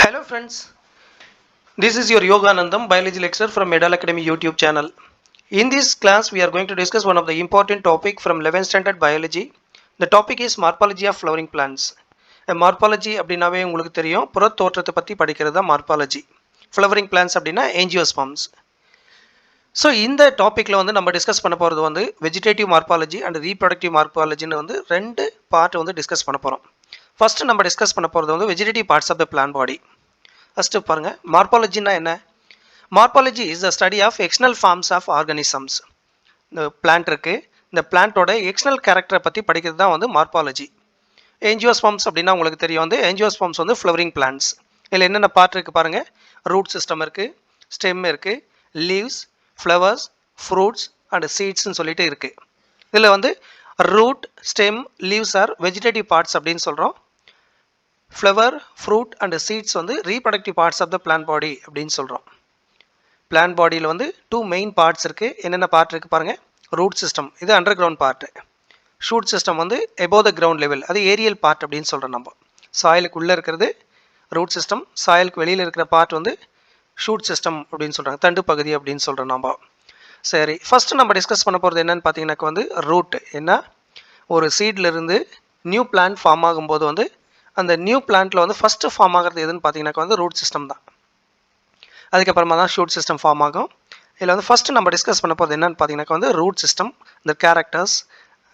Hello friends, this is your Yoganandam biology lecturer from Edall Academy YouTube channel. In this class we are going to discuss one of the important topic from 11th standard biology. The topic is morphology of flowering plants. Morphology அப்படினாவே உங்களுக்கு தெரியும் புற தோற்றத்தை பத்தி படிக்கிறது தான் morphology. Flowering plants அப்படினா angiosperms. So இந்த டாப்பிக்கில் வந்து நம்ம டிஸ்கஸ் பண்ண போகிறது வந்து வெஜிடேட்டிவ் மார்பாலஜி அண்ட் ரீப்ரொடக்டிவ் மார்பாலஜின்னு வந்து ரெண்டு பார்ட் வந்து டிஸ்கஸ் பண்ண போகிறோம். ஃபஸ்ட்டு நம்ம டிஸ்கஸ் பண்ண போகிறது வந்து vegetative parts of the plant body. First பாருங்கள், மார்பாலஜின்னா என்ன? Morphology is the study of external forms of organisms. இந்த பிளான்ட் இருக்குது, இந்த பிளான்ட்டோட எக்ஸ்டர்னல் கேரக்டரை பற்றி படிக்கிறது தான் வந்து மார்பாலஜி. ஏஞ்சியோஸ்பம்ஸ் அப்படின்னா உங்களுக்கு தெரியும், வந்து ஏஞ்சியோஸ்பம்ஸ் வந்து ஃப்ளவரிங் பிளான்ட்ஸ். இதில் என்னென்ன பார்ட் இருக்குது பாருங்கள். ரூட் சிஸ்டம் இருக்குது, ஸ்டெம் இருக்குது, லீவ்ஸ், ஃப்ளவர்ஸ், ஃப்ரூட்ஸ் அண்ட் சீட்ஸ்ன்னு சொல்லிட்டு இருக்குது. இதில் வந்து root, stem, leaves are vegetative parts அப்படின்னு சொல்கிறோம். ஃப்ளவர், ஃப்ரூட் அண்ட் சீட்ஸ் வந்து reproductive parts of the plant body அப்படின்னு சொல்கிறோம். பிளான்ட் பாடியில் வந்து டூ மெயின் பார்ட்ஸ் இருக்குது. என்னென்ன பார்ட் இருக்குது பாருங்கள். ரூட் சிஸ்டம், இது under ground part. Shoot system வந்து எபோவ் த கிரவுண்ட் லெவல், அது ஏரியல் பார்ட் அப்படின்னு சொல்கிறோம். நம்ம சாயிலுக்கு உள்ளே இருக்கிறது ரூட் சிஸ்டம், சாயிலுக்கு வெளியில் இருக்கிற பார்ட் வந்து ஷூட் சிஸ்டம் அப்படின்னு சொல்கிறாங்க, தண்டு பகுதி அப்படின்னு சொல்கிறோம் நம்ம. சரி, ஃபஸ்ட்டு நம்ம டிஸ்கஸ் பண்ண போகிறது என்னென்னு பார்த்தீங்கன்னாக்க வந்து ரூட். என்ன, ஒரு சீட்லேருந்து நியூ பிளான்ட் ஃபார்ம் ஆகும்போது வந்து அந்த நியூ பிளான்ட்டில் வந்து ஃபஸ்ட்டு ஃபார்ம் ஆகிறது எதுன்னு பார்த்தீங்கன்னாக்க வந்து ரூட் சிஸ்டம் தான். அதுக்கப்புறமா தான் ஷூட் சிஸ்டம் ஃபார்ம் ஆகும். இதில் வந்து ஃபஸ்ட்டு நம்ம டிஸ்கஸ் பண்ண போகிறது என்னென்னு பார்த்தீங்கன்னாக்க வந்து ரூட் சிஸ்டம், இந்த கேரக்டர்ஸ்,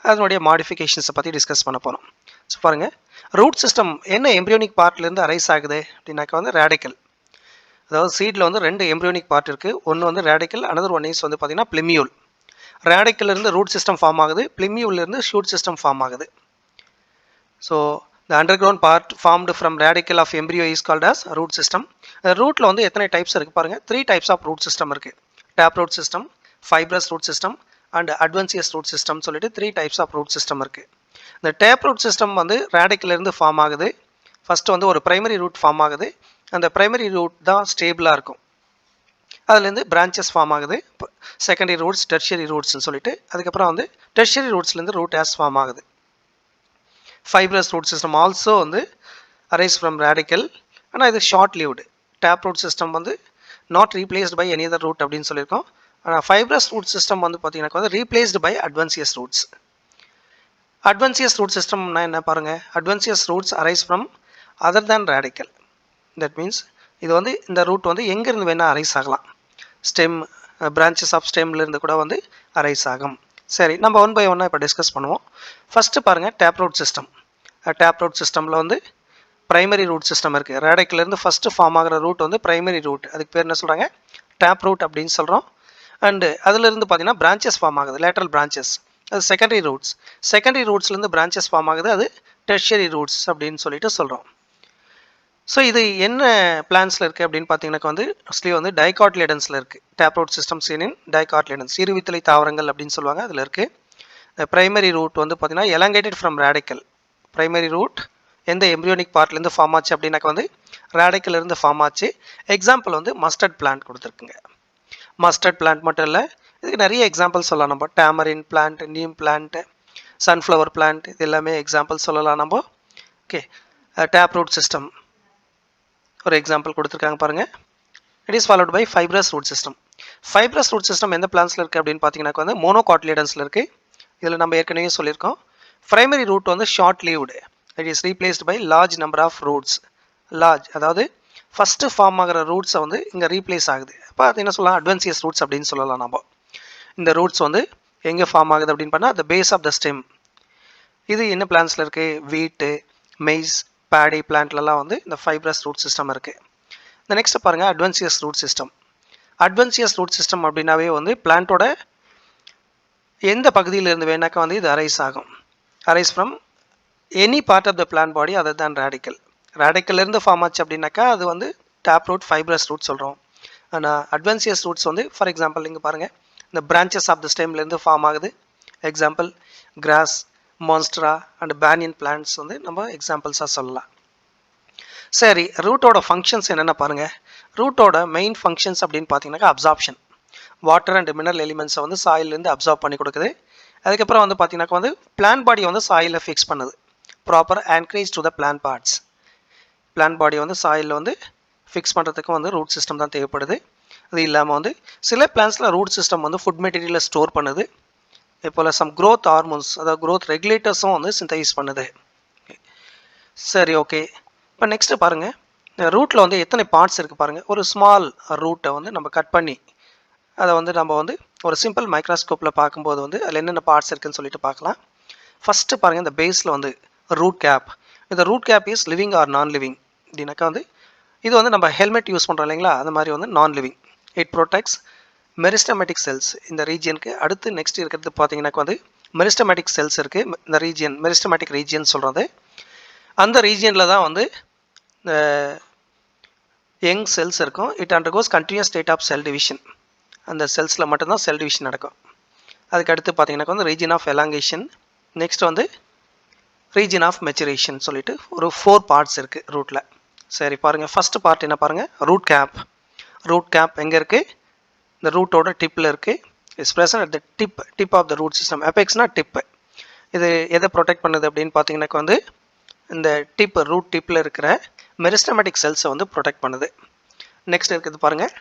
அதனுடைய மாடிஃபிகேஷன்ஸை பற்றி டிஸ்கஸ் பண்ண போகிறோம். ஸோ பாருங்கள், ரூட் சிஸ்டம் என்ன எம்ப்ரியோனிக் பார்ட்லேருந்து அரைஸ் ஆகுது அப்படின்னாக்க வந்து ரேடிக்கல். அதாவது சீடில் வந்து ரெண்டு எம்ப்ரியோனிக் பார்ட் இருக்குது. ஒன்று வந்து ரேடிக்கல், அனதர் ஒன் இஸ் வந்து பார்த்திங்கன்னா பிளிமியூல். ரேடிக்கல்லேருந்து ரூட் சிஸ்டம் ஃபார்ம் ஆகுது, பிளிமியூல்லேருந்து ஷூட் சிஸ்டம் ஃபார்ம் ஆகுது. So the underground part formed from radicle of embryo is called as root system. ரூட்டில் வந்து எத்தனை டைப்ஸ் இருக்குது பாருங்கள். 3 டைப்ஸ் ஆஃப் ரூட் சிஸ்டம் இருக்குது. Tap root system, fibrous root system and adventitious root system சொல்லிட்டு 3 types of root system இருக்குது. இந்த tape root system வந்து ரேடிக்கல்லேருந்து ஃபார்ம் ஆகுது. ஃபஸ்ட்டு வந்து ஒரு ப்ரைமரி ரூட் ஃபார்ம் ஆகுது. அந்த ப்ரைமரி ரூட் தான் ஸ்டேபிளாக இருக்கும். அதுலேருந்து பிரான்ச்சஸ் ஃபார்ம் ஆகுது, செகண்டரி ரூட்ஸ், டெர்ஷரி ரூட்ஸ்னு சொல்லிட்டு. அதுக்கப்புறம் வந்து டெர்ஷரி ரூட்ஸ்லேருந்து ரூட் ஆஸ் ஃபார்ம் ஆகுது. ஃபைப்ரஸ் ரூட் சிஸ்டம் ஆல்சோ வந்து அரைஸ் ஃப்ரம் ரேடிக்கல், ஆனால் இது short lived. Tap root system வந்து not replaced by any other root அப்படின்னு சொல்லியிருக்கோம். ஆனால் ஃபைப்ரஸ் ரூட் சிஸ்டம் வந்து பார்த்தீங்கன்னா வந்து replaced by adventitious roots. Adventitious root சிஸ்டம்னா என்ன பாருங்கள். Adventitious roots arise from other than radicle. That means இது வந்து இந்த ரூட் வந்து எங்கேருந்து வேணால் அரைஸ் ஆகலாம். ஸ்டெம், பிரான்ச்சஸ் ஆஃப் ஸ்டெம்லேருந்து கூட வந்து அரைஸ் ஆகும். சரி, நம்ம ஒன் பை ஒன்னாக இப்போ டிஸ்கஸ் பண்ணுவோம். ஃபஸ்ட்டு பாருங்கள், tap root system. Tap root சிஸ்டமில் வந்து ப்ரைமரி ரூட் சிஸ்டம் இருக்குது. ரேடிக்கல்லேருந்து ஃபஸ்ட்டு ஃபார்ம் ஆகிற ரூட் வந்து ப்ரைமரி ரூட், அதுக்கு பேர் என்ன சொல்கிறாங்க, டேப் ரூட் அப்படின்னு சொல்கிறோம். அண்டு அதிலிருந்து பார்த்தீங்கன்னா பிரான்ச்சஸ் ஃபார்ம் ஆகுது, லேட்ரல் பிரான்ச்சஸ், அது செகண்டரி ரூட்ஸ். செகண்டரி ரூட்ஸ்லேருந்து பிரான்ச்சஸ் ஃபார்ம் ஆகுது, அது டெர்ஷரி ரூட்ஸ் அப்படின்னு சொல்லிட்டு சொல்கிறோம். ஸோ இது என்ன பிளான்ஸில் இருக்குது அப்படின்னு பார்த்தீங்கன்னாக்க வந்து மோஸ்ட்லி வந்து டைகாட்லேடன்ஸில் இருக்குது. Tap root system seen in dicotyledons, இருவித்தலை தாவரங்கள் அப்படின்னு சொல்லுவாங்க, அதில் இருக்குது. ப்ரைமரி ரூட் வந்து பார்த்தீங்கன்னா elongated from radical. Primary root எந்த எம்ப்ரியோனிக் பார்ட்லேருந்து ஃபார்ம் ஆச்சு அப்படின்னாக்க வந்து ரேடிக்கல்லேருந்து ஃபார்ம் ஆச்சு. எக்ஸாம்பிள் வந்து மஸ்டர்ட் பிளான்ட் கொடுத்துருக்குங்க. மஸ்டர்ட் பிளான்ட் மட்டும் இல்லை, இதுக்கு நிறைய எக்ஸாம்பிள் சொல்லலாம் நம்ம. Tamarind plant, neem plant, sunflower plant, இது எல்லாமே எக்ஸாம்பிள் சொல்லலாம் நம்ம. ஓகே, டேப் ரூட் சிஸ்டம் ஒரு எக்ஸாம்பிள் கொடுத்துருக்காங்க பாருங்கள். It is followed by fibrous root system. Fibrous root system எந்த பிளான்ஸில் இருக்குது அப்படின்னு பார்த்தீங்கன்னா வந்து மோனோகாட்லேடன்ஸில் இருக்குது. இதில் நம்ம ஏற்கனவே சொல்லியிருக்கோம். ப்ரைமரி ரூட் வந்து short lived, it is replaced by large number of roots. Large அதாவது ஃபஸ்ட்டு ஃபார்ம் ஆகிற ரூட்ஸை வந்து இங்கே ரீப்ளேஸ் ஆகுது. அப்போ அது என்ன சொல்லலாம், அட்வான்சியஸ் ரூட்ஸ் அப்படின்னு சொல்லலாம் நம்ம. இந்த ரூட்ஸ் வந்து எங்கே ஃபார்ம் ஆகுது அப்படின்னு பார்த்தா the base of the stem. இது என்ன பிளான்ஸில் இருக்குது, வீட்டு, மெய்ஸ், பேடி பிளான்ட்லலாம் வந்து இந்த ஃபைப்ரஸ் ரூட் சிஸ்டம் இருக்குது. இந்த நெக்ஸ்ட் பாருங்கள், அட்வான்சியஸ் ரூட் சிஸ்டம். அட்வான்சியஸ் ரூட் சிஸ்டம் அப்படின்னாவே வந்து பிளான்ட்டோட எந்த பகுதியிலிருந்து வேணாக்கா வந்து இது அரைஸ் ஆகும். Arise from any part of the plant body other தான் ரேடிக்கல். ரேடிக்கல்லேருந்து ஃபார்ம் ஆச்சு அப்படின்னாக்கா அது வந்து டேப் ரூட், ஃபைப்ரஸ் ரூட் சொல்கிறோம். ஆனால் அட்வான்சியஸ் ரூட்ஸ் வந்து ஃபார் எக்ஸாம்பிள் இங்கே பாருங்கள், இந்த பிரான்ச்சஸ் ஆஃப் த ஸ்டெம்லேருந்து ஃபார்ம் ஆகுது. Example grass, monstera and banyan plants வந்து நம்ம எக்ஸாம்பிள்ஸாக சொல்லலாம். சரி, ரூட்டோட ஃபங்க்ஷன்ஸ் என்னென்ன பாருங்கள். ரூட்டோட மெயின் ஃபங்க்ஷன்ஸ் அப்படின்னு பார்த்தீங்கன்னாக்கா அப்சார்ப்ஷன். வாட்டர் அண்ட் மினரல் எலிமெண்ட்ஸை வந்து சாயிலேருந்து அப்சார்ப் பண்ணி கொடுக்குது. அதுக்கப்புறம் வந்து பார்த்தீங்கன்னாக்கா வந்து பிளான்ட் பாடியை வந்து சாயிலில் ஃபிக்ஸ் பண்ணுது. Proper anchorage to the plant parts. Plant body வந்து சாயிலில் வந்து ஃபிக்ஸ் பண்ணுறதுக்கும் வந்து ரூட் சிஸ்டம் தான் தேவைப்படுது. அது இல்லாமல் வந்து சில பிளான்ஸில் ரூட் சிஸ்டம் வந்து ஃபுட் மெட்டீரியலை ஸ்டோர் பண்ணுது. இப்போல சம் க்ரோத் ஹார்மோன்ஸ் அதாவது க்ரோத் ரெகுலேட்டர்ஸும் வந்து சிந்தசைஸ் பண்ணுது. சரி, ஓகே. இப்போ நெக்ஸ்ட்டு பாருங்கள், ரூட்டில் வந்து எத்தனை பார்ட்ஸ் இருக்குது பாருங்கள். ஒரு ஸ்மால் ரூட்டை வந்து நம்ம கட் பண்ணி அதை வந்து நம்ம வந்து ஒரு சிம்பிள் மைக்ரோஸ்கோப்பில் பார்க்கும்போது வந்து அதில் என்னென்ன பார்ட்ஸ் இருக்குதுன்னு சொல்லிட்டு பார்க்கலாம். ஃபஸ்ட்டு பாருங்கள், இந்த பேஸில் வந்து ரூட் கேப். இந்த root cap is living or non living அப்படின்னாக்கா வந்து இது வந்து நம்ம ஹெல்மெட் யூஸ் பண்ணுறோம் இல்லைங்களா, அந்த மாதிரி வந்து non living. It protects meristematic cells. இந்த ரீஜியனுக்கு அடுத்து நெக்ஸ்ட் இருக்கிறது பார்த்தீங்கன்னாக்கா வந்து மெரிஸ்டமேட்டிக் செல்ஸ் இருக்குது. இந்த ரீஜியன் மெரிஸ்டமேட்டிக் ரீஜியன் சொல்கிறது. அந்த ரீஜியனில் தான் வந்து இந்த யங் செல்ஸ் இருக்கும். It undergoes continuous state of cell division. அந்த செல்ஸில் மட்டும்தான் செல் டிவிஷன் நடக்கும். அதுக்கு அடுத்து பார்த்தீங்கன்னாக்கா வந்து ரீஜன் ஆஃப் எலாங்கேஷன், நெக்ஸ்ட் வந்து ரீஜன் ஆஃப் மெச்சுரேஷன் சொல்லிட்டு ஒரு 4 பார்ட்ஸ் இருக்குது ரூட்டில். சரி பாருங்கள், ஃபஸ்ட்டு பார்ட் என்ன பாருங்கள், ரூட் கேப். ரூட் கேப் எங்கே இருக்குது? இந்த ரூட்டோட டிப்பில் இருக்குது. It's present at the tip of the root system. அபெக்ஸ்னா டிப்பு. இது எதை ப்ரொடெக்ட் பண்ணுது அப்படின்னு பார்த்தீங்கன்னாக்கா வந்து இந்த ரூட் டிப்பில் இருக்கிற மெரிஸ்டமேட்டிக் செல்ஸை வந்து ப்ரொடெக்ட் பண்ணுது. நெக்ஸ்ட் இருக்குது பாருங்கள்,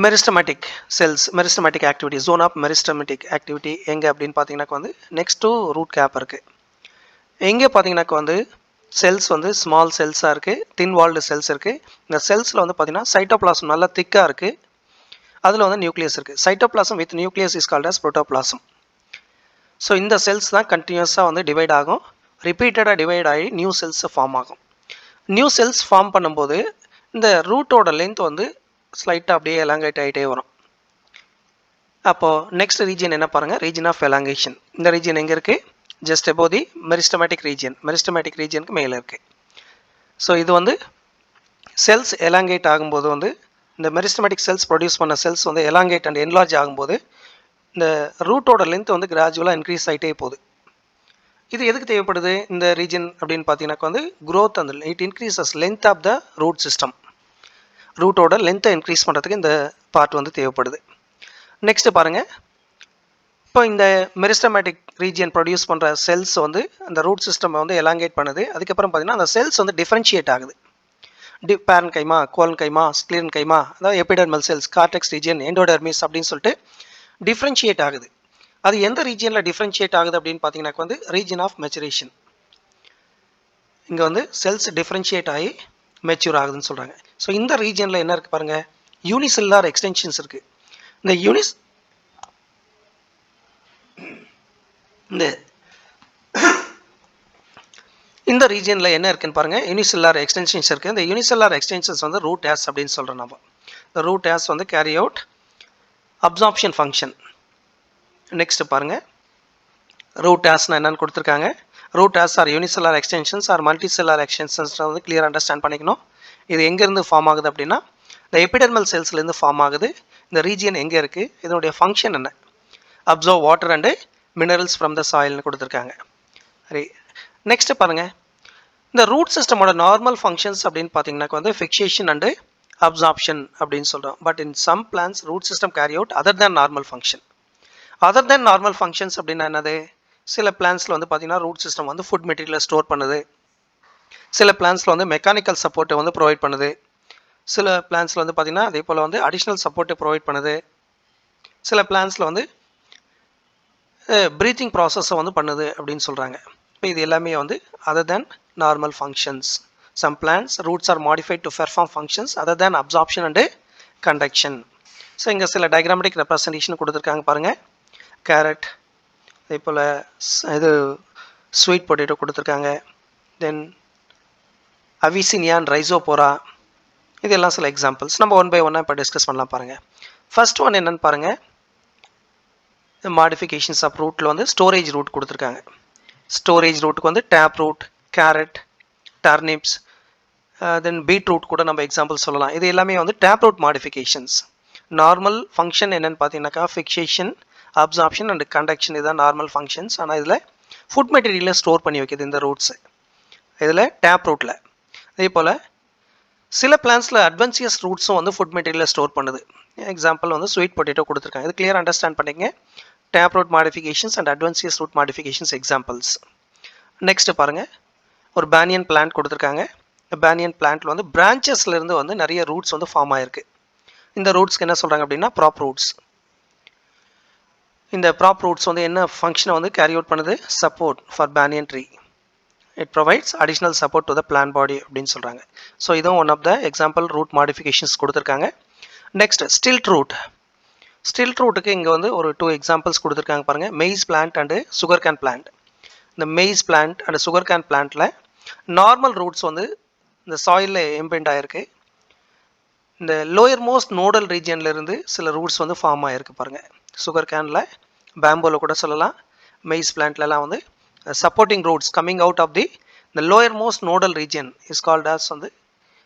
meristematic cells, meristematic activity, zone of meristematic activity எங்கே அப்படின்னு பார்த்தீங்கன்னாக்கா வந்து நெக்ஸ்ட் டு ரூட் கேப் இருக்குது. எங்கே பார்த்தீங்கன்னாக்கா வந்து செல்ஸ் வந்து ஸ்மால் செல்ஸாக இருக்குது, தின் வால்டு செல்ஸ் இருக்குது. இந்த செல்ஸில் வந்து பார்த்தீங்கன்னா சைட்டோபிளாசம் நல்லா திக்காக இருக்குது. அதில் வந்து நியூக்ளியஸ் இருக்குது. Cytoplasm with nucleus is called as protoplasm. So இந்த செல்ஸ் தான் கண்டினியூஸாக வந்து டிவைட் ஆகும். ரிப்பீட்டடாக டிவைட் ஆகி நியூ செல்ஸ் ஃபார்ம் ஆகும். நியூ செல்ஸ் ஃபார்ம் பண்ணும்போது இந்த ரூட்டோட லென்த் வந்து ஸ்லைட்டாக அப்படியே எலாங்கேட் ஆகிட்டே வரும். அப்போது நெக்ஸ்ட் ரீஜன் என்ன பாருங்கள், ரீஜன் ஆஃப் எலாங்கேஷன். இந்த ரீஜன் எங்கே இருக்குது? ஜஸ்ட் அபோவ் தி மெரிஸ்டமேட்டிக் ரீஜன். மெரிஸ்டமேட்டிக் ரீஜனுக்கு மேலே இருக்குது. ஸோ இது வந்து செல்ஸ் எலாங்கேட் ஆகும்போது வந்து இந்த மெரிஸ்டமேட்டிக் செல்ஸ் ப்ரொடியூஸ் பண்ண செல்ஸ் வந்து எலாங்கேட் அண்ட் என்லார்ஜ் ஆகும்போது இந்த ரூட்டோட லென்த் வந்து கிராஜுவலாக இன்க்ரீஸ் ஆகிட்டே போகுது. இது எதுக்கு தேவைப்படுது இந்த ரீஜன் அப்படின்னு பார்த்தீங்கன்னாக்கா வந்து க்ரோத் அந்த it increases length of the root system. ரூட்டோட லென்த்தை இன்க்ரீஸ் பண்ணுறதுக்கு இந்த பார்ட் வந்து தேவைப்படுது. நெக்ஸ்ட்டு பாருங்கள், இப்போ இந்த மெரிஸ்டமேட்டிக் ரீஜியன் ப்ரொடியூஸ் பண்ணுற செல்ஸ் வந்து அந்த ரூட் சிஸ்டம் வந்து எலாங்கேட் பண்ணுது. அதுக்கப்புறம் பார்த்தீங்கன்னா அந்த செல்ஸ் வந்து டிஃப்ரென்ஷியேட் ஆகுது. பேரன் கைமா, கோலன் கைமா, ஸ்க்ளீரன் கைமா, அதாவது epidermal cells, cortex region, endodermis அப்படின்னு சொல்லிட்டு டிஃப்ரென்ஷியேட் ஆகுது. அது எந்த ரீஜியனில் டிஃப்ரென்ஷியேட் ஆகுது அப்படின்னு பார்த்தீங்கன்னா வந்து ரீஜன் ஆஃப் மெச்சுரேஷன். இங்கே வந்து செல்ஸ் டிஃப்ரென்ஷியேட் ஆகி மெச்சூர் ஆகுதுன்னு சொல்கிறாங்க. ஸோ இந்த ரீஜனில் என்ன இருக்குது பாருங்கள், யூனிசெல்லார் எக்ஸ்டென்ஷன்ஸ் இருக்குது. இந்த ரீஜனில் என்ன இருக்குன்னு பாருங்கள், யூனிசெல்லார் எக்ஸ்டென்ஷன்ஸ் இருக்குது. இந்த யூனிசெல்லார் எக்ஸ்டென்ஷன்ஸ் வந்து ரூட் ஆஸ் அப்படின்னு சொல்கிறோம் நம்ம. இந்த ரூட் ஆஸ் வந்து carry out absorption function. Next பாருங்கள், ரூட் ஆஸ்னா என்னன்னு கொடுத்துருக்காங்க. Root hairs are unicellular extensions or multicellular extensions வந்து கிளியர் அண்டர்ஸ்டாண்ட் பண்ணிக்கணும். இது எங்கேருந்து ஃபார்ம் ஆகுது அப்படின்னா இந்த எபிடெர்மல் செல்ஸ்லேருந்து ஃபார்ம் ஆகுது. இந்த ரீஜியன் எங்கே இருக்குது, இதனுடைய ஃபங்க்ஷன் என்ன, absorb water and minerals from the சாயில்னு கொடுத்துருக்காங்க. சரி, நெக்ஸ்ட்டு பாருங்கள், இந்த ரூட் சிஸ்டமோட நார்மல் ஃபங்க்ஷன்ஸ் அப்படின்னு பார்த்தீங்கன்னாக்க வந்து ஃபிக்சேஷன் அண்டு அப்சார்ப்ஷன் அப்படின்னு சொல்கிறோம். But in some plants root system carry out other than normal function. Other than normal functions அப்படின்னா என்னது, சில பிளான்ஸில் வந்து பார்த்தீங்கன்னா ரூட் சிஸ்டம் வந்து ஃபுட் மெட்டீரியலை ஸ்டோர் பண்ணுது. சில பிளான்ஸில் வந்து மெக்கானிக்கல் சப்போர்ட்டை வந்து ப்ரொவைட் பண்ணுது. சில பிளான்ஸில் வந்து பார்த்திங்கன்னா அதே போல் வந்து அடிஷ்னல் சப்போர்ட்டை ப்ரொவைட் பண்ணுது. சில பிளான்ஸில் வந்து ப்ரீத்திங் ப்ராசஸை வந்து பண்ணுது அப்படின்னு சொல்கிறாங்க. இப்போ இது எல்லாமே வந்து other than normal functions. Some plants roots are modified to perform functions other than absorption and conduction. So இங்கே சில டயக்ராமேட்டிக் ரெப்ரசன்டேஷன் கொடுத்துருக்காங்க பாருங்கள். கேரட், அதே போல் இது ஸ்வீட் பொட்டேட்டோ கொடுத்துருக்காங்க. தென் அவிசினியா அண்ட் ரைசோபோரா, இதெல்லாம் சில எக்ஸாம்பிள்ஸ். நம்ம ஒன் பை ஒன்னாக இப்போ டிஸ்கஸ் பண்ணலாம் பாருங்கள். ஃபர்ஸ்ட் ஒன் என்னென்னு பாருங்கள், மாடிஃபிகேஷன்ஸ் ஆஃப் ரூட்டில் வந்து ஸ்டோரேஜ் ரூட் கொடுத்துருக்காங்க. ஸ்டோரேஜ் ரூட்டுக்கு வந்து tap root, carrot, turnips, then beetroot கூட நம்ம எக்ஸாம்பிள் சொல்லலாம். இது எல்லாமே வந்து tap root modifications. Normal function என்னென்னு பார்த்தீங்கன்னாக்கா ஃபிக்சேஷன், அப்சார்ப்ஷன் அண்ட் கண்டக்ஷன், இதுதான் நார்மல் ஃபங்க்ஷன்ஸ். ஆனால் இதில் ஃபுட் மெட்டீரியலை ஸ்டோர் பண்ணி வைக்கிது இந்த ரூட்ஸு, இதில் டேப் ரூட்டில். அதே போல் சில பிளான்ஸில் அட்வான்சியஸ் ரூட்ஸும் வந்து ஃபுட் மெட்டீரியலை ஸ்டோர் பண்ணுது. எக்ஸாம்பிள் வந்து ஸ்வீட் பொட்டேட்டோ கொடுத்துருக்காங்க. இது கிளியர் அண்டர்ஸ்டாண்ட் பண்ணிங்க. Tap root modifications and adventitious root modifications examples. Next பாருங்கள், ஒரு பேனியன் பிளான்ட் கொடுத்துருக்காங்க. இந்த பேனியன் பிளான்ட்ல வந்து பிரான்ச்சஸ்ல இருந்து வந்து நிறைய ரூட்ஸ் வந்து ஃபார்ம் ஆயிருக்கு. இந்த ரூட்ஸ்க்கு என்ன சொல்றாங்க அப்படின்னா ப்ராப் ரூட்ஸ். இந்த ப்ராப் ரூட்ஸ் வந்து என்ன ஃபங்க்ஷனை வந்து கேரி அவுட் பண்ணுது? Support for banyan tree. It provides additional support to the plant body அப்படின்னு சொல்றாங்க. ஸோ இதுவும் one of the example root modifications கொடுத்துருக்காங்க. Next stilt root. ஸ்டில்ட் ரூட்டுக்கு இங்கே வந்து ஒரு 2 எக்ஸாம்பிள்ஸ் கொடுத்துருக்காங்க பாருங்க. Maize plant and sugar cane plant. இந்த maize plant and sugar cane பிளான்ட்ல நார்மல் ரூட்ஸ் வந்து இந்த சாயிலில் எம்பெண்ட் ஆகிருக்கு. இந்த லோயர் மோஸ்ட் நோடல் ரீஜியன்ல இருந்து சில ரூட்ஸ் வந்து ஃபார்ம் ஆகிருக்கு பாருங்க. சுகர் கேனில், பேம்போவில் கூட சொல்லலாம், மெய்ஸ் பிளான்ட்லலாம் வந்து supporting roots coming out of the the lower most nodal region is called as வந்து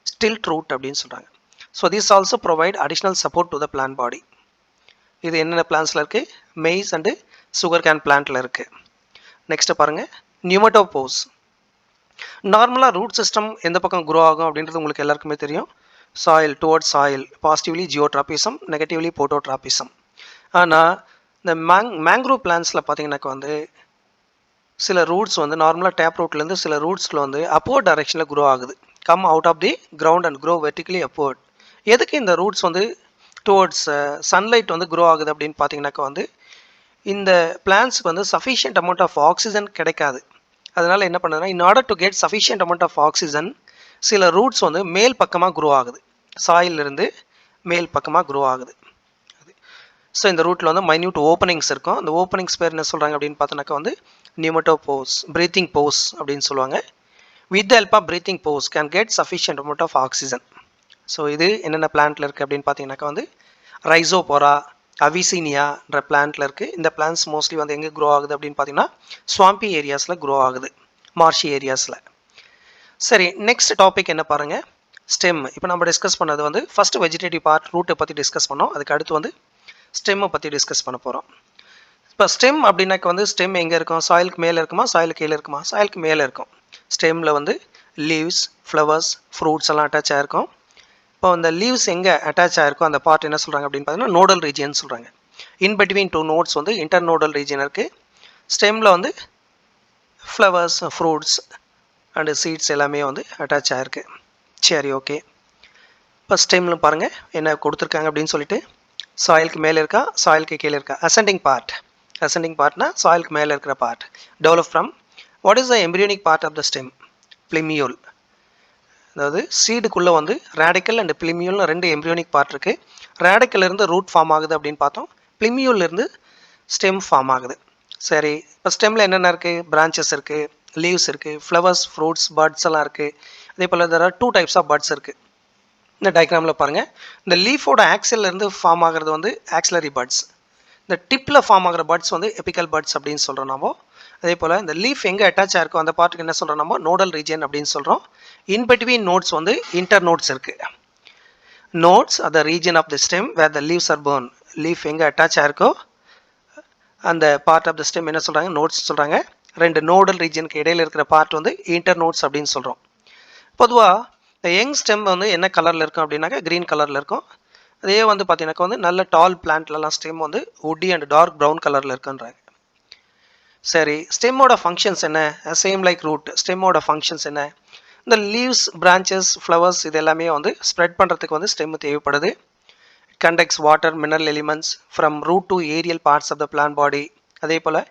stilt root அப்படின்னு சொல்கிறாங்க. So this also provide additional support to the plant body. இது என்னென்ன பிளான்ஸில் இருக்குது? மெய்ஸ் அண்டு சுகர் கேன் பிளான்ட்டில் இருக்குது. நெக்ஸ்ட்டு பாருங்கள், நியூமட்டோபோஸ். நார்மலாக ரூட் சிஸ்டம் எந்த பக்கம் க்ரோ ஆகும் அப்படின்றது உங்களுக்கு எல்லாருக்குமே தெரியும். Soil towards soil, positively geotropism, negatively phototropism. ஆனால் இந்த மேங்க்ரூவ் பிளான்ஸில் பார்த்தீங்கன்னாக்கா வந்து சில ரூட்ஸ் வந்து நார்மலாக டேப் ரூட்லேருந்து சில ரூட்ஸில் வந்து அப்போர்ட் டைரெக்ஷனில் க்ரோ ஆகுது. Come out of the ground and grow vertically upward. எதுக்கு இந்த ரூட்ஸ் வந்து டுவர்ட்ஸ் சன்லைட் வந்து க்ரோ ஆகுது அப்படின்னு பார்த்தீங்கன்னாக்கா வந்து இந்த பிளான்ட்ஸ்க்கு வந்து சஃபிஷியன்ட் அமௌண்ட் ஆஃப் ஆக்சிஜன் கிடைக்காது. அதனால் என்ன பண்ணுதுன்னா, in order to get sufficient amount of oxygen சில ரூட்ஸ் வந்து மேல் பக்கமாக க்ரோ ஆகுது. சாயிலிருந்து மேல் பக்கமாக க்ரோ ஆகுது. ஸோ இந்த ரூட்டில் வந்து மைன்யூட் ஓப்பனிங்ஸ் இருக்கும். அந்த ஓப்பனிங்ஸ் பேர் என்ன சொல்கிறாங்க அப்படின்னு பார்த்தோன்னாக்கா வந்து நியூமட்டோபோஸ், பிரீத்திங் போஸ் அப்படின்னு சொல்லுவாங்க. With the help of breathing pores can get sufficient amount of oxygen. So இது என்னென்ன பிளான்ட்டில் இருக்குது அப்படின்னு பார்த்தீங்கன்னாக்கா வந்து ரைசோபோரா, அவிசீனியான்ற பிளான்ட்டில் இருக்குது. இந்த பிளான்ஸ் மோஸ்ட்லி வந்து எங்கே க்ரோ ஆகுது அப்படின்னு பார்த்தீங்கன்னா ஸ்வாம்பி ஏரியாஸில் க்ரோ ஆகுது, மார்ஷி ஏரியாஸில். சரி, நெக்ஸ்ட் டாபிக் என்ன பாருங்கள், ஸ்டெம். இப்போ நம்ம டிஸ்கஸ் பண்ணது வந்து ஃபஸ்ட்டு வெஜிடேட்டிவ் பார்ட் ரூட்டை பற்றி டிஸ்கஸ் பண்ணோம். அதுக்கு அடுத்து வந்து ஸ்டெம்மை பற்றி டிஸ்கஸ் பண்ண போகிறோம். இப்போ ஸ்டெம் அப்படின்னாக்க வந்து ஸ்டெம் எங்கே இருக்கும்? சாயிலுக்கு மேலே இருக்குமா, சாயிலுக்கு கீழே இருக்குமா? சாயிலுக்கு மேலே இருக்கும். ஸ்டெம்மில் வந்து லீவ்ஸ், ஃப்ளவர்ஸ், ஃப்ரூட்ஸ் எல்லாம் அட்டாச் ஆகிருக்கும். இப்போ அந்த லீவ்ஸ் எங்கே அட்டாச் ஆகிருக்கும் அந்த பார்ட் என்ன சொல்கிறாங்க அப்படின்னு பார்த்தீங்கன்னா நோடல் ரீஜியன் சொல்கிறாங்க. இன் பிட்வீன் 2 நோட்ஸ் வந்து இன்டர்நோடல் ரீஜியன் இருக்குது. ஸ்டெம்மில் வந்து ஃப்ளவர்ஸ், ஃப்ரூட்ஸ் அண்டு சீட்ஸ் எல்லாமே வந்து அட்டாச் ஆகிருக்கு. சரி, ஓகே. இப்போ ஸ்டெம்மில் பாருங்கள் என்ன கொடுத்துருக்காங்க அப்படின்னு சொல்லிட்டு, சாயிலுக்கு மேலே இருக்கா, சாயிலுக்கு கீழே இருக்கா? Ascending part. அசெண்டிங் பார்ட்னா சாயிலுக்கு மேலே இருக்கிற part. Develop from what is the embryonic part of the stem? Plumule. அதாவது சீடுக்குள்ளே வந்து ரேடிக்கல் அண்ட் பிளிமியூல்னு 2 எம்ப்ரியோனிக் பார்ட் இருக்குது. ரேடிக்கல்லேருந்து ரூட் ஃபார்ம் ஆகுது அப்படின்னு பார்த்தோம். பிளிமியூல்லேருந்து ஸ்டெம் ஃபார்ம் ஆகுது. சரி, இப்போ ஸ்டெம்மில் என்னென்ன இருக்குது? பிரான்ச்சஸ் இருக்குது, லீவ்ஸ் இருக்குது, ஃப்ளவர்ஸ், ஃப்ரூட்ஸ், பட்ஸ் எல்லாம் இருக்குது. அதே போல் there are 2 types of buds இருக்குது. இந்த டயக்ராமில் பாருங்கள், இந்த லீஃபோட ஆக்சிலேருந்து ஃபார்ம் ஆகிறது வந்து ஆக்சிலரி பட்ஸ். இந்த டிப்பில் ஃபார்ம் ஆகிற பட்ஸ் வந்து எபிக்கல் பட்ஸ் அப்படின்னு சொல்கிறோம் நம்ம. அதே போல் இந்த லீஃப் எங்கே அட்டாச் ஆகிருக்கோ அந்த பார்ட்டுக்கு என்ன சொல்கிறோம் நம்ம? நோடல் ரீஜியன் அப்படின்னு சொல்கிறோம். இன் பிட்வீன் நோட்ஸ் வந்து இன்டர் நோட்ஸ் இருக்குது. Nodes are the region of the stem where the leaves are borne. Leaf எங்கே அட்டாச் ஆகிருக்கோ அந்த பார்ட் ஆஃப் த ஸ்டெம் என்ன சொல்கிறாங்க? நோட்ஸ் சொல்கிறாங்க. 2 நோடல் ரீஜியனுக்கு இடையில் இருக்கிற பார்ட் வந்து இன்டர் நோட்ஸ் அப்படின்னு சொல்கிறோம். பொதுவாக இந்த யங் ஸ்டெம் வந்து என்ன கலரில் இருக்கும் அப்படின்னாக்கா க்ரீன் கலரில் இருக்கும். அதே வந்து பார்த்தீங்கன்னாக்கா வந்து நல்ல டால் பிளான்ட்லலாம் ஸ்டெம் வந்து வுட்டி அண்ட் டார்க் ப்ரௌன் கலரில் இருக்குன்றாங்க. சரி, ஸ்டெம்மோட ஃபங்க்ஷன்ஸ் என்ன? சேம் லைக் ரூட், ஸ்டெம்மோட ஃபங்க்ஷன்ஸ் என்ன? இந்த லீவ்ஸ், பிரான்ச்சஸ், ஃப்ளவர்ஸ் இது எல்லாமே வந்து ஸ்ப்ரெட் பண்ணுறதுக்கு வந்து ஸ்டெம் தேவைப்படுது. Conducts water, mineral elements from root to aerial parts of the plant body. அதே போல்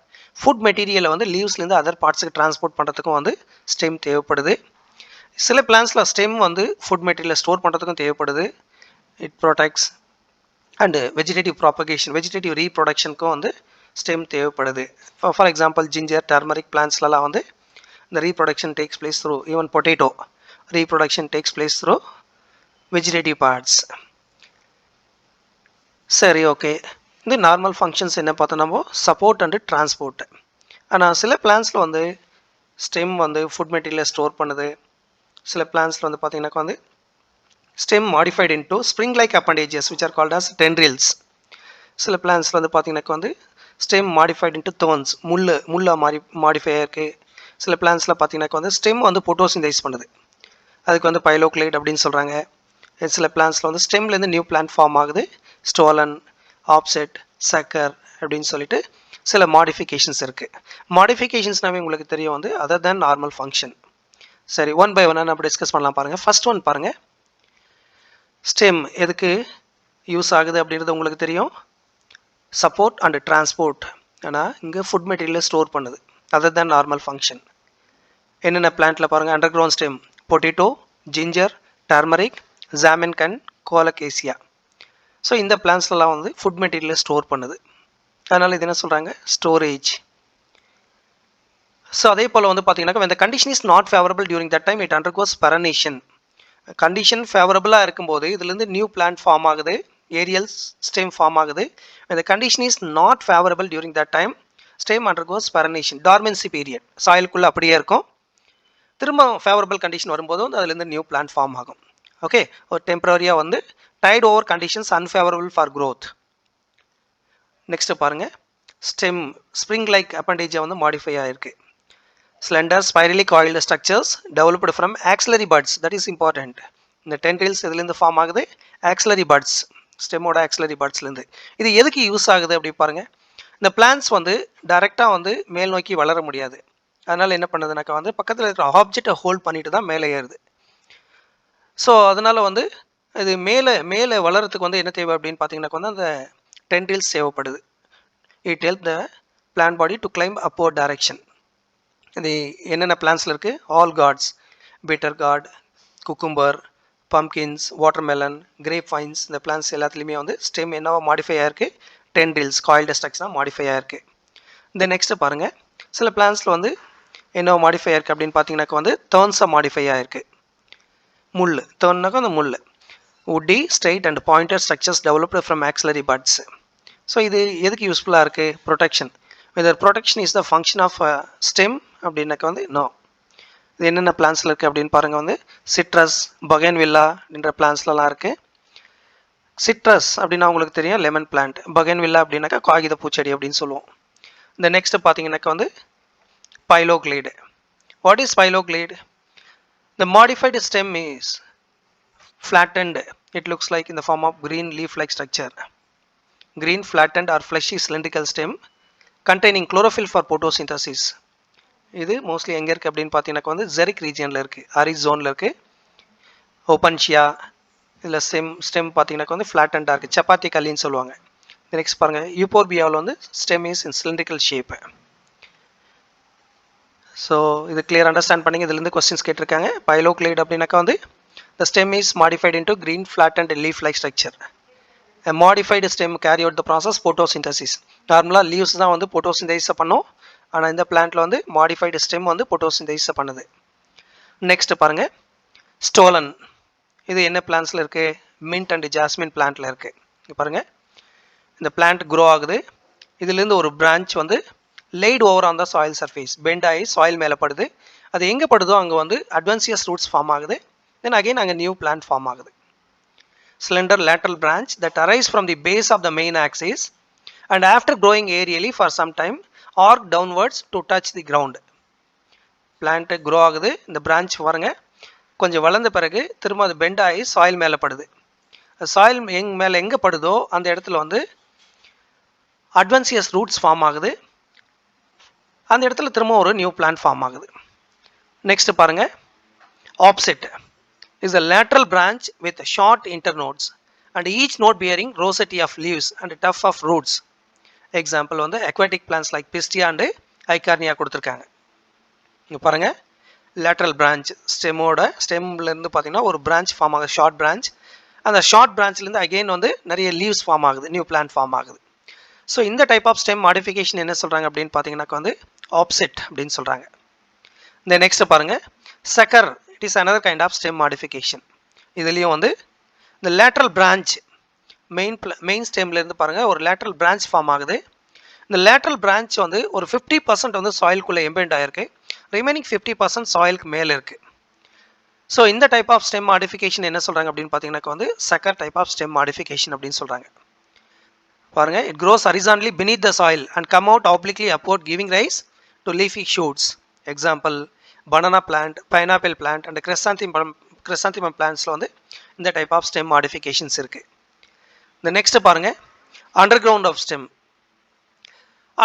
ஃபுட் மெட்டீரியலை வந்து லீவ்ஸ்லேருந்து அதர் பார்ட்ஸுக்கு டிரான்ஸ்போர்ட் பண்ணுறதுக்கும் வந்து ஸ்டெம் தேவைப்படுது. சில பிளான்ஸில் ஸ்டெம் வந்து ஃபுட் மெட்டீரியலை ஸ்டோர் பண்ணுறதுக்கும் தேவைப்படுது. It protects and vegetative propagation, vegetative ரீப்ரொடக்ஷனுக்கும் வந்து ஸ்டெம் தேவைப்படுது. ஃபார் எக்ஸாம்பிள் ஜிஞ்சர், டர்மரிக் பிளான்ஸ்லாம் வந்து இந்த reproduction takes place through, even potato reproduction takes place through vegetative parts. சரி, ஓகே. இந்த நார்மல் ஃபங்க்ஷன்ஸ் என்ன பார்த்தோம் நம்ம? Support and transport. ஆனால் சில பிளான்ஸில் வந்து ஸ்டெம் வந்து ஃபுட் மெட்டீரியலை ஸ்டோர் பண்ணுது. சில பிளான்ஸில் வந்து பார்த்தீங்கன்னாக்கா வந்து stem modified into spring like appendages which are called as tendrils. சில பிளான்ஸில் வந்து பார்த்தீங்கன்னாக்கா வந்து stem modified into thorns, முள்ளா மாடிஃபை ஆகிருக்கு. சில பிளான்ஸில் பார்த்தீங்கன்னாக்கா வந்து ஸ்டெம் வந்து போட்டோசிந்தேஸ் பண்ணுது, அதுக்கு வந்து பைலோக்ளைட் அப்படின்னு சொல்கிறாங்க. சில பிளான்ஸில் வந்து ஸ்டெம்லேருந்து நியூ பிளான்ட் ஃபார்ம் ஆகுது, ஸ்டோலன், ஆப்செட், சக்கர் அப்படின்னு சொல்லிட்டு சில மாடிஃபிகேஷன்ஸ் இருக்குது. மாடிஃபிகேஷன்ஸ்னாவே உங்களுக்கு தெரியும் வந்து அதர் தேன் நார்மல் ஃபங்க்ஷன். சரி, ஒன் பை ஒன் நம்ம டிஸ்கஸ் பண்ணலாம் பாருங்கள். ஃபர்ஸ்ட் ஒன் பாருங்கள், ஸ்டெம் எதுக்கு யூஸ் ஆகுது அப்படின்றது உங்களுக்கு தெரியும். Support and transport. ஆனால் இங்கே ஃபுட் மெட்டீரியலை ஸ்டோர் பண்ணுது. அதர் தான் நார்மல் ஃபங்க்ஷன். என்னென்ன பிளான்ட்டில் பாருங்கள், underground stem potato, ginger, turmeric, ஜாமின் கன், கோலகேசியா. ஸோ இந்த பிளான்ஸ்லாம் வந்து ஃபுட் மெட்டீரியலை ஸ்டோர் பண்ணுது. அதனால் இது என்ன சொல்கிறாங்க, ஸ்டோரேஜ். ஸோ அதே போல் வந்து பார்த்தீங்கன்னா, when the condition is not favorable during that time it undergoes perenniation. Condition ஃபேவரபுளாக இருக்கும்போது இதுலேருந்து நியூ பிளான்ட் ஃபார்ம் ஆகுது, ஏரியல் ஸ்டெம் ஃபார்ம் ஆகுது. when the condition is not favorable during that time stem undergoes perenniation, dormancy period. சாயிலுக்குள்ளே அப்படியே இருக்கும். திரும்ப favourable condition வரும்போது வந்து அதுலேருந்து நியூ பிளான்ட் ஃபார்ம் ஆகும். ஓகே, ஒரு டெம்பரரியாக வந்து tide over conditions unfavourable for growth. Next பாருங்கள், ஸ்டெம் ஸ்ப்ரிங் லைக் அப்பண்டேஜை வந்து மாடிஃபை ஆகிருக்கு. slender spirally coiled structures developed from axillary buds. That is important. இந்த tendrils எதுலேருந்து ஃபார்ம் ஆகுது, axillary buds, ஸ்டெம்மோட axillary budsலேருந்து. இது எதுக்கு யூஸ் ஆகுது அப்படி பாருங்கள். இந்த பிளான்ஸ் வந்து டைரெக்டாக வந்து மேல் நோக்கி வளர முடியாது. அதனால் என்ன பண்ணுதுனாக்கா வந்து பக்கத்தில் இருக்கிற ஆப்ஜெக்டை ஹோல்ட் பண்ணிட்டு தான் மேலே ஏறுது. ஸோ அதனால் வந்து இது மேலே வளரத்துக்கு வந்து என்ன தேவை அப்படின்னு பார்த்தீங்கன்னாக்கா வந்து அந்த டென்ட்ரில்ஸ் தேவைப்படுது. It help the plant body to climb upward direction. இது என்னென்ன பிளான்ஸில் இருக்குது, all gourds, bitter gourd, cucumber, pumpkins, watermelon, grape vines, இந்த பிளான்ஸ் எல்லாத்துலேயுமே வந்து ஸ்டெம் என்னவா மாடிஃபை ஆகிருக்கு, டென்ட்ரில்ஸ் காயில்டு ஸ்ட்ரக்சராக மாடிஃபை ஆகிருக்கு. இந்த நெக்ஸ்ட்டு பாருங்கள், சில பிளான்ஸில் வந்து என்னவா மாடிஃபை ஆகிருக்கு அப்படின்னு பார்த்தீங்கன்னாக்கா வந்து தேர்ன்ஸாக மாடிஃபை ஆகிருக்கு. முள், தேர்ன்னாக்கா அந்த முள், woody, straight and pointed structures developed from axillary buds. So இது எதுக்கு யூஸ்ஃபுல்லாக இருக்குது, protection. whether protection is the function of stem அப்படின்னாக்கா வந்து நோ. இது என்னென்ன பிளான்ஸில் இருக்குது அப்படின்னு பாருங்கள், வந்து சிட்ரஸ், பகன்வில்லா அப்படின்ற பிளான்ஸ்லாம் இருக்குது. சிட்ரஸ் அப்படின்னா உங்களுக்கு தெரியும் லெமன் பிளான்ட், பகன்வில்லா அப்படின்னாக்கா காகித பூச்செடி அப்படின்னு சொல்லுவோம். இந்த நெக்ஸ்ட் பார்த்தீங்கன்னாக்கா வந்து phylloclade. What is phylloclade? The modified stem is flattened. It looks like in the form of green leaf-like structure. Green flattened or fleshy cylindrical stem containing chlorophyll for photosynthesis. இது mostly எங்கே இருக்குது அப்படின்னு பார்த்தீங்கன்னா வந்து ஜெரிக் ரீஜியனில் இருக்குது, அரிஸ் ஜோனில் இருக்குது. ஓப்பன்ஷியா இதில் ஸ்டெம் பார்த்தீங்கன்னா வந்து ஃப்ளாட்டண்டாக இருக்குது, சப்பாத்தி கல்லின்னு சொல்லுவாங்க. நெக்ஸ்ட் பாருங்கள், யூபோர்பியாவில் வந்து stem is in cylindrical shape. So இது கிளியர் அண்டர்ஸ்டாண்ட் பண்ணிங்க. இதுலேருந்து கொஸ்டின்ஸ் கேட்டிருக்காங்க. பைலோக்ளேட் அப்படின்னாக்கா வந்து the stem is modified into green flattened leaf-like structure. A modified stem carry out the process photosynthesis. நார்மலாக லீவ்ஸ் தான் வந்து photosynthesis பண்ணும், ஆனால் இந்த பிளான்ட்டில் வந்து மாடிஃபைடு ஸ்டெம் வந்து photosynthesis பண்ணுது. நெக்ஸ்ட் பாருங்கள், ஸ்டோலன். இது என்ன பிளான்ஸில் இருக்குது, மின்ட் அண்ட் ஜாஸ்மின் பிளான்ட்டில் இருக்குது. இங்கே பாருங்கள், இந்த பிளான்ட் க்ரோ ஆகுது. இதுலேருந்து ஒரு பிரான்ச் வந்து laid over on the soil surface, bend ஆகி சாயில் மேலே படுது. அது எங்கே படுதோ அங்கே வந்து அட்வான்சியஸ் ரூட்ஸ் ஃபார்ம் ஆகுது. தென் அகெயின் அங்கே நியூ பிளான்ட் ஃபார்ம் ஆகுது. slender lateral branch that arise from the base of the main axis and after growing aerially for some time arc downwards to touch the ground. plant grow ஆகுது, இந்த branch பாருங்க கொஞ்சம் வளர்ந்த பிறகு திரும்ப அது bend ஆகி சாயில் மேலே படுது. சாயில் மேலே எங்கே படுதோ அந்த இடத்துல வந்து அட்வான்சியஸ் ரூட்ஸ் ஃபார்ம் ஆகுது. அந்த இடத்துல திரும்ப ஒரு நியூ பிளான்ட் ஃபார்ம் ஆகுது. நெக்ஸ்ட் பாருங்க, offset is a lateral branch with short internodes and each node bearing rosette of leaves and tuft of roots. Example வந்து aquatic plants like pistia and Eichhornia கொடுத்துருக்காங்க. இங்கே பாருங்கள், lateral branch ஸ்டெம்லேருந்து பார்த்தீங்கன்னா ஒரு branch form ஆகுது, short branch. அந்த short branchலேருந்து again வந்து நிறைய லீவ்ஸ் ஃபார்ம் ஆகுது, நியூ பிளான்ட் ஃபார்ம் ஆகுது. ஸோ இந்த டைப் ஆஃப் ஸ்டெம் மாடிஃபிகேஷன் என்ன சொல்கிறாங்க அப்படின்னு பார்த்தீங்கன்னாக்கா வந்து ஆப்செட் அப்படின்னு சொல்கிறாங்க. இந்த நெக்ஸ்ட் பாருங்கள், சக்கர். It is another kind of stem modification. இதுலேயும் வந்து இந்த lateral branch மெயின் ஸ்டெம்லேருந்து பாருங்கள் ஒரு lateral branch ஃபார்ம் ஆகுது. இந்த lateral branch வந்து ஒரு 50% வந்து சாயிலுக்குள்ளே எம்பெண்ட் ஆகிருக்கு, ரிமைனிங் 50% சாயிலுக்கு மேலே இருக்குது. ஸோ இந்த டைப் ஆஃப் ஸ்டெம் மாடிஃபிகேஷன் என்ன சொல்கிறாங்க அப்படின்னு பார்த்தீங்கன்னாக்கா வந்து சக்கர் டைப் ஆஃப் ஸ்டெம் மாடிஃபிகேஷன் அப்படின்னு சொல்கிறாங்க. பாருங்கள், it grows horizontally beneath the soil and come out obliquely upward giving rise to leafy shoots. Example banana plant, pineapple plant and chrysanthemum plants வந்து இந்த டைப் ஆஃப் ஸ்டெம் மாடிஃபிகேஷன்ஸ் இருக்குது. இந்த next பாருங்கள், underground of stem.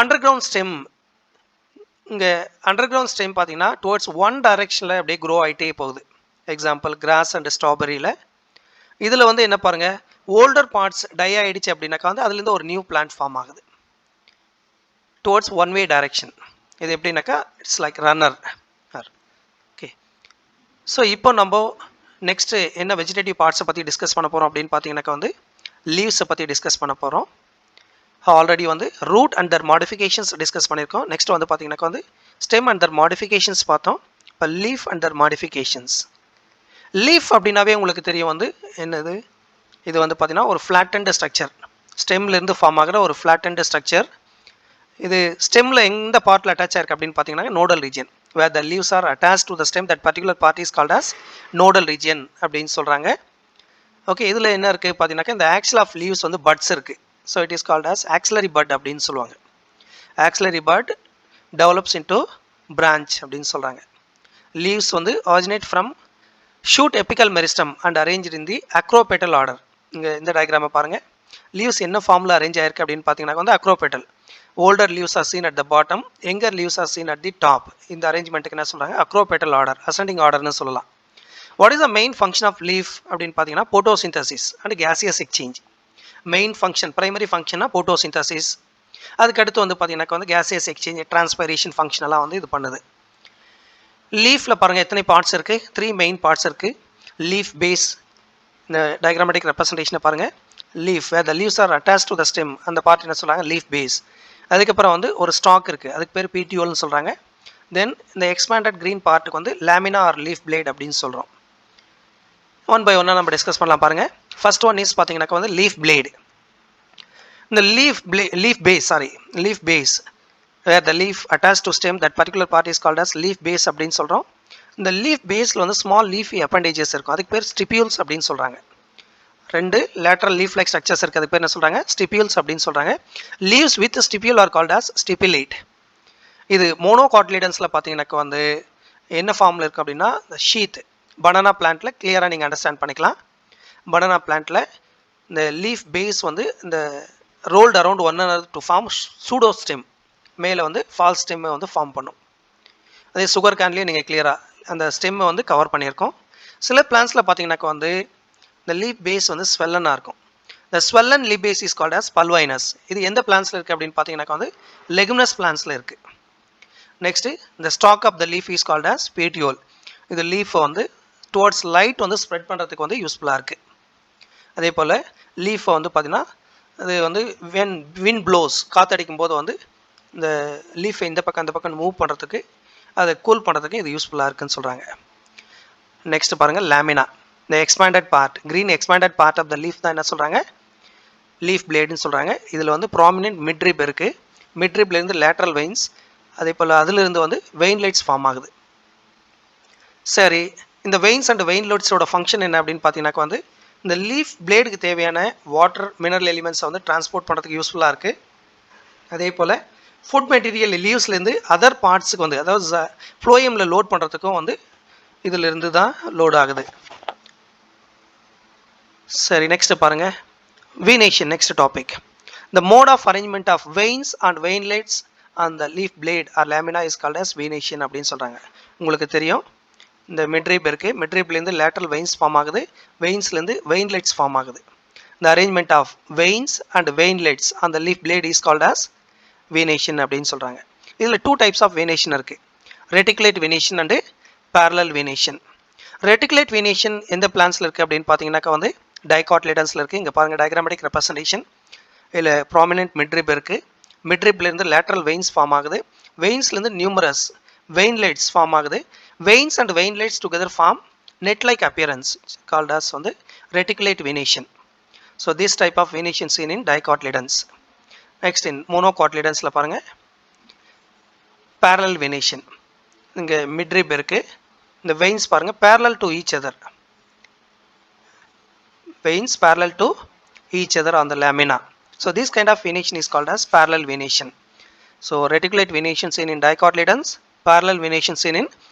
Underground stem இங்கே underground stem பார்த்தீங்கன்னா towards one டைரெக்ஷனில் அப்படியே grow ஆகிட்டே போகுது. எக்ஸாம்பிள் கிராஸ் அண்ட் ஸ்ட்ராபெரியில். இதில் வந்து என்ன பாருங்கள், ஓல்டர் பார்ட்ஸ் டை ஆகிடுச்சு அப்படின்னாக்கா வந்து அதுலேருந்து ஒரு நியூ பிளான்ட் ஃபார்ம் ஆகுது டுவர்ட்ஸ் ஒன் வே டைரெக்ஷன். இது எப்படின்னாக்கா it's like runner. Okay, so இப்போ நம்ம நெக்ஸ்ட்டு என்ன வெஜிடேட்டிவ் பார்ட்ஸை பற்றி டிஸ்கஸ் பண்ண போகிறோம் அப்படின்னு பார்த்தீங்கன்னாக்கா வந்து லீவ்ஸை பற்றி டிஸ்கஸ் பண்ண போகிறோம். ஆல்ரெடி வந்து root and their modifications discuss பண்ணியிருக்கோம். நெக்ஸ்ட் வந்து பார்த்தீங்கன்னாக்கா வந்து ஸ்டெம் அண்ட் தர் மாடிஃபிகேஷன்ஸ் பார்த்தோம். இப்போ leaf and their modifications. Leaf அப்படின்னாவே உங்களுக்கு தெரியும் வந்து என்னது, இது வந்து பார்த்தீங்கன்னா ஒரு ஃப்ளாட்டன்டு ஸ்ட்ரக்சர், ஸ்டெம்லேருந்து ஃபார்ம் ஆகிற ஒரு ஃப்ளாட்டன்டு ஸ்ட்ரக்சர். இது ஸ்டெம்மில் எந்த பார்ட்டில் அட்டாச் ஆயிருக்கு அப்படின்னு பார்த்தீங்கன்னா nodal region, where the leaves are attach to the stem, that particular part is called as nodal region அப்படின்னு சொல்கிறாங்க. ஓகே, இதில் என்ன இருக்குது பார்த்தீங்கன்னாக்கா இந்த ஆக்சில் ஆஃப் லீவ்ஸ் வந்து பட்ஸ் இருக்குது. So it is called as axillary bud அப்படின்னு சொல்லுவாங்க. Axillary bud develops into branch அப்படின்னு சொல்கிறாங்க. லீவ்ஸ் வந்து originate from shoot apical meristem and arrange in the acropetal order. இங்கே இந்த டயக்ராமை பாருங்கள். லீவ்ஸ் என்ன ஃபார்மில் அரேஞ்ச் ஆயிருக்கு அப்படின்னு பார்த்தீங்கன்னா வந்து acropetal. Older leaves are seen at the bottom, younger leaves are seen at the top. இந்த அரேஞ்ச்மெண்ட்டுக்கு என்ன சொல்கிறாங்க, அக்ரோபெட்டல் ஆர்டர், அசெண்டிங் ஆர்டர்னு சொல்லலாம். What is the main function of leaf அப்படின்னு பார்த்தீங்கன்னா photosynthesis and gaseous exchange. Main function, primary ஃபங்க்ஷன்னா photosynthesis. அதுக்கடுத்து வந்து பார்த்தீங்கன்னாக்கா வந்து கேசியஸ் எக்ஸ்சேஞ்ச், டிரான்ஸ்பைரேஷன் ஃபங்க்ஷனெல்லாம் வந்து இது பண்ணுது. லீஃபில் பாருங்கள் எத்தனை பார்ட்ஸ் இருக்குது, 3 மெயின் பார்ட்ஸ் இருக்குது. லீஃப் பேஸ், இந்த டயக்ராமேட்டிக் ரெப்ரசன்டேஷனை பாருங்கள். Leaf where the leaves are attach to the stem, அந்த பார்ட் என்ன சொல்கிறாங்க, லீஃப் பேஸ். அதுக்கப்புறம் வந்து ஒரு ஸ்டாக் இருக்குது, அதுக்கு பேர் பீட்டியோல்னு சொல்கிறாங்க. தென் இந்த எக்ஸ்பேண்டட் க்ரீன் பார்ட்டுக்கு வந்து லேமினா ஆர் லீஃப் பிளேட் அப்படின்னு சொல்கிறோம். ஒன் பை ஒன்னாக நம்ம டிஸ்கஸ் பண்ணலாம் பாருங்கள். ஃபர்ஸ்ட் ஒன் இஸ் பார்த்தீங்கன்னாக்கா வந்து லீஃப் பிளேடு. இந்த leaf base where the leaf attach to stem, that particular part is called as leaf base அப்படின்னு சொல்கிறோம். இந்த லீஃப் பேஸில் வந்து ஸ்மால் லீஃபி அப்பண்டேஜஸ் இருக்கும், அதுக்கு பேர் ஸ்டிபியூல்ஸ் அப்படின்னு சொல்கிறாங்க. 2 லேட்டரல் லீஃப் லைக் ஸ்ட்ரக்சர்ஸ் இருக்குது, அதுக்கு பேர் என்ன சொல்கிறாங்க, ஸ்டிபியூல்ஸ் அப்படின்னு சொல்கிறாங்க. Leaves with stipule are called as stipulate. இது மோனோகாட்லிடன்ஸில் பார்த்தீங்கன்னாக்கா வந்து என்ன ஃபார்மில் இருக்குது அப்படின்னா இந்த ஷீத். பனானா பிளான்ட்டில் கிளியராக நீங்கள் அண்டர்ஸ்டாண்ட் பண்ணிக்கலாம். பனானா பிளான்ட்டில் இந்த லீஃப் பேஸ் வந்து இந்த rolled around 1 another to form pseudo stem, மேலே வந்து ஃபால் ஸ்டெம்மை வந்து ஃபார்ம் பண்ணும். அதே சுகர் கேன்லேயே நீங்கள் கிளியராக அந்த ஸ்டெம்மை வந்து கவர் பண்ணியிருக்கோம். சில பிளான்ஸில் பார்த்தீங்கன்னாக்கா வந்து இந்த லீஃப் பேஸ் வந்து ஸ்வெல்லனாக இருக்கும். இந்த swollen leaf base is called as pulvinus. இது எந்த பிளான்ஸில் இருக்குது அப்படின்னு பார்த்தீங்கன்னாக்கா வந்து லெகுமினஸ் பிளான்ஸில் இருக்குது. நெக்ஸ்ட்டு இந்த stalk of the leaf is called as petiole. இது லீஃபை வந்து டுவர்ட்ஸ் லைட் வந்து ஸ்ப்ரெட் பண்ணுறதுக்கு வந்து யூஸ்ஃபுல்லாக இருக்குது. அதே போல் லீஃபை வந்து பார்த்திங்கன்னா அது வந்து வின் ப்ளோஸ், காற்றடிக்கும் போது வந்து இந்த லீஃபை இந்த பக்கம் அந்த பக்கம் மூவ் பண்ணுறதுக்கு, அதை கூல் பண்ணுறதுக்கு இது யூஸ்ஃபுல்லாக இருக்குதுன்னு சொல்கிறாங்க. நெக்ஸ்ட் பாருங்கள் லேமினா. இந்த expanded part, green expanded part of the leaf தான் என்ன சொல்கிறாங்க, லீஃப் பிளேடுன்னு சொல்கிறாங்க. இதில் வந்து ப்ராமினென்ட் மிட்ரிப் இருக்குது. மிட்ரிப்லேருந்து லேட்ரல் வெயின்ஸ், அதே போல் அதிலிருந்து வந்து வெயின்லைட்ஸ் ஃபார்ம் ஆகுது. சரி, இந்த வெயின்ஸ் அண்ட் வெயின்லைட்ஸோட ஃபங்க்ஷன் என்ன அப்படின்னு பார்த்தீங்கன்னாக்கா வந்து இந்த லீஃப் பிளேடுக்கு தேவையான வாட்டர் மினரல் எலிமெண்ட்ஸை வந்து டிரான்ஸ்போர்ட் பண்ணுறதுக்கு யூஸ்ஃபுல்லாக இருக்குது. அதே போல் ஃபுட் மெட்டீரியல் லீவ்ஸ்லேருந்து அதர் பார்ட்ஸுக்கு வந்து, அதாவது ஃப்ளோயமில் லோட் பண்ணுறதுக்கும் வந்து இதிலிருந்து தான் லோட் ஆகுது. சரி, நெக்ஸ்ட் பாருங்கள் venation. Next topic, the mode of arrangement of veins and veinlets on the leaf blade or lamina is called as venation அப்படின்னு சொல்கிறாங்க. உங்களுக்கு தெரியும் இந்த மிட்ரிப் இருக்குது, மிட்ரிப்லேருந்து லேட்ரல் வெயின்ஸ் ஃபார்ம் ஆகுது, வெயின்ஸ்லேருந்து வெயின்லெட்ஸ் ஃபார்ம் ஆகுது. இந்த arrangement of veins and veinlets அந்த leaf blade is called as venation அப்படின்னு சொல்கிறாங்க. இதில் 2 டைப்ஸ் ஆஃப் venation இருக்குது, reticulate venation and parallel venation. Reticulate venation எந்த பிளான்ஸில் இருக்குது அப்படின்னு பார்த்தீங்கன்னாக்கா வந்து டைகாட்லிடன்ஸில் இருக்குது. இங்கே பாருங்கள் டயக்ராமேட்டிக் ரெப்ரசன்டேஷன். இதில் ப்ராமினென்ட் மிட்ரிப் இருக்குது, மிட்ரிப்லேருந்து லேட்ரல் வெயின்ஸ் ஃபார்ம் ஆகுது, வெயின்ஸ்லேருந்து நியூமரஸ் வெயின்லைட்ஸ் ஃபார்ம் ஆகுது. Veins and veinlets together form net like appearance called as வந்து reticulate venation. So this type of venation seen in dicotyledons. Next in மோனோகாட்லிடன்ஸில் பாருங்கள் parallel venation. இங்கே midrib இருக்குது, இந்த veins பாருங்கள் parallel to each other, veins parallel to each other on the lamina. So this kind of venation is called as parallel venation. So reticulate venation seen in dicotyledons, parallel venation seen in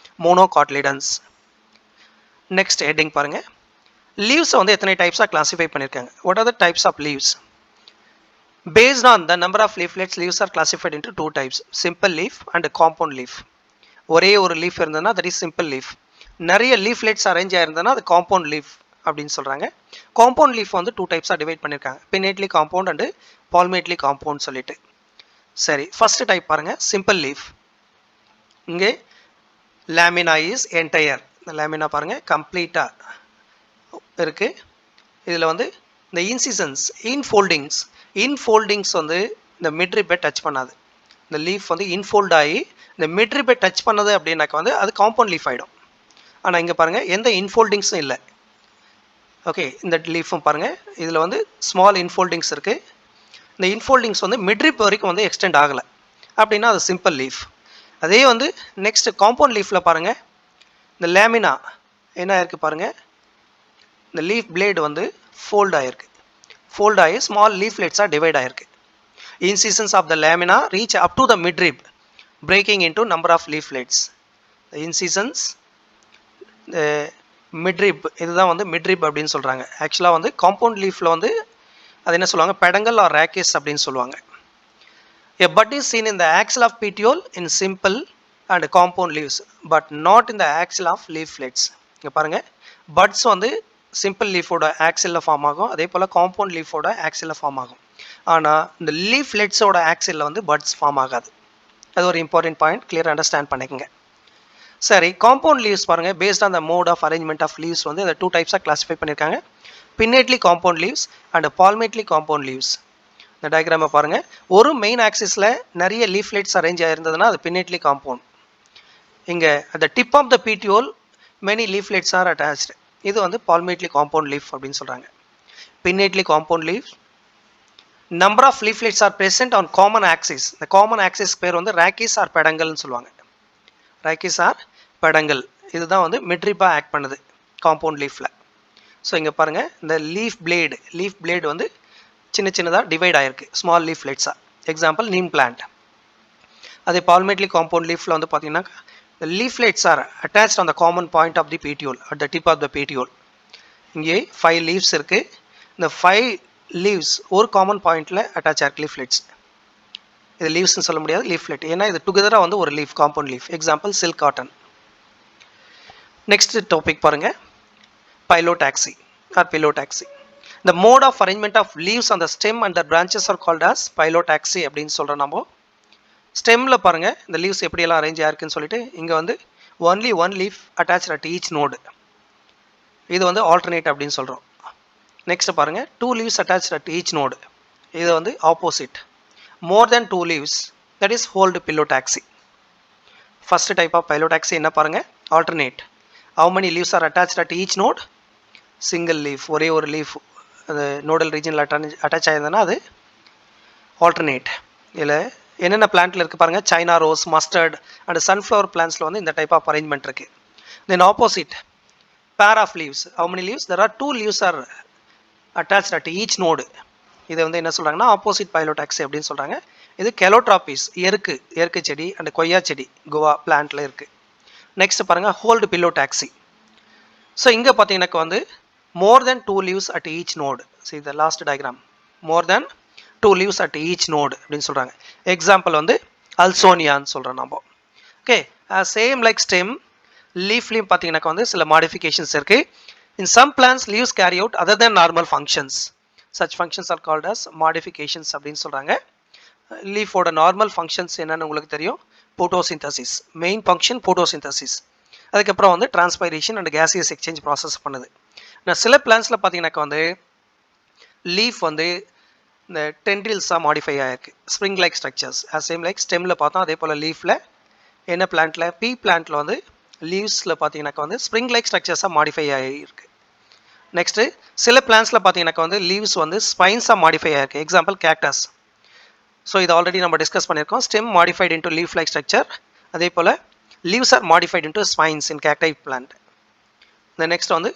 monocotyledons. Next heading பாருங்க, leaves வந்து எத்தனை டைப்ஸாக classify பண்ணியிருக்காங்க. What are the types of leaves? Based on the number of leaflets, leaves are classified into two types, simple leaf and compound leaf. ஒரே ஒரு leaf இருந்ததுன்னா that is simple leaf. நிறைய leaflets arrange ஆயிருந்ததுன்னா அது compound leaf அப்படின்னு சொல்றாங்க. compound leaf வந்து two டைப்ஸாக divide பண்ணியிருக்காங்க, pinnately compound and palmately compound சொல்லிட்டு. சரி, ஃபர்ஸ்ட் டைப் பாருங்க, simple leaf. இங்கே lamina is entire, இந்த lamina பாருங்க கம்ப்ளீட்டா இருக்கு. இதில் வந்து இந்த இன்சிசன்ஸ் இன்ஃபோல்டிங்ஸ் வந்து இந்த மிட்ரிப்பை டச் பண்ணாது. இந்த லீஃப் வந்து இன்ஃபோல்ட் ஆகி இந்த மிட்ரிப்பை டச் பண்ணது அப்படின்னாக்கா வந்து அது காம்பவுண்ட் லீஃப் ஆகிடும். ஆனால் இங்கே பாருங்கள் எந்த இன்ஃபோல்டிங்ஸும் இல்லை. ஓகே, இந்த லீஃபும் பாருங்கள் இதில் வந்து ஸ்மால் இன்ஃபோல்டிங்ஸ் இருக்குது. இந்த இன்ஃபோல்டிங்ஸ் வந்து மிட்ரிப் வரைக்கும் வந்து எக்ஸ்டெண்ட் ஆகலை அப்படின்னா அது சிம்பிள் லீஃப். அதே வந்து நெக்ஸ்ட் காம்பவுண்ட் லீஃபில் பாருங்கள், இந்த லேமினா என்ன இருக்குது பாருங்கள், இந்த லீஃப் பிளேடு வந்து ஃபோல்ட் ஆகிருக்கு, ஃபோல்ட் ஆகி ஸ்மால் லீஃப்லெட்ஸாக டிவைட் ஆகிருக்கு. Incisions of the lamina reach up to the midrib breaking into number of leaflets. Incisions midrib, இதுதான் வந்து மிட்ரிப் அப்படின்னு சொல்கிறாங்க. ஆக்சுவலாக வந்து காம்பவுண்ட் லீஃபில் வந்து அது என்ன சொல்லுவாங்க, பெடங்கல் ஆர் ரேக்கேஸ் அப்படின்னு சொல்லுவாங்க. A bud is seen in the axil of petiole in simple and compound leaves but not in the axil of leaflets. இங்கே பாருங்கள், பட்ஸ் வந்து சிம்பிள் லீஃபோட ஆக்சிலில் ஃபார்ம் ஆகும், அதே போல் காம்பவுண்ட் லீஃபோட ஆக்சிலில் ஃபார்ம் ஆகும். ஆனால் இந்த லீஃப்லெட்ஸோட ஆக்சிலில் வந்து பட்ஸ் ஃபார்ம் ஆகாது. அது ஒரு இம்பார்ட்டன்ட் பாயிண்ட், கிளியர் அண்டர்ஸ்டாண்ட் பண்ணிக்கங்க. சரி, காம்பவுண்ட் லீவ்ஸ் பாருங்கள், based on the mode of arrangement of leaves வந்து இந்த டூ டைப்ஸாக கிளாஸிஃபை பண்ணியிருக்காங்க, pinnately compound leaves and palmately compound leaves. இந்த டயக்ராமை பாருங்கள், ஒரு மெயின் ஆக்சிஸில் நிறைய லீஃப்லெட்ஸ் அரேஞ்ச் ஆயிருந்ததுன்னா அது pinnately compound. இங்கே at the tip of the petiole many leaflets are attached, இது வந்து palmately compound leaf அப்படின்னு சொல்கிறாங்க. pinnately compound leaf, number of leaflets are present on common axis. இந்த காமன் ஆக்சிஸ் பேர் வந்து ரேக்கிஸ் ஆர் பெடங்கல்னு சொல்லுவாங்க. ரேக்கிஸ் ஆர் பெடங்கல், இதுதான் வந்து மிட்ரிப்பாக ஆக்ட் பண்ணுது காம்பவுண்ட் லீஃபில். ஸோ இங்கே பாருங்கள், இந்த லீஃப் பிளேடு வந்து சின்ன சின்னதாக டிவைட் ஆகிருக்கு ஸ்மால் லீஃப்லெட்ஸாக. Example neem plant. அதே பால்மேட்லி காம்பவுண்ட் லீஃபில் வந்து பார்த்தீங்கன்னா the leaflets are attached on the common point of the petiole, at the tip of the petiole. இங்கே 5 leaves இருக்குது. இந்த 5 leaves ஒரு காமன் பாயிண்டில் அட்டாச் ஆகிருக்கு லீஃப்லெட்ஸ். இது லீவ்ஸ்ன்னு சொல்ல முடியாது, லீஃப்லெட், ஏன்னா இது டுகெதராக வந்து ஒரு leaf, compound leaf. Example silk cotton. Next topic பாருங்கள், pilotaxy or pilotaxy. The mode of arrangement of leaves on the stem and the branches are called as pilotaxy அப்படின்னு சொல்கிறோம். நம்ம ஸ்டெம்மில் பாருங்கள் இந்த லீவ்ஸ் எப்படியெல்லாம் அரேஞ்ச் ஆயிருக்குன்னு சொல்லிட்டு, இங்கே வந்து only one leaf attach at each node, இது வந்து ஆல்டர்னேட் அப்படின்னு சொல்கிறோம். நெக்ஸ்ட் பாருங்கள், 2 leaves attached at each node, இது வந்து opposite. more than 2 leaves, that is hold pilotaxy. First type of pilotaxy என்ன பாருங்கள், alternate. how many leaves are attached at each node? Single leaf, ஒரே ஒரு லீஃப் அது நோடல் ரீஜனில் attach ஆயிருந்ததுன்னா அது alternate. இதில் என்னென்ன பிளான்ட்டில் இருக்குது பாருங்கள், China rose, mustard and sunflower பிளான்ட்ஸில் வந்து இந்த டைப் ஆஃப் அரேஞ்ச்மெண்ட் இருக்குது. Then opposite, pair of leaves, how many leaves? there are 2 leaves are attached at each node, இதை வந்து என்ன சொல்கிறாங்கன்னா ஆப்போசிட் பைலோடாக்ஸி அப்படின்னு சொல்கிறாங்க. இது கெலோட்ராபிஸ், எருக்கு செடி அண்ட் கொய்யா செடி கோவா பிளான்ட்டில் இருக்குது. நெக்ஸ்ட் பாருங்கள், ஹோல்டு பிலோடாக்ஸி. ஸோ இங்கே பார்த்தீங்கன்னாக்கா வந்து மோர் தென் 2 leaves at each node. see the last diagram, more than 2 leaves at each node அப்படின்னு சொல்கிறாங்க. எக்ஸாம்பிள் வந்து அல்சோனியான்னு சொல்கிறோம் நம்ம. ஓகே, சேம் லைக் ஸ்டெம் லீஃப்லையும் பார்த்தீங்கன்னாக்கா வந்து சில மாடிஃபிகேஷன்ஸ் இருக்குது. in some plants leaves carry out other than normal functions, such functions are called as modifications அப்படின்னு சொல்கிறாங்க. லீஃபோட நார்மல் ஃபங்க்ஷன்ஸ் என்னன்னு உங்களுக்கு தெரியும், போட்டோசிந்தசிஸ், மெயின் ஃபங்க்ஷன் போட்டோசிந்தசிஸ். அதுக்கப்புறம் வந்து transpiration and gaseous exchange process பண்ணுது. நான் சில பிளான்ஸில் பார்த்தீங்கன்னாக்கா வந்து லீஃப் வந்து இந்த டென்ட்ரில்ஸாக மாடிஃபை ஆகிருக்கு, spring like structures. Same like ஸ்டெம்மில் பார்த்தோம், அதே போல் லீஃபில் என்ன பிளான்ட்டில், பீ பிளான்ட்டில் வந்து லீவ்ஸில் பார்த்தீங்கன்னாக்கா வந்து ஸ்ப்ரிங் லைக் ஸ்ட்ரக்சர்ஸாக மாடிஃபை ஆகிருக்கு. நெக்ஸ்ட்டு சில பிளான்ஸில் பார்த்தீங்கன்னாக்கா வந்து லீவ்ஸ் வந்து ஸ்பைன்ஸாக மாடிஃபை ஆகிருக்கு. Example cactus. ஸோ இது ஆல்ரெடி நம்ம டிஸ்கஸ் பண்ணியிருக்கோம், stem modified into leaf like structure, அதே போல் leaves are modified into spines in cacti plant. இந்த நெக்ஸ்ட் வந்து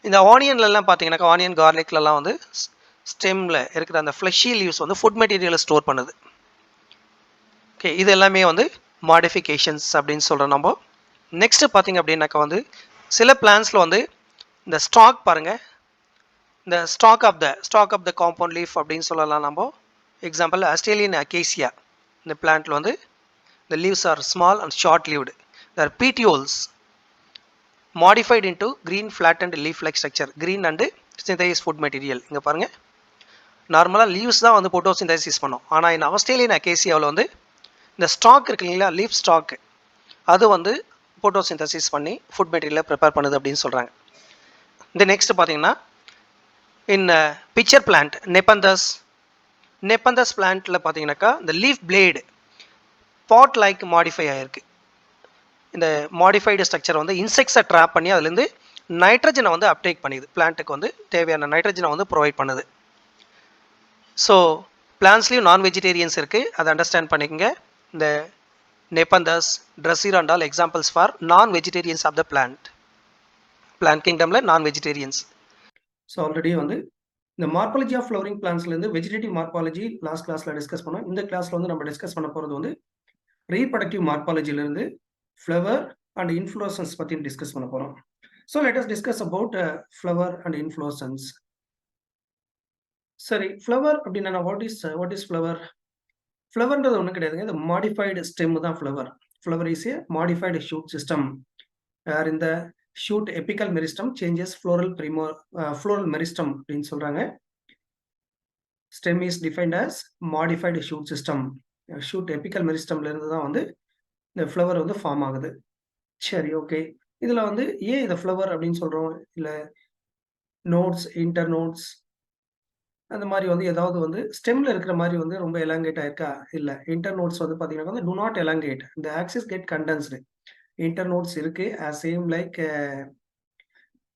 இந்த ஆனியன்லலாம் பார்த்தீங்கன்னாக்கா ஆனியன் கார்லிக்லலாம் வந்து ஸ்டெம்மில் இருக்கிற அந்த ஃப்ளஷி லீவ்ஸ் வந்து ஃபுட் மெட்டீரியலை ஸ்டோர் பண்ணுது. ஓகே, இது எல்லாமே வந்து மாடிஃபிகேஷன்ஸ் அப்படின்னு சொல்கிறோம் நம்ம. நெக்ஸ்ட்டு பார்த்தீங்க அப்படின்னாக்கா வந்து சில பிளான்ஸில் வந்து இந்த ஸ்டாக் பாருங்கள், இந்த stalk of the compound leaf அப்படின்னு சொல்லலாம் நம்ம. Example Australian acacia. இந்த பிளான்ட்டில் வந்து the leaves are small and short lived. They are petioles modified into green flattened leaf like structure. Green and synthesized food material. இங்கே பாருங்க, நார்மலாக லீவ்ஸ் தான் வந்து போட்டோசிந்தசிஸ் பண்ணோம். ஆனால் இந்த ஆஸ்திரேலியன் அகேசியாவில் வந்து இந்த ஸ்டாக் இருக்கு இல்லைங்களா, லீஃப் ஸ்டாக், அது வந்து போட்டோசிந்தசிஸ் பண்ணி ஃபுட் மெட்டீரியலை ப்ரிப்பேர் பண்ணுது அப்படின்னு சொல்கிறாங்க. இந்த நெக்ஸ்ட் பார்த்தீங்கன்னா இன் பிக்சர் பிளான்ட் நெப்பந்தஸ் பிளான்ட்டில் பார்த்தீங்கன்னாக்கா இந்த லீஃப் பிளேடு பாட் லைக் மாடிஃபை ஆகிருக்கு. இந்த மாடிஃபைடு ஸ்ட்ரக்சர் வந்து இன்செக்ட்ஸை ட்ராப் பண்ணி அதுலேருந்து நைட்ரஜனை வந்து அப்டேக் பண்ணிது, பிளான்ட்டுக்கு வந்து தேவையான நைட்ரஜனை வந்து ப்ரொவைட் பண்ணுது. ஸோ பிளான்ஸ்லேயும் நான் வெஜிடேரியன்ஸ் இருக்குது, அதை அண்டர்ஸ்டாண்ட் பண்ணிக்கோங்க. இந்த நெப்பந்தஸ், ட்ரெஸ்ஸிர் and all examples for non vegetarians of the plant கிங்டமில் நான் வெஜிடேரியன்ஸ். ஸோ ஆல்ரெடி வந்து இந்த மார்பாலஜி ஆஃப் ஃப்ளவரிங் பிளான்ஸ்லேருந்து வெஜிடேட்டிவ் மார்பாலஜி லாஸ்ட் கிளாஸில் டிஸ்கஸ் பண்ணோம். இந்த கிளாஸில் வந்து நம்ம டிஸ்கஸ் பண்ண போகிறது வந்து ரீப்ரொடக்டிவ் மார்பாலஜிலேருந்து ஃப்ளவர் அண்ட் இன்ஃப்ளோரசன்ஸ் பற்றி டிஸ்கஸ் பண்ண போகிறோம். So let us discuss about flower and inflorescence. சரி, ஃப்ளவர் அப்படின்னா வாட் இஸ் ஃப்ளவர்? ஃப்ளவர்ன்றது ஒன்றும் கிடையாதுங்க, இந்த மாடிஃபைடு ஸ்டெம் தான் flower. Flower is a modified shoot system where இந்த shoot apical meristem changes floral meristem அப்படின்னு சொல்கிறாங்க. Stem is defined as modified shoot system. Shoot apical மெரிஸ்டம்லேருந்து தான் வந்து இந்த ஃப்ளவர் வந்து ஃபார்ம் ஆகுது. சரி, ஓகே. இதில் வந்து ஏன் இதை ஃப்ளவர் அப்படின்னு சொல்கிறோம்? இல்லை நோட்ஸ், இன்டர் நோட்ஸ் அந்த மாதிரி வந்து ஏதாவது வந்து ஸ்டெம்மில் இருக்கிற மாதிரி வந்து ரொம்ப எலாங்கேட் ஆயிருக்கா? இல்லை. இன்டர் நோட்ஸ் வந்து பார்த்தீங்கன்னா வந்து do not elongate, the axis get condensed. Inter nodes இருக்குது சேம் லைக்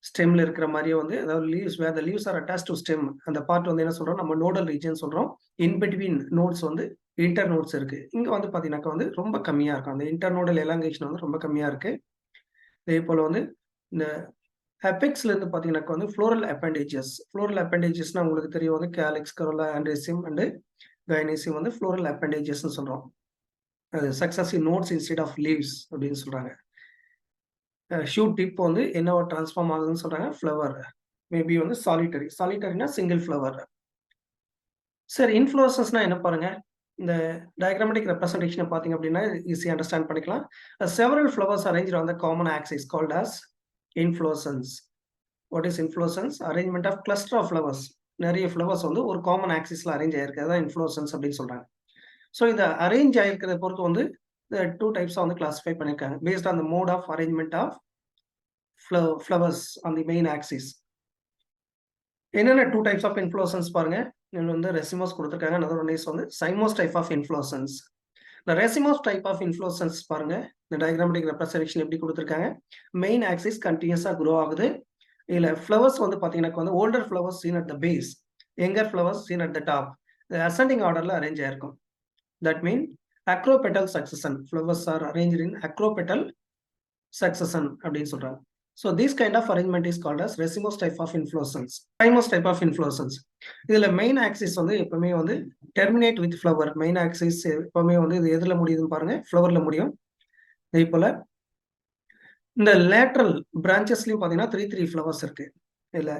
ஸ்டெம்ல இருக்கிற மாதிரியே வந்து, அதாவது leaves where the leaves are attach to stem, அந்த பார்ட் வந்து என்ன சொல்கிறோம், நம்ம நோடல் ரீஜன் சொல்கிறோம். இன்பிட்வீன் நோட்ஸ் வந்து இன்டர் நோட்ஸ் இருக்குது. இங்கே வந்து பார்த்தீங்கன்னாக்கா வந்து ரொம்ப கம்மியாக இருக்கும், அந்த இன்டர்நோடல் எலாங்கேஷன் வந்து ரொம்ப கம்மியாக இருக்குது. இதே போல் வந்து இந்த அபெக்ஸ்லேருந்து பார்த்தீங்கன்னாக்கா வந்து ஃப்ளோரல் அப்பெண்டேஜஸ்னால் உங்களுக்கு தெரியும் வந்து calyx, corolla, androecium and gynoecium வந்து ஃப்ளோரல் அப்பெண்டேஜஸ்ன்னு சொல்கிறோம். அது successive nodes instead of leaves அப்படின்னு சொல்கிறாங்க. ஷூட் டிப் வந்து என்னவா டிரான்ஸ்ஃபார்ம் ஆகுதுன்னு சொல்கிறாங்க, ஃப்ளவர். மேபி வந்து சாலிட்டரினா சிங்கிள் ஃப்ளவர். சரி, இன்ஃப்ளோரசன்ஸ்னா என்ன பாருங்க, இந்த டயக்ராமேட்டிக் ரெப்ரசன்டேஷனை பார்த்தீங்க அப்படின்னா ஈஸியாக அண்டர்ஸ்டாண்ட் பண்ணிக்கலாம். Several flowers arrange on the common axis called as inflorescence. What is inflorescence? Arrangement of cluster of flowers. நிறைய ஃப்ளவர்ஸ் வந்து ஒரு காமன் ஆக்சிஸில் அரேஞ்ச் ஆயிருக்கு, அதான் இன்ஃப்ளோரசன்ஸ் அப்படின்னு சொல்கிறாங்க. ஸோ இந்த அரேஞ்ச் ஆகிருக்கிறத பொறுத்து வந்து டூ டைப்ஸாக வந்து கிளாஸிஃபை பண்ணியிருக்காங்க based on the mode of arrangement of flowers on the main axis. என்னென்ன டூ டைப்ஸ் ஆஃப் இன்ஃப்ளோரசன்ஸ் பாருங்க. இதில் வந்து ரெசிமோஸ் கொடுத்துருக்காங்க, another one is வந்து சைமோஸ் டைப் ஆஃப் இன்ஃப்ளோரசன்ஸ். இந்த ரெசிமோஸ் டைப் ஆஃப் இன்ஃப்ளோரசன்ஸ் பாருங்க, இந்த டயக்ராமேட்டிக் ரெப்ரசன்டேஷன் எப்படி கொடுத்துருக்காங்க, மெயின் ஆக்சிஸ் கண்டினியூஸாக க்ரோ ஆகுது. இதில் ஃப்ளவர்ஸ் வந்து பார்த்தீங்கன்னா வந்து older flowers seen at the base, younger flowers seen at the top. இது அசெண்டிங் ஆர்டரில் அரேஞ்ச் ஆயிருக்கும். That mean acropetal succession, flowers are arrange in acropetal succession அப்படின்னு சொல்றாங்க. So this kind of arrangement is called as racemose type of inflorescence. Cymose type of inflorescence. இதுல main axis வந்து எப்பவுமே வந்து terminate with flower. Main axis எப்பவுமே வந்து இது எதுல முடியுதுன்னு பாருங்க, ஃப்ளவர்ல முடியும். இதே போல இந்த லேட்ரல் பிரான்ச்சஸ்லயும் பாத்தீங்கன்னா 3 ஃப்ளவர்ஸ் இருக்கு. இதுல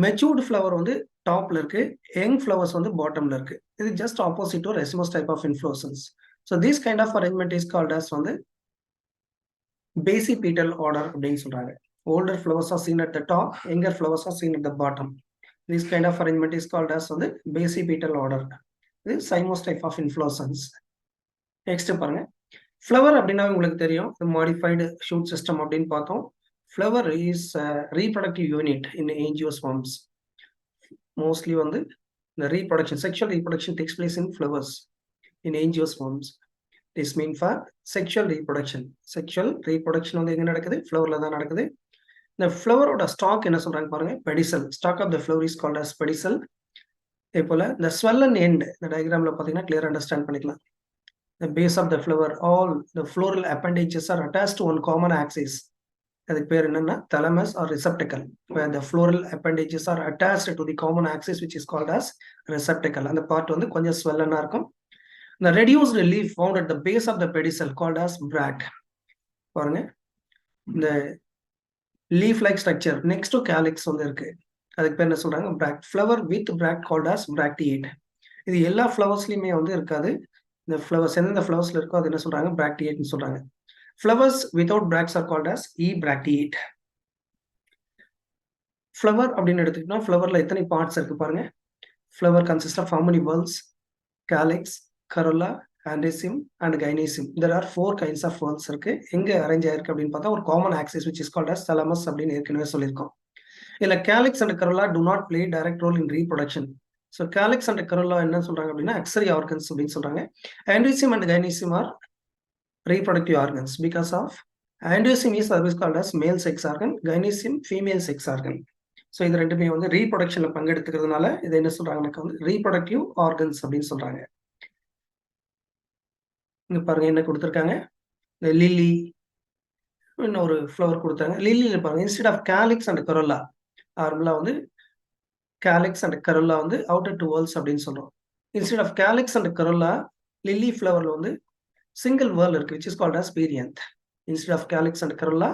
மெச்சூர்டு ஃப்ளவர் வந்து டாப்ல இருக்கு, யங் ஃப்ளவர்ஸ் வந்து பாட்டம்ல இருக்கு. இது just opposite to racemose type of inflorescence. So this kind of arrangement is called as வந்து basipetal order அப்படின்னு சொல்றாங்க. Older flowers are seen at the top, younger flowers are seen at the bottom. This kind of arrangement is called as வந்து basipetal order. இது cymose type of inflorescence. Next பாருங்க, flower அப்படின்னா உங்களுக்கு தெரியும், modified shoot system அப்படின்னு பார்த்தோம். Flower is a reproductive unit in angiosperms. Mostly வந்து the sexual reproduction takes place in flowers in angiosperms. This mean for sexual reproduction. Sexual reproduction வந்து எங்க நடக்குது, ஃப்ளவர்ல தான் நடக்குது. இந்த ஃப்ளவரோட ஸ்டாக் என்ன சொல்றாங்க பாருங்க, pedicel. Stalk of the flower is called as pedicel. இதே போல இந்த swollen end, இந்த டயக்ராம்ல பாத்தீங்கன்னா கிளியரா அண்டர்ஸ்டாண்ட் பண்ணிக்கலாம். The base of the flower, all the floral appendages are attached to one common axis. அதுக்கு பேர் என்னன்னா thalamus or receptacle, where the floral appendages are attached to the common axis which is called as receptacle. அந்த part வந்து கொஞ்சம் swollen-ஆ இருக்கும். The reduced leaf found at the base of the pedicel called as bracts. பாருங்க, இந்த leaf like structure next to calyx வந்து இருக்கு, அதுக்கு பேர் என்ன சொல்றாங்க, bract. Flower with bract called as bracteate. இது எல்லா ஃப்ளவர்ஸ்லையுமே வந்து இருக்காது. இந்த ஃப்ளவர்ஸ் எந்தெந்த ஃப்ளவர்ஸ்ல இருக்கோ அது என்ன சொல்றாங்க, பிராக்டியேட்னு சொல்றாங்க. Flowers without bracts are called as ebracteate. Flower அப்படின்னு எடுத்துக்கிட்டோம்னா ஃப்ளவர்ல எத்தனை பார்ட்ஸ் இருக்கு பாருங்க. Flower consist of how many whorls? Calyx, corolla, androecium and gynoecium. There are 4 kinds of whorls இருக்கு. எங்க அரேஞ்ச் ஆயிருக்கு அப்படின்னு பார்த்தா ஒரு common axis which is called as thalamus அப்படின்னு ஏற்கனவே சொல்லியிருக்கோம். இல்ல calyx and corolla do not play direct role in reproduction. So calyx and corolla என்ன சொல்றாங்க அப்படின்னா accessory organs அப்படின்னு சொல்றாங்க. Androecium and gynoecium are reproductive organs because of androecium is always called as male sex organ, gynoecium female sex organ. So இது ரெண்டுமே வந்து ரீப்ரொடக்ஷன்ல பங்கெடுத்துக்கிறதுனால இதை என்ன சொல்றாங்கன்னாக்கா வந்து ரீப்ரொடக்டிவ் ஆர்கன்ஸ் அப்படின்னு சொல்றாங்க. இங்க பாருங்க என்ன கொடுத்துருக்காங்க, இந்த லில்லி இன்னொரு ஃப்ளவர் கொடுத்தாங்க. லில்லியில பாருங்க instead of calyx and corolla, நார்மலா வந்து கேலிக்ஸ் அண்ட் கரோலா வந்து அவுட்டர் டூ வேர்ல்ஸ் அப்படின்னு சொல்றோம். Instead of calyx and corolla lily ஃப்ளவர்ல வந்து சிங்கிள் வேர்ல் இருக்கு which is called as perianth. Instead of calyx and corolla,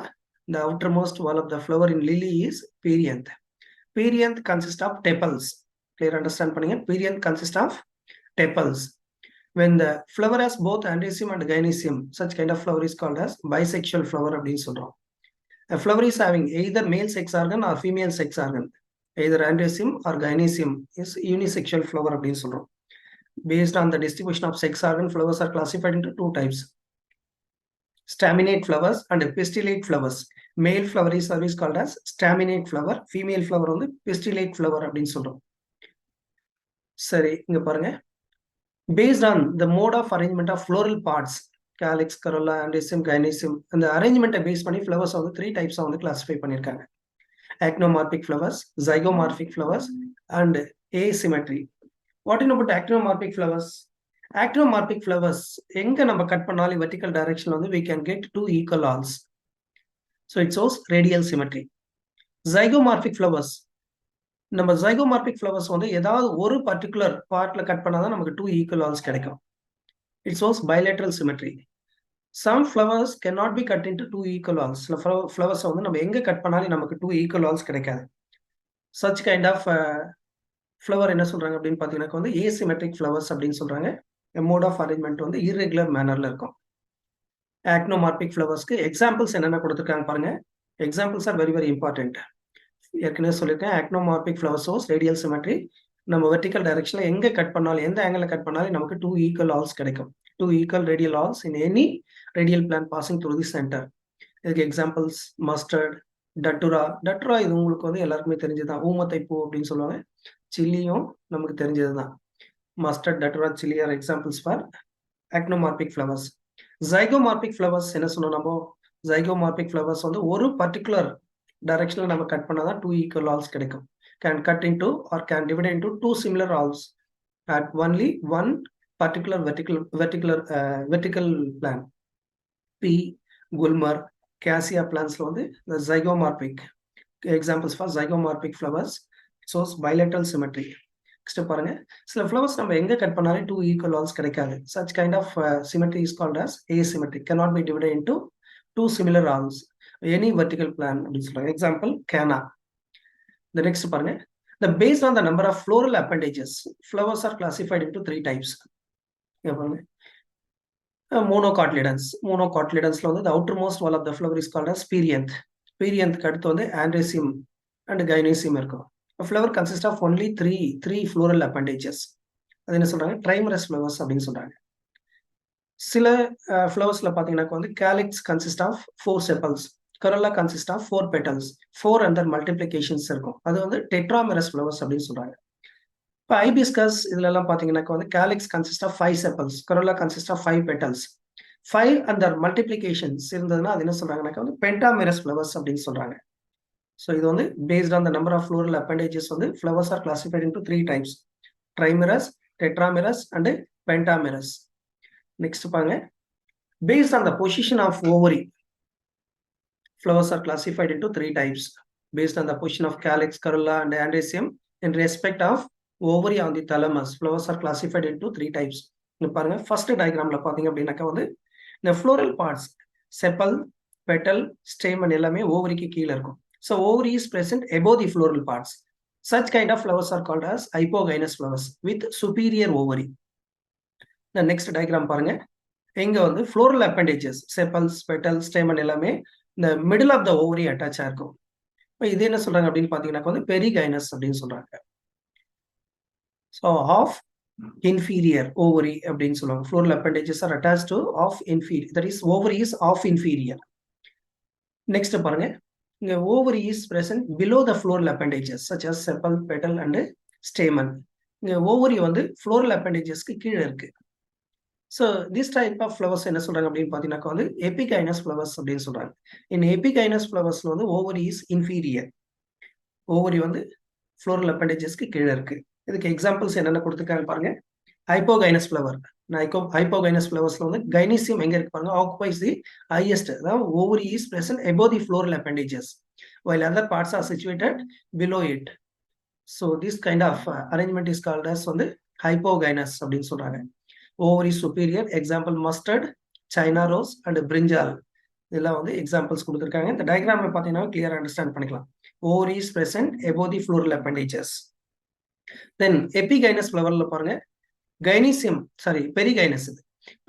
the outermost wall of the flower in lily is perianth. Perianth consists of tepals. Clear understand பண்ணுங்க. Perianth consists of tepals. When the flower has both androecium and gynoecium, such kind of flower is called as bisexual flower அப்படின்னு சொல்றோம். A flower is having either male sex organ or female sex organ. Either androecium or gynoecium is unisexual flower அப்படின்னு சொல்றோம். Based on the distribution of sex organ, flowers are classified into 2 types. Staminate flowers and pistillate flowers. Male flower is always called as staminate flower. Female flower வந்து pistillate flower அப்படின்னு சொல்றோம். சரி, இங்க பாருங்க. Based on the mode of arrangement of floral parts, calyx, corolla, androecium, gynoecium, அந்த அரேஞ்ச்மெண்ட்டை base பண்ணி flowers வந்து 3 டைப்ஸா வந்து கிளாஸிஃபை பண்ணியிருக்காங்க. actinomorphic flowers, zygomorphic flowers and asymmetry. What is about actinomorphic flowers? Actinomorphic flowers எங்க நம்ம கட் பண்ணாலும் vertical direction வந்து we can get 2 equal halves. So it shows radial symmetry. Zygomorphic flowers, நம்ம zygomorphic flowers வந்து ஏதாவது ஒரு particular பார்ட்ல cut பண்ணாதான் நமக்கு 2 equal halves கிடைக்கும். It shows bilateral symmetry. Some flowers cannot be cut into 2 equal halves. Flowers வந்து நம்ம எங்க கட் பண்ணாலும் நமக்கு 2 equal halves கிடைக்காது. Such kind of flower என்ன சொல்றாங்க அப்படின்னு பாத்தீங்கன்னா வந்து asymmetric flowers அப்படின்னு சொல்றாங்க. மோட் ஆஃப் அரேஞ்ச்மெண்ட் வந்து irregular mannerல இருக்கும். actinomorphic ஃப்ளவர்ஸ்க்கு எக்ஸாம்பிள்ஸ் என்னென்ன கொடுத்துருக்காங்க பாருங்க. Examples are very very important. ஏற்கனவே சொல்லியிருக்கேன், actinomorphic flower shows radial symmetry. நம்ம வெர்டிக்கல் டைரக்ஷன்ல எங்க கட் பண்ணாலும் எந்த ஆங்கிள் கட் பண்ணாலும் நமக்கு 2 equal halves கிடைக்கும். 2 equal radial halves in any radial plane passing through the center. இதுக்கு எக்ஸாம்பிள்ஸ் மஸ்டர்ட், டட்டுரா. டட்டுரா இது உங்களுக்கு வந்து எல்லாருக்குமே தெரிஞ்சதுதான், ஊமத்தை பூ அப்படின்னு சொல்லுவாங்க. சில்லியும் நமக்கு தெரிஞ்சதுதான். Mustard, datura, chilli are examples for actinomorphic flowers. Zygomorphic flowers என்ன சொன்னோம் நம்ம, zygomorphic flowers வந்து ஒரு பர்டிகுலர் டைரக்ஷன்ல நம்ம கட் பண்ணாதான் 2 equal halves கிடைக்கும். Can cut into or can divide into 2 similar halves at only one particular vertical plane. Pea, gulmer, cassia plants வந்து the zygomorphic. Examples for zygomorphic flowers shows bilateral symmetry. Next பாருங்க, சில flowers நம்ம எங்க cut பண்ணாலும் 2 equal halves கிடைக்காது. Such kind of symmetry is called as asymmetry. Cannot be divided into 2 similar halves any vertical plane அப்படின்னு சொல்றாங்க. Example canna. The next பாருங்க, the based on the number of floral appendages, flowers are classified into 3 types. பாருங்க, monocotyledons. Monocotyledonsல வந்து the outermost wall of the flower is called as perianth. Perianth அடுத்து வந்து androecium and gynoecium இருக்கும். A flower consists of only three floral appendages. அது என்ன சொல்றாங்க, trimerous flowers அப்படின்னு சொல்றாங்க. சில ஃப்ளவர்ஸ்ல பாத்தீங்கன்னா வந்து calyx consist of 4 sepals, corolla consist of 4 petals, 4 under multiplications இருக்கும். அது வந்து tetramerous flowers அப்படின்னு சொல்றாங்க. இப்போ hibiscus இதுல எல்லாம் பாத்தீங்கன்னா வந்து calyx consist of 5 sepals, corolla consist of 5 petals, 5 under multiplications இருந்ததுன்னா அது என்ன சொல்றாங்கன்னாக்கா வந்து pentamerous flowers அப்படின்னு சொல்றாங்க. So இது வந்து based on the number of floral appendages வந்து flowers are classified into 3 types: trimerous, tetramerous and pentamerous. Next பாருங்க, based on the position of ovary, flowers are classified into 3 types. Based on the position of calyx, corolla and androecium in respect of ovary on the thalamus, flowers are classified into 3 types. இங்க பாருங்க, first diagramல பாத்தீங்க அப்படின்னாக்கா வந்து இந்த floral parts sepal, petal, stamen எல்லாமே ஓவரிக்கு கீழே இருக்கும். So ovary is present above the floral parts. Such kind of flowers are called as hypogynous flowers with superior ovary. The next diagram பாருங்க. இங்க வந்து floral appendages, sepals, petals, stamen எல்லாமே இந்த middle of the ovary attach ஆயிருக்கும். இப்போ இது என்ன சொல்றாங்க அப்படின்னு பாத்தீங்கன்னா வந்து perigynous அப்படின்னு சொல்றாங்க. So half inferior ovary அப்படின்னு சொல்லுவாங்க. Floral appendages are attached to half inferior. That is ovary is half inferior. Next பாருங்க. இங்க ovary is present below the floral appendages such as sepal, petal and stamen. இங்க ovary வந்து floral appendagesக்கு கீழே இருக்கு. So this type of flowers என்ன சொல்றாங்க அப்படின்னு பாத்தீங்கன்னா வந்து epigynous flowers அப்படின்னு சொல்றாங்க. In epigynous flowersல வந்து ovary is inferior. ovary வந்து floral appendagesக்கு கீழே இருக்கு. இதுக்கு எக்ஸாம்பிள்ஸ் என்னென்ன கொடுத்துருக்காங்க பாருங்க. hypogynous flower. hypogynous flowersல வந்து gynoecium எங்க இருக்கு பாருங்க, occupies the highest. அதாவது ovary is present above the floral appendages while other parts are situated below it. So this kind of arrangement is called as வந்து hypogynous அப்படின்னு சொல்றாங்க. ovary superior, example mustard, china rose and brinjal. இதெல்லாம் வந்து examples கொடுத்துருக்காங்க. இந்த diagram பார்த்தீங்கன்னா clear understand பண்ணிக்கலாம். ovary is present above the floral appendages. Then epigynous flowerல பாருங்க gynoecium, perigynous.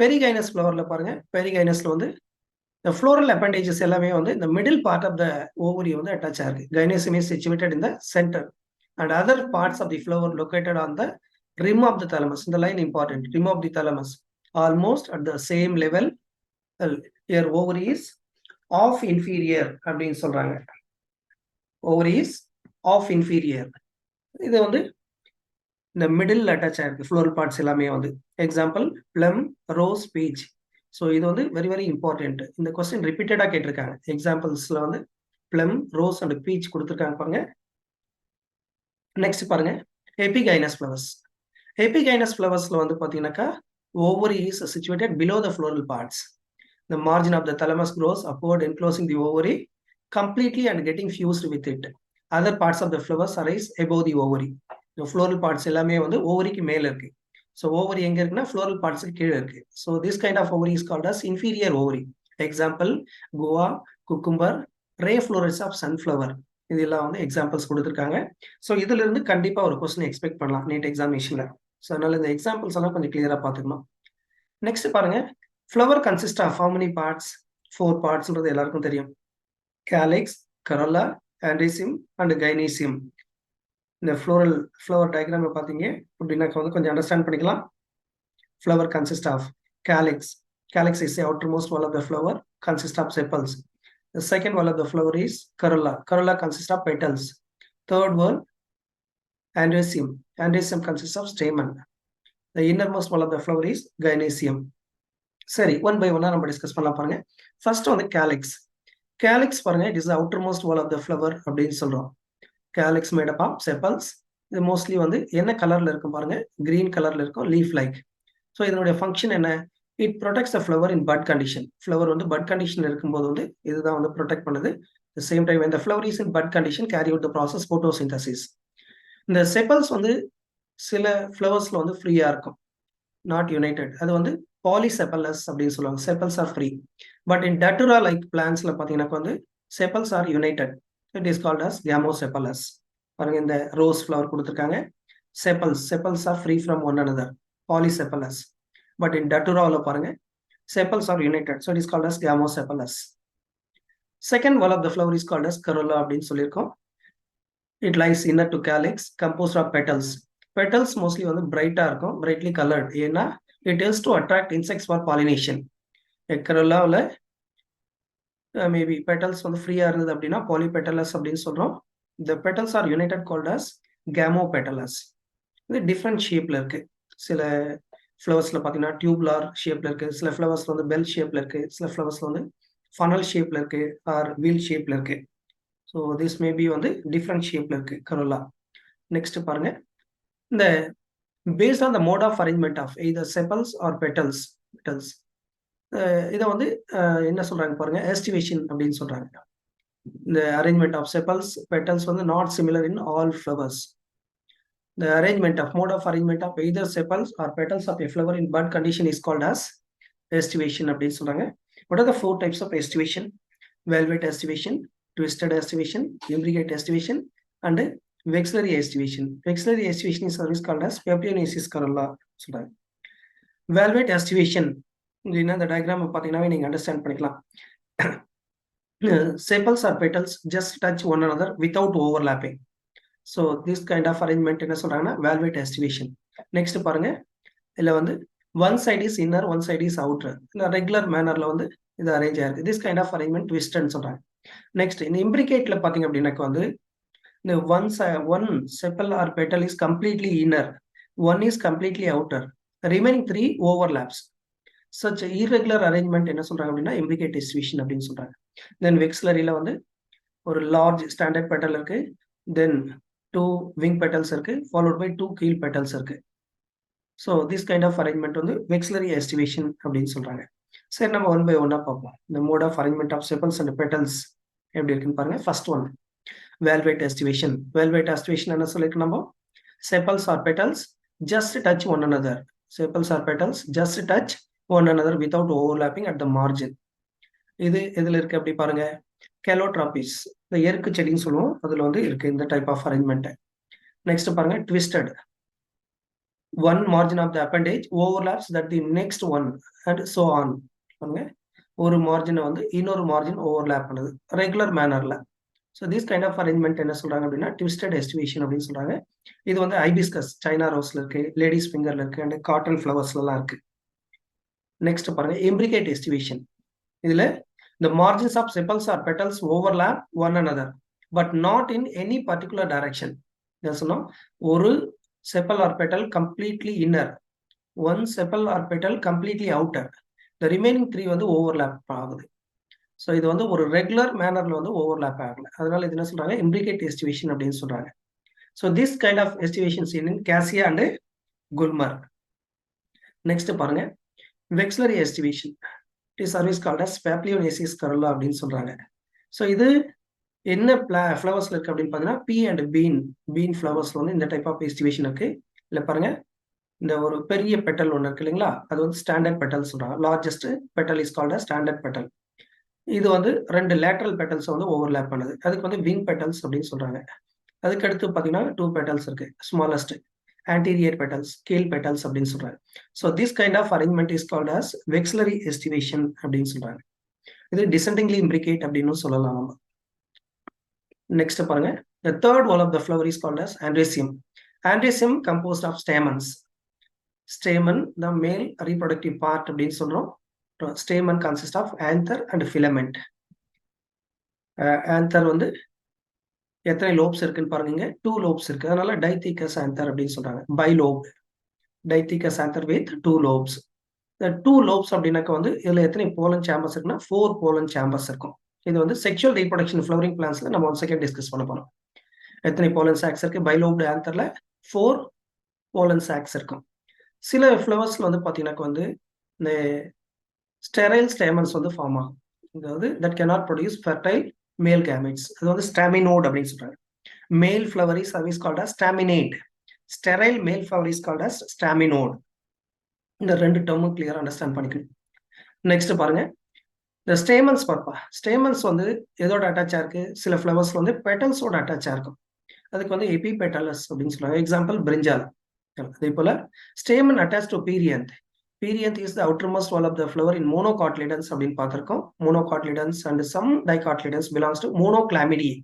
perigynous flowerல பாருங்க, perigynous வந்து the floral appendages எல்லாமே வந்து the middle part of the ovary வந்து attach ஆயிருக்கு. gynoecium is situated in the center and other parts of the flower located on the rim of the thalamus. The line important, rim of the thalamus almost at the same level. Here ovary is half inferior அப்படின்னு சொல்றாங்க. ovary is half inferior. இது வந்து இந்த middle attach ஆயிருக்கு floral parts எல்லாமே வந்து. Example plum, rose, peach. So இது வந்து வெரி வெரி இம்பார்ட்டன்ட். இந்த கொஸ்டின் ரிப்பீட்டடா கேட்டிருக்காங்க. எக்ஸாம்பிள்ஸ்ல வந்து பிளம், ரோஸ் அண்ட் பீச் கொடுத்துருக்காங்க பாருங்க. நெக்ஸ்ட் பாருங்க எபிகைனஸ் ஃப்ளவர்ஸ். எபிகைனஸ் ஃப்ளவர்ஸ்ல வந்து பாத்தீங்கன்னாக்கா ovary is situated below the floral parts. The margin of the thalamus grows upward, enclosing the ovary completely and getting fused with it. Other parts of the flowers arise above the ovary. Floral parts எல்லாமே வந்து ஓவரிக்கு மேல இருக்கு. So ovary எங்க இருக்குன்னா floral parts கீழே இருக்கு. So this kind of ovary is called as inferior ovary. Example guava, cucumber, ray florets of sunflower. இதெல்லாம் வந்து எக்ஸாம்பிள்ஸ் கொடுத்துருக்காங்க. ஸோ இதுல இருந்து கண்டிப்பா ஒரு கொஸ்டின் எக்ஸ்பெக்ட் பண்ணலாம் நீட் எக்ஸாமினேஷன்ல. ஸோ அதனால இந்த எக்ஸாம்பிள்ஸ் எல்லாம் கொஞ்சம் கிளியரா பார்த்துக்கணும். நெக்ஸ்ட் பாருங்க, flower consist of how many parts? 4 பார்ட்ஸ்ன்றது எல்லாருக்கும் தெரியும். Calyx, corolla, androecium and gynoecium. இந்த ஃப்ளவர் டயக்ராம் பார்த்தீங்க அப்படின்னா வந்து கொஞ்சம் அண்டர்ஸ்டாண்ட் பண்ணிக்கலாம். Flower consist of calyx. Calyx is the outermost wall of the flower, consists of sepals. The second wall of the flower is corolla. Corolla consists of petals. Third wall, androecium. Androecium consists of stamen. The innermost wall of the flower is gynoecium. சரி, one by ஒன்னா நம்ம discuss பண்ணலாம் பாருங்க. First வந்து calyx. Calyx பாருங்க, it is outermost wall of the flower அப்படின்னு சொல்றோம். Calyx made up of sepals. இது மோஸ்ட்லி வந்து என்ன கலர்ல இருக்கும் பாருங்க, கிரீன் கலர்ல இருக்கும், லீஃப் லைக். ஸோ இதனுடைய ஃபங்க்ஷன் என்ன? It protects the flower in but condition. Flower வந்து பட் கண்டிஷன் இருக்கும்போது வந்து இதுதான் வந்து ப்ரொடெக்ட் பண்ணுது. த சேம் டைம் இந்த flower is in but condition carry out the process photosynthesis. இந்த செப்பல்ஸ் வந்து சில ஃப்ளவர்ஸ்ல வந்து ஃப்ரீயா இருக்கும், நாட் யுனைடெட். அது வந்து பாலிசெப்பலஸ் அப்படின்னு சொல்லுவாங்க. Sepals are free. But in datura like பிளான்ஸ்ல பாத்தீங்கன்னா வந்து sepals are united. It is called as gamosepalous. பாருங்க, இந்த ரோஸ் ஃப்ளவர் கொடுத்துருக்காங்க. Sepals are free from one another, polysepalous. But in டட்டுராவில் பாருங்க, sepals are united, so it is called as gamosepalous. Second wall of the flower is called as corolla அப்படின்னு சொல்லியிருக்கோம். It lies inner to calyx, composed of petals. Petals mostly வந்து பிரைட்டா இருக்கும், brightly colored. ஏன்னா it helps to attract insects for pollination. corollaவில் maybe petals வந்து ஃப்ரீயா இருந்தது அப்படின்னா polypetalous அப்படின்னு சொல்றோம். The petals are united called as gamopetalous. இது டிஃப்ரெண்ட் ஷேப்ல இருக்கு. சில ஃப்ளவர்ஸ்ல பார்த்தீங்கன்னா டியூப்லார் ஷேப்ல இருக்கு, சில ஃப்ளவர்ஸ்ல வந்து பெல் ஷேப்ல இருக்கு, சில ஃப்ளவர்ஸ்ல வந்து ஃபனல் ஷேப்ல இருக்கு ஆர் வீல் ஷேப்ல இருக்கு. ஸோ திஸ் மேபி வந்து டிஃப்ரெண்ட் ஷேப்ல இருக்கு கரோலா. நெக்ஸ்ட் பாருங்க, இந்த based on the mode of arrangement of either sepals or petals. இதை வந்து என்ன சொல்றாங்க பாருங்க, எஸ்டிவேஷன் அப்படின்னு சொல்றாங்க. இந்த அரேஞ்ச்மெண்ட் ஆஃப் செப்பல்ஸ் பெட்டல்ஸ் வந்து not similar in all flowers. The mode of arrangement of either sepals or petals of a flower in bud condition is called as estivation அப்படின்னு சொல்றாங்க. What are the 4 types of estivation? Velvet estivation, twisted estivation, imbricate estivation and Vexillary estivation. Vexillary estivation is service called as Papilionesis corolla. Valvate estivation. இந்த diagram பார்த்தீங்கன்னா நீங்க understand பண்ணிக்கலாம். Sepals or petals just touch one another without overlapping. So this kind of arrangement என்ன சொல்றாங்கன்னா valvate estivation. Next பாருங்க, இதுல வந்து one side is inner, one side is outer. இந்த ரெகுலர் மேனர்ல வந்து இது அரேஞ்ச் ஆயிருக்கு. This kind of arrangement twistன்னு சொல்றாங்க. Next இந்த imbricate பார்த்தீங்க அப்படின்னாக்க வந்து the one sepal or petal is completely inner, one is completely outer, the remaining three overlaps. Such irregular arrangement என்ன சொல்றாங்க அப்படின்னா imbricate estivation அப்படின்னு சொல்றாங்க. Then vexillary-ல வந்து ஒரு large standard petal இருக்கு, then two wing petals இருக்கு, followed by two keel petals இருக்கு. So this kind of arrangement வந்து vexillary estivation அப்படின்னு சொல்றாங்க. சரி, நம்ம ஒன் பை ஒன்னா பார்ப்போம். The mode of arrangement of sepals and petals எப்படி இருக்குன்னு பாருங்க. First one, valvate estivation. Valvate estivation என்ன சொல்லிருக்கு நம்ம? Sepals or petals just touch one another. Sepals or petals just touch one another without overlapping at the margin. இது எதுல இருக்கு அப்படி பாருங்க. Calotropis, இந்த எருக்கு செடின்னு சொல்லுவோம், அதுல வந்து இருக்கு இந்த டைப் ஆஃப் அரேஞ்ச்மெண்ட். நெக்ஸ்ட் பாருங்க, twisted. One margin of the appendage overlaps that the next one and so on. பாருங்க, ஒரு மார்ஜினை வந்து இன்னொரு மார்ஜின் ஓவர்லாப் பண்ணுது ரெகுலர் மேனர்ல. So this kind of arrangement என்ன சொல்றாங்க அப்படின்னா ட்விஸ்டட் எஸ்டிவேஷன் அப்படின்னு சொல்றாங்க. இது வந்து ஐபிஸ்கஸ், சைனா ரோஸ்ல இருக்கு, லேடிஸ் ஃபிங்கர்ல இருக்கு, அண்ட் காட்டன் ஃபிளவர்ஸ்லாம் இருக்கு. நெக்ஸ்ட் பாருங்க, imbricate estivation. இதுல the margins of sepals or petals overlap one another but not in any particular direction. என்ன சொன்னோம்? ஒரு sepal or petal completely inner, one sepal or petal completely outer, the remaining three வந்து overlap ஆகுது. So இது வந்து ஒரு regular மேனர்ல வந்து overlap ஆகல, அதனால இது என்ன சொல்றாங்க? imbricate estivation அப்படின்னு சொல்றாங்க. So this kind of estivations in cassia and Gulmohar. Next பாருங்க, vexillary estivation. It is service called as Papilionesis corolla அப்படின்னு சொல்றாங்க. ஸோ இது என்ன ஃப்ளவர்ஸ்ல இருக்கு அப்படின்னு பார்த்தீங்கன்னா பி அண்ட் பீன் ஃப்ளவர்ஸ்ல வந்து இந்த டைப் ஆஃப் எஸ்டிவேஷன் இருக்கு. இல்லை பாருங்க, இந்த ஒரு பெரிய பெட்டல் ஒன்று இருக்கு இல்லைங்களா, அது வந்து ஸ்டாண்டர்ட் பெட்டல் சொல்றாங்க. Largest petal is called standard petal. இது வந்து ரெண்டு லேட்டரல் பெட்டல்ஸ் வந்து ஓவர்லேப் பண்ணுது, அதுக்கு வந்து விங் பெட்டல்ஸ் அப்படின்னு சொல்றாங்க. அதுக்கு அடுத்து பார்த்தீங்கன்னா டூ பெட்டல்ஸ் இருக்கு, smallest anterior petals, scale petals அப்படின்னு சொல்றாங்க. So this kind of arrangement is called as vexillary estivation அப்படின்னு சொல்றாங்க. இது descendingly imbricate அப்படின்னு சொல்லலாம் நம்ம. நெக்ஸ்ட் பாருங்க, the third wall of the flower is called as andrecium. Andrecium composed of stamens. Stamen the male reproductive part அப்படின்னு சொல்றோம். Stamen consists of anther and filament. anther வந்து எத்தனை லோப்ஸ் இருக்குன்னு பாருங்க, 2 லோப்ஸ் இருக்கு, அதனால டைத்திகஸ் ஆந்தர் அப்படின்னு சொல்றாங்க. பைலோப், டைத்திகஸ் ஆந்தர் வித் 2 லோப்ஸ். இந்த 2 லோப்ஸ் அப்படின்னாக்க வந்து இதுல எத்தனை போலன் சேம்பர்ஸ் இருக்குன்னா 4 போலன் சேம்பர்ஸ் இருக்கும். இது வந்து செக்ஷுவல் ரீப்ரொடக்ஷன் ஃப்ளவரிங் பிளான்ஸ்ல நம்ம ஒன் செகண்ட் டிஸ்கஸ் பண்ண போறோம். எத்தனை போலன் சாக்ஸ் இருக்கு? பைலோப்டு ஆந்தர்ல 4 போலன் சாக்ஸ் இருக்கும். சில ஃப்ளவர்ஸ்ல வந்து பாத்தீங்கன்னாக்க வந்து இந்த ஸ்டெரைல் ஸ்டேமன்ஸ் வந்து ஃபார்ம் ஆகும், அதாவது தட் கேனாட் ப்ரொடியூஸ் ஃபெர்டைல் மேல் கேமெட்ஸ். அது வந்து ஸ்டாமினோட் அப்படின்னு சொல்றாங்க. மேல் flower is called as staminate. Sterile மேல் flower is called as staminode. இந்த ரெண்டு டேர்மும் கிளியரா அண்டர்ஸ்டாண்ட் பண்ணிக்கணும். நெக்ஸ்ட் பாருங்க, இந்த ஸ்டேமன்ஸ் பார்ப்பா. ஸ்டேமன்ஸ் வந்து எதோட அட்டாச்சா இருக்கு? சில ஃப்ளவர்ஸ்ல வந்து பெட்டல்ஸோட அட்டாச்சா இருக்கும், அதுக்கு வந்து எபி பெட்டலஸ் அப்படின்னு சொல்றாங்க. எக்ஸாம்பிள் பிரிஞ்சால். அதே போல stamen attach to perianth. Perianth is the outermost wall of the flower in monocotyledons அப்படின்னு பார்த்திருக்கோம். monocotyledons and some dicotyledons belongs to monoclamidae.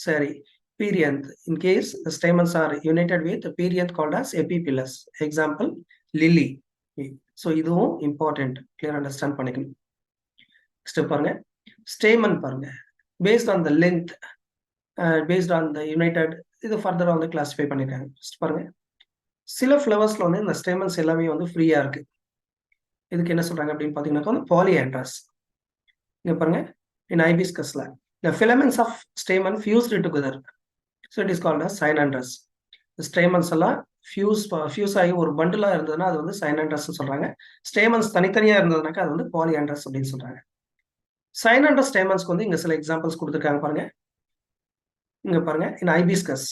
சரி, perianth. In case the stamens are united with the perianth called as epiphyllus. Example lily. So இதுவும் important, clear understand பண்ணிக்கணும். Next பாருங்க, stamen பாருங்க, based on the length, based on the united, இது further வந்து classify பண்ணிருக்காங்க. பாருங்க, சில ஃப்ளவர்ஸ்ல வந்து இந்த ஸ்டேமன்ஸ் எல்லாமே வந்து ஃப்ரீயா இருக்கு, இதுக்கு என்ன சொல்றாங்க அப்படின்னு பாத்தீங்கன்னா பாலியாண்ட்ரஸ். இங்க பாருங்க, in hibiscusல the filaments of stamen fused together, so it is called as cynandrous. the stamens எல்லாம் ஃபியூஸ் ஆகி ஒரு பண்டிலா இருந்ததுன்னா அது வந்து cynandrous சொல்றாங்க. ஸ்டேமன்ஸ் தனித்தனியா இருந்ததுனாக்கா அது வந்து பாலியாண்ட்ரஸ் அப்படின்னு சொல்றாங்க. cynandrous ஸ்டேமன்ஸ்க்கு வந்து இங்க சில எக்ஸாம்பிள்ஸ் கொடுத்துருக்காங்க பாருங்க. இங்க பாருங்க, in hibiscus,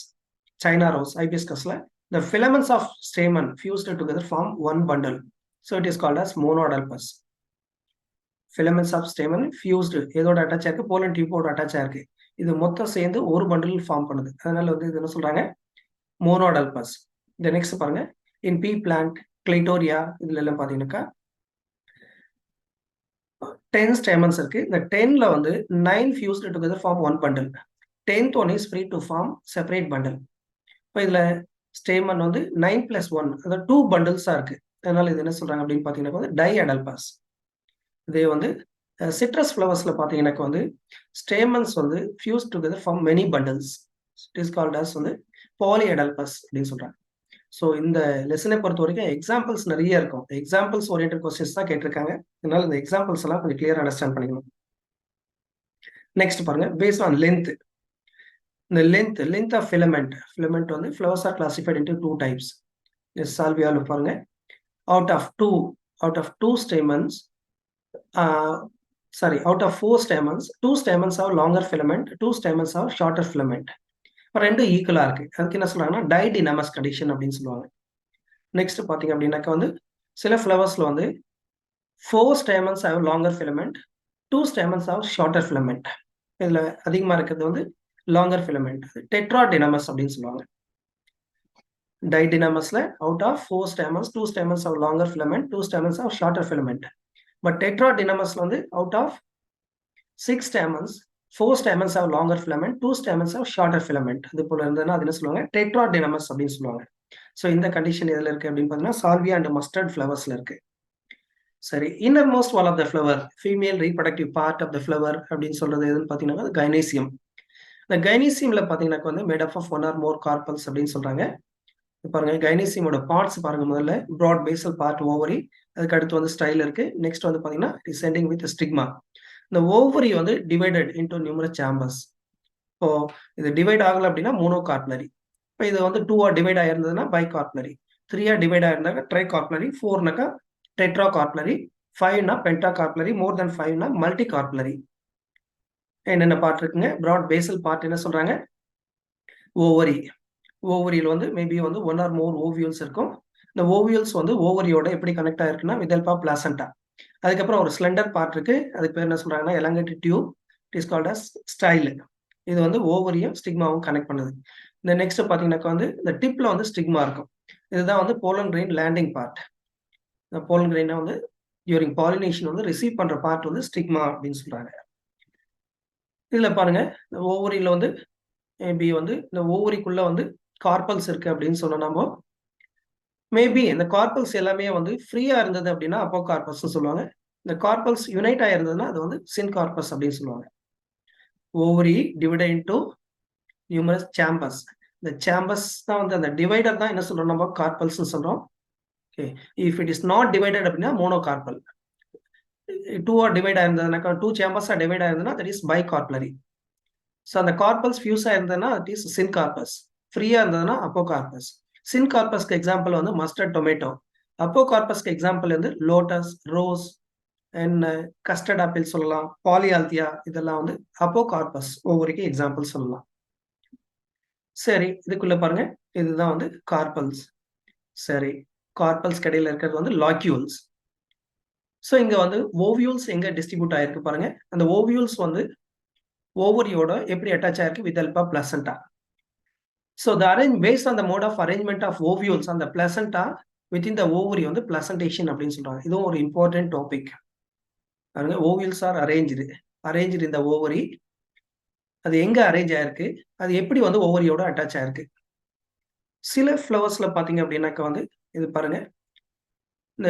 China rose, hibiscusல the filaments of stamen fused together form one bundle, so it is called as monodalpus. Filaments of stamen fused, எதோட அட்டாச் ஆயிருக்கு? போலன் டியூபோட அட்டாச் ஆயிருக்கு. இது மொத்தம் சேர்ந்து ஒரு பண்டில் ஃபார்ம் பண்ணுது. அதனால வந்து இது என்ன சொல்றாங்க, மோனோடல்பஸ். இந்த நெக்ஸ்ட் பாருங்க, இன் பீ பிளான்ட், கிளைட்டோரியா இதுல எல்லாம் பாத்தீங்கன்னாக்கா 10 ஸ்டேமன்ஸ் இருக்கு. இந்த 10ல வந்து 9 fused together form one bundle. 10th one is free to form separate bundle. இப்போ இதுல ஸ்டேமன் வந்து 9 + 1 அதாவது 2 பண்டில்ஸா இருக்கு. அதனால இது என்ன சொல்றாங்க அப்படின்னு பாத்தீங்கன்னா வந்து டைஅடல்பாஸ். இதே வந்து சிட்ரஸ் ஃப்ளவர்ஸ்ல பாத்தீங்கன்னாக்க வந்து ஸ்டேமன்ஸ் வந்து fuse together form many bundles. It is called as வந்து பாலிஅடல்பஸ் அப்படின்னு சொல்றாங்க. ஸோ இந்த லெசனை பொறுத்த வரைக்கும் எக்ஸாம்பிள்ஸ் நிறைய இருக்கும். எக்ஸாம்பிள்ஸ் ஓரியன்டட் கொஸ்டின்ஸ் தான் கேட்டிருக்காங்க. அதனால இந்த எக்ஸாம்பிள்ஸ் எல்லாம் கொஞ்சம் கிளியர் அண்டர்ஸ்டாண்ட் பண்ணிக்கணும். நெக்ஸ்ட் பாருங்க, பேஸ்ட் ஆன் லென்த். இந்த லென்த் ஆஃப் ஃபிலமெண்ட் வந்து flowers are classified into 2 types. சால்வியால பாருங்க, out of 2 stamens, out of 4 stamens, 2 stamens have longer filament, 2 stamens have shorter filament. இப்போ ரெண்டும் ஈக்குவலா இருக்கு. அதுக்கு என்ன சொல்றாங்கன்னா டைடினமஸ் கண்டிஷன் அப்படின்னு சொல்லுவாங்க. நெக்ஸ்ட் பாத்தீங்க அப்படின்னாக்க வந்து சில ஃப்ளவர்ஸ்ல வந்து 4 stamens have longer filament, 2 stamens have shorter filament. இதுல அதிகமா இருக்கிறது வந்து லாங்கர் filament, டெட்ராடினமஸ் அப்படின்னு சொல்லுவாங்க. டைடினமஸ்ல out of 4 stamens, 2 stamens have longer filament, 2 stamens have shorter filament. But tetradinemusல வந்து out of 6 stamens, 4 stamens have longer filament, 2 stamens have shorter filament. இது போல இருந்ததுன்னா அது என்ன சொல்லுவாங்க, டெட்ராடினமஸ் அப்படின்னு சொல்லுவாங்க. ஸோ இந்த கண்டிஷன் எதுல இருக்கு அப்படின்னு பார்த்தீங்கன்னா சால்வியா அண்ட் மஸ்டர்ட் ஃப்ளவர்ஸ்ல இருக்கு. சரி, inner most wall of the flower, female reproductive part of the flower அப்படின்னு சொல்றது எதுன்னு பார்த்தீங்கன்னா கைனீசியம். இந்த கைனீசியம்ல பார்த்தீங்கன்னா வந்து made up of 1 or more carpels அப்படின்னு சொல்றாங்க. பாருங்க, கைனீசியமோட பார்ட்ஸ் பாருங்க. முதல்ல ப்ராட் பேசல் பார்ட் ஓவரி, அதுக்கு அடுத்து வந்து ஸ்டைல் இருக்கு. நெக்ஸ்ட் வந்து பாத்தீங்கன்னா டிசெண்டிங் வித் ஸ்டிக்மா. இந்த ஓவரி வந்து டிவைடட் இன்டு நியூமரஸ் சேம்பர்ஸ். இப்போ இது டிவைட் ஆகல அப்படின்னா மோனோகார்பனரி. இப்போ இது வந்து 2ஆ டிவைட் ஆயிருந்ததுன்னா பைகார்பனரி, 3ஆ டிவைட் ஆயிருந்தாக்க ட்ரைகார்பனரி, 4னாக்கா டெட்ராகார்பனரி, 5னா பென்டாகார்பனரி, மோர் தென் 5னா மல்டி கார்பனரி. என்னென்ன பார்ட் இருக்குங்க? ப்ராட் பேசல் பார்ட் என்ன சொல்றாங்க, ஓவரி. ஓவரியில் வந்து மேபி வந்து 1 or more ஓவியல்ஸ் இருக்கும். இந்த ஓவியல்ஸ் வந்து ஓவரியோட எப்படி கனெக்ட் ஆயிருக்குன்னா வித் ஹெல்ப் ஆஃப் பிளாசண்டா. அதுக்கப்புறம் ஒரு ஸ்லெண்டர் பார்ட் இருக்கு. அதுக்கு பேர் என்ன சொல்றாங்கன்னா elongated tube, it is called as style. இது வந்து ஓவரியும் ஸ்டிக்மாவும் கனெக்ட் பண்ணுது. இந்த நெக்ஸ்ட் பாத்தீங்கன்னாக்கா வந்து இந்த டிப்ல வந்து ஸ்டிக்மா இருக்கும். இதுதான் வந்து போலன் கிரெயின் லேண்டிங் பார்ட். இந்த போலன் கிரெயினை வந்து டியூரிங் பாலினேஷன் வந்து ரிசீவ் பண்ற பார்ட் வந்து ஸ்டிக்மா அப்படின்னு சொல்றாங்க. இதுல பாருங்க, இந்த ஓவரியில வந்து மேபி வந்து இந்த ஓவரிக்குள்ள வந்து கார்பல்ஸ் இருக்கு அப்படின்னு சொன்னா நம்ம மேபி இந்த கார்பல்ஸ் எல்லாமே வந்து ஃப்ரீயா இருந்தது அப்படின்னா அப்போ கார்பல்ஸ் சொல்லுவாங்க. இந்த கார்பல்ஸ் யுனைட் ஆயிருந்ததுன்னா அது வந்து சின் கார்பஸ் அப்படின்னு சொல்லுவாங்க. Ovary divide into numerous chambers. இந்த சேம்பர்ஸ் தான் வந்து அந்த டிவைடர் தான் என்ன சொல்றோம் நம்ம கார்பல்ஸ் சொல்றோம். Okay, if it is not divided அப்படின்னா மோனோ கார்பல். 2ஆ டிவைட் ஆயிருந்ததுனாக்கா 2 சேம்பர்ஸா டிவைட் ஆயிருந்ததுன்னா that is bicarpellary. So அந்த கார்பல்ஸ் ஃபியூஸ் ஆயிருந்ததுன்னா இட் இஸ் சின் கார்பஸ். ஃப்ரீயா இருந்ததுன்னா அப்போ கார்பஸ். சின் கார்பஸ்க்கு எக்ஸாம்பிள் வந்து மஸ்டர்ட் டொமேட்டோ. அப்போ கார்பஸ்க்கு எக்ஸாம்பிள் வந்து lotus, rose and custard apple சொல்லலாம். பாலியால்தியா இதெல்லாம் வந்து அப்போ கார்பஸ் ஒவ்வொருக்கு எக்ஸாம்பிள் சொல்லலாம். சரி, இதுக்குள்ள பாருங்க, இதுதான் வந்து கார்பல்ஸ். சரி, கார்பல்ஸ் கடையில் இருக்கிறது வந்து லாக்யூல்ஸ். ஸோ இங்க வந்து ஓவியூல்ஸ் எங்க டிஸ்ட்ரிபியூட் ஆயிருக்கு பாருங்க. அந்த ஓவியூல்ஸ் வந்து ஓவரியோட எப்படி அட்டாச் ஆயிருக்கு with help of placenta. So the based on the mode of arrangement of ovules on the placenta within the ovary வந்து placentation அப்படின்னு சொல்றாங்க. இதுவும் ஒரு important topic. பாருங்க, ovules are arranged in the ovary. அது எங்க அரேஞ்ச் ஆயிருக்கு, அது எப்படி வந்து ஓவரியோட அட்டாச் ஆயிருக்கு. சில ஃப்ளவர்ஸ்ல பாத்தீங்க அப்படின்னாக்க வந்து இது பாருங்க, இந்த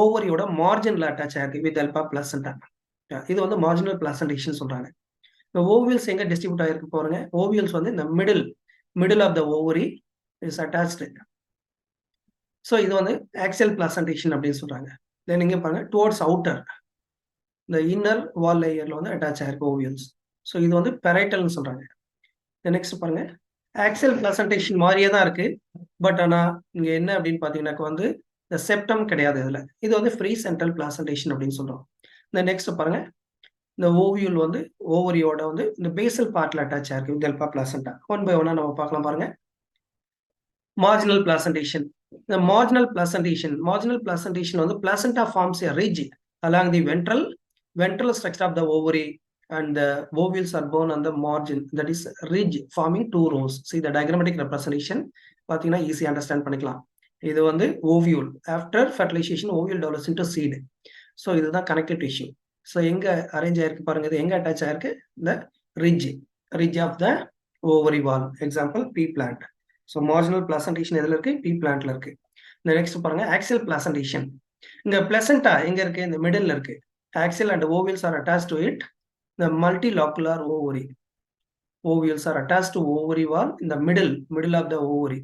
ஓவரியோட மார்ஜின்ல அட்டாச் ஆயிருக்கு வித் ஹெல்ப் ஆஃப் பிளசண்டா. இது வந்து மார்ஜினல் பிளாசன்டேஷன் சொல்றாங்க. இந்த ஓவியல்ஸ் எங்க டிஸ்ட்ரிபியூட் ஆயிருக்கு பாருங்க. ஓவியல்ஸ் வந்து இந்த middle of the ovary is attached. So இது வந்து ஆக்சியல் பிளாசன்டேஷன் அப்படின்னு சொல்றாங்க. தென் இங்க பாருங்க டுவர்ட்ஸ் அவுட்டர், இந்த இன்னர் வால் லேயர்ல வந்து அட்டாச் ஆயிருக்கு ஓவியல்ஸ். ஸோ இது வந்து பெரைட்டல்னு சொல்றாங்க. நெக்ஸ்ட் பாருங்க, ஆக்சியல் பிளாசன்டேஷன் மாதிரியே தான் இருக்கு. பட் ஆனா இங்க என்ன அப்படின்னு பாத்தீங்கன்னாக்க வந்து இந்த செப்டம் கிடையாது இதுல. இது வந்து ஃப்ரீ சென்ட்ரல் பிளாசன்டேஷன் அப்படின்னு சொல்றோம். இந்த நெக்ஸ்ட் பாருங்க, இந்த ஓவியூல் வந்து ஓவரியோட வந்து இந்த பேசல் பார்ட்ல அட்டாச் ஆயிருக்கு with help of placenta. One by ஒன்னா நம்ம பார்க்கலாம் பாருங்க. Marginal placentation. The marginal placentation வந்து placenta forms a ridge along the ventral structure of the ovary and the ovules are born on the margin, that is ridge forming two rows. See the diagrammatic representation பார்த்தீங்கன்னா easy understand பண்ணிக்கலாம். இது வந்து ovule, after fertilization ovule develops into seed. So இதுதான் connective tissue. So எங்க arrange ஆயிருக்கு பாருங்க, இது எங்க அட்டாச் ஆயிருக்கு, the ridge of the ovary wall. Example pea plant. So marginal placentation எதுல இருக்கு, pea plantல இருக்கு. இந்த நெக்ஸ்ட் பாருங்க axial placentation. இங்க placenta எங்க இருக்கு, இந்த மிடில்ல இருக்கு. Axial and ovules are attached to it. The multilocular ovary. Ovules are attached to ovary wall in the middle of the ovary.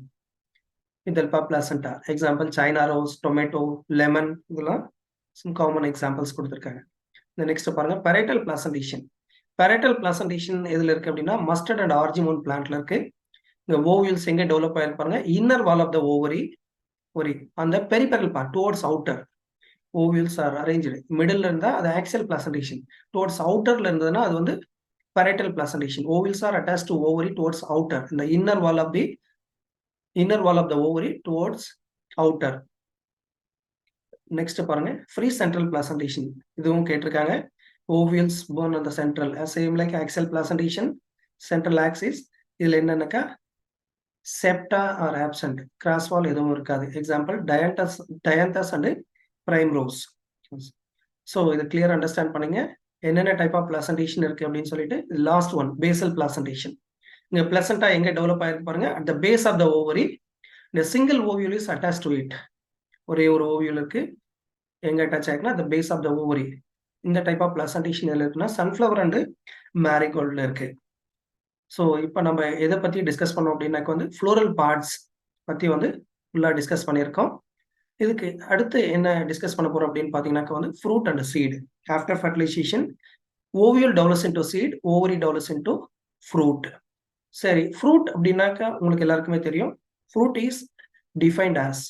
Idalpa placenta. Example China rose, tomato, lemon. Some common examples. The next பாருங்க parietal placentation. Parietal placentation எதுல இருக்கு அப்படின்னா mustard and argemone plantல இருக்கு. இந்த ovules எங்க develop ஆயிருக்கு பாருங்க, inner wall of the ovary on the peripheral part towards outer. Ovules are arranged middle இருந்தா அது axial placentation, towards outer ல இருந்ததுன்னா அது வந்து parietal placentation. Ovules are attached to ovary towards outer, in the inner wall of the ovary towards outer. Next பாருங்க free central placentation. இதுவும் கேட்டிருக்காங்க. Ovules born on the central, same like axial placentation, central axis. இதுல என்னன்னாக்கா septa are absent, cross wall எதுவும் இருக்காது. Example dianthus and primrose. So இது clear understand பண்ணுங்க. என்னென்ன டைப் ஆஃப் பிளாசன்டேஷன் இருக்கு அப்படின்னு சொல்லிட்டு லாஸ்ட் ஒன் பேசல் பிளாசன்டேஷன். இங்க பிளசண்டா எங்க டெவலப் ஆயிருக்கு பாருங்க, at the base of the ovary. இந்த single ovule is attach to it. ஒரே ஒரு ஓவியூல் இருக்கு, எங்க அட்டாச் ஆயிருக்குன்னா the base of the ovary. இந்த டைப் ஆஃப் பிளாசன்டேஷன் எதுல இருக்குன்னா சன்ஃபிளவர் அண்ட் மேரிகோல்ட்ல இருக்கு. ஸோ இப்போ நம்ம எதை பத்தி டிஸ்கஸ் பண்ணோம் அப்படின்னாக்க வந்து ஃப்ளோரல் பார்ட்ஸ் பத்தி வந்து ஃபுல்லா டிஸ்கஸ் பண்ணியிருக்கோம். இதுக்கு அடுத்து என்ன டிஸ்கஸ் பண்ண போறோம் அப்படின்னு பாத்தீங்கன்னாக்க வந்து fruit and seed. After fertilization ovule develops into seed, ovary develops into fruit. சரி, ஃப்ரூட் அப்படின்னாக்கா உங்களுக்கு எல்லாருக்குமே தெரியும், fruit is defined as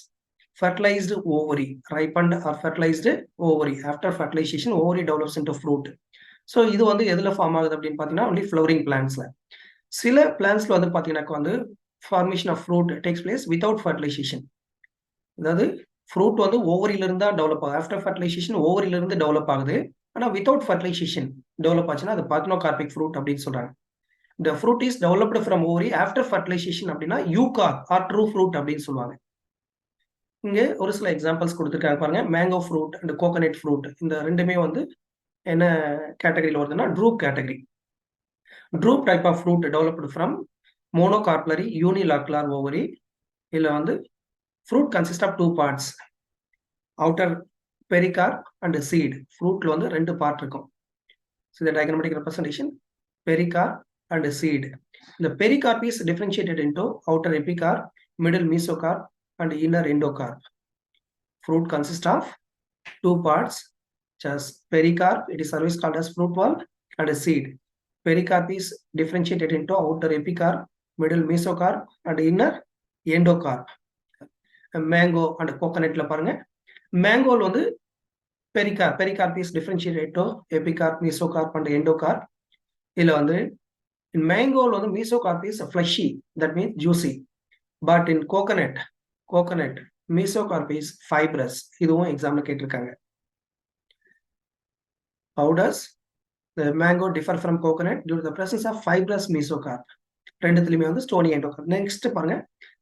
fertilized ovary, ripened or fertilized ovary. After fertilization ovary develops into fruit. So இது வந்து எதுல form ஆகுது அப்படின்னு பாத்தீங்கன்னா ஒன்லி ஃப்ளவரிங் பிளான்ட்ஸ்ல. சில பிளான்ட்ஸ்ல வந்து பாத்தீங்கன்னாக்க வந்து formation of fruit takes place without fertilization. அதாவது ஃப்ரூட் வந்து ஓவரியில இருந்தா டெவலப் ஆகுது. ஆஃப்டர் ஃபர்டிலைசேஷன் ஓவரியில இருந்து டெவலப் ஆகுது. ஆனா வித்வுட் ஃபர்டிலைசேஷன் டெவலப் ஆச்சுன்னா அது பார்த்தினோகார்பிக் ஃப்ரூட் அப்படின்னு சொல்றாங்க. The fruit is developed from ovary after fertilization அப்படின்னா யூகார் ஆர் ட்ரூ ஃப்ரூட் அப்படின்னு சொல்லுவாங்க. இங்க ஒரு சில எக்ஸாம்பிள்ஸ் கொடுத்துருக்காங்க பாருங்க. Mango fruit and coconut fruit, இந்த ரெண்டுமே வந்து என்ன கேட்டகரியில் வருதுன்னா drupe category. Drupe type of fruit developed from monocarpellary unilocular ovary. இதுல வந்து fruit consists of two parts, outer pericarp and seed. Fruitல வந்து ரெண்டு பார்ட் இருக்கும். So the diagrammatic representation, pericarp and seed. The pericarp is differentiated into outer epicarp, middle mesocarp and inner endocarp. Fruit consists of two parts, just pericarp, it is otherwise called as fruit wall, and seed. Pericarp is differentiated into outer epicarp, middle mesocarp and inner endocarp. Mango and கோகனட்ல பாருங்க, மேங்கோல வந்து pericarp is differentiated to epicarp, mesocarp and endocarp. இதுல வந்து மேங்கோல வந்து mesocarp is fleshy, that means juicy. But in coconut mesocarp is fibrous. இதுவும் எக்ஸாம்ல கேட்டிருக்காங்க. How does the mango differ from coconut? Due to the presence of fibrous mesocarp. ரெண்டுத்துலயுமே வந்து stony endocarp. Next பாருங்க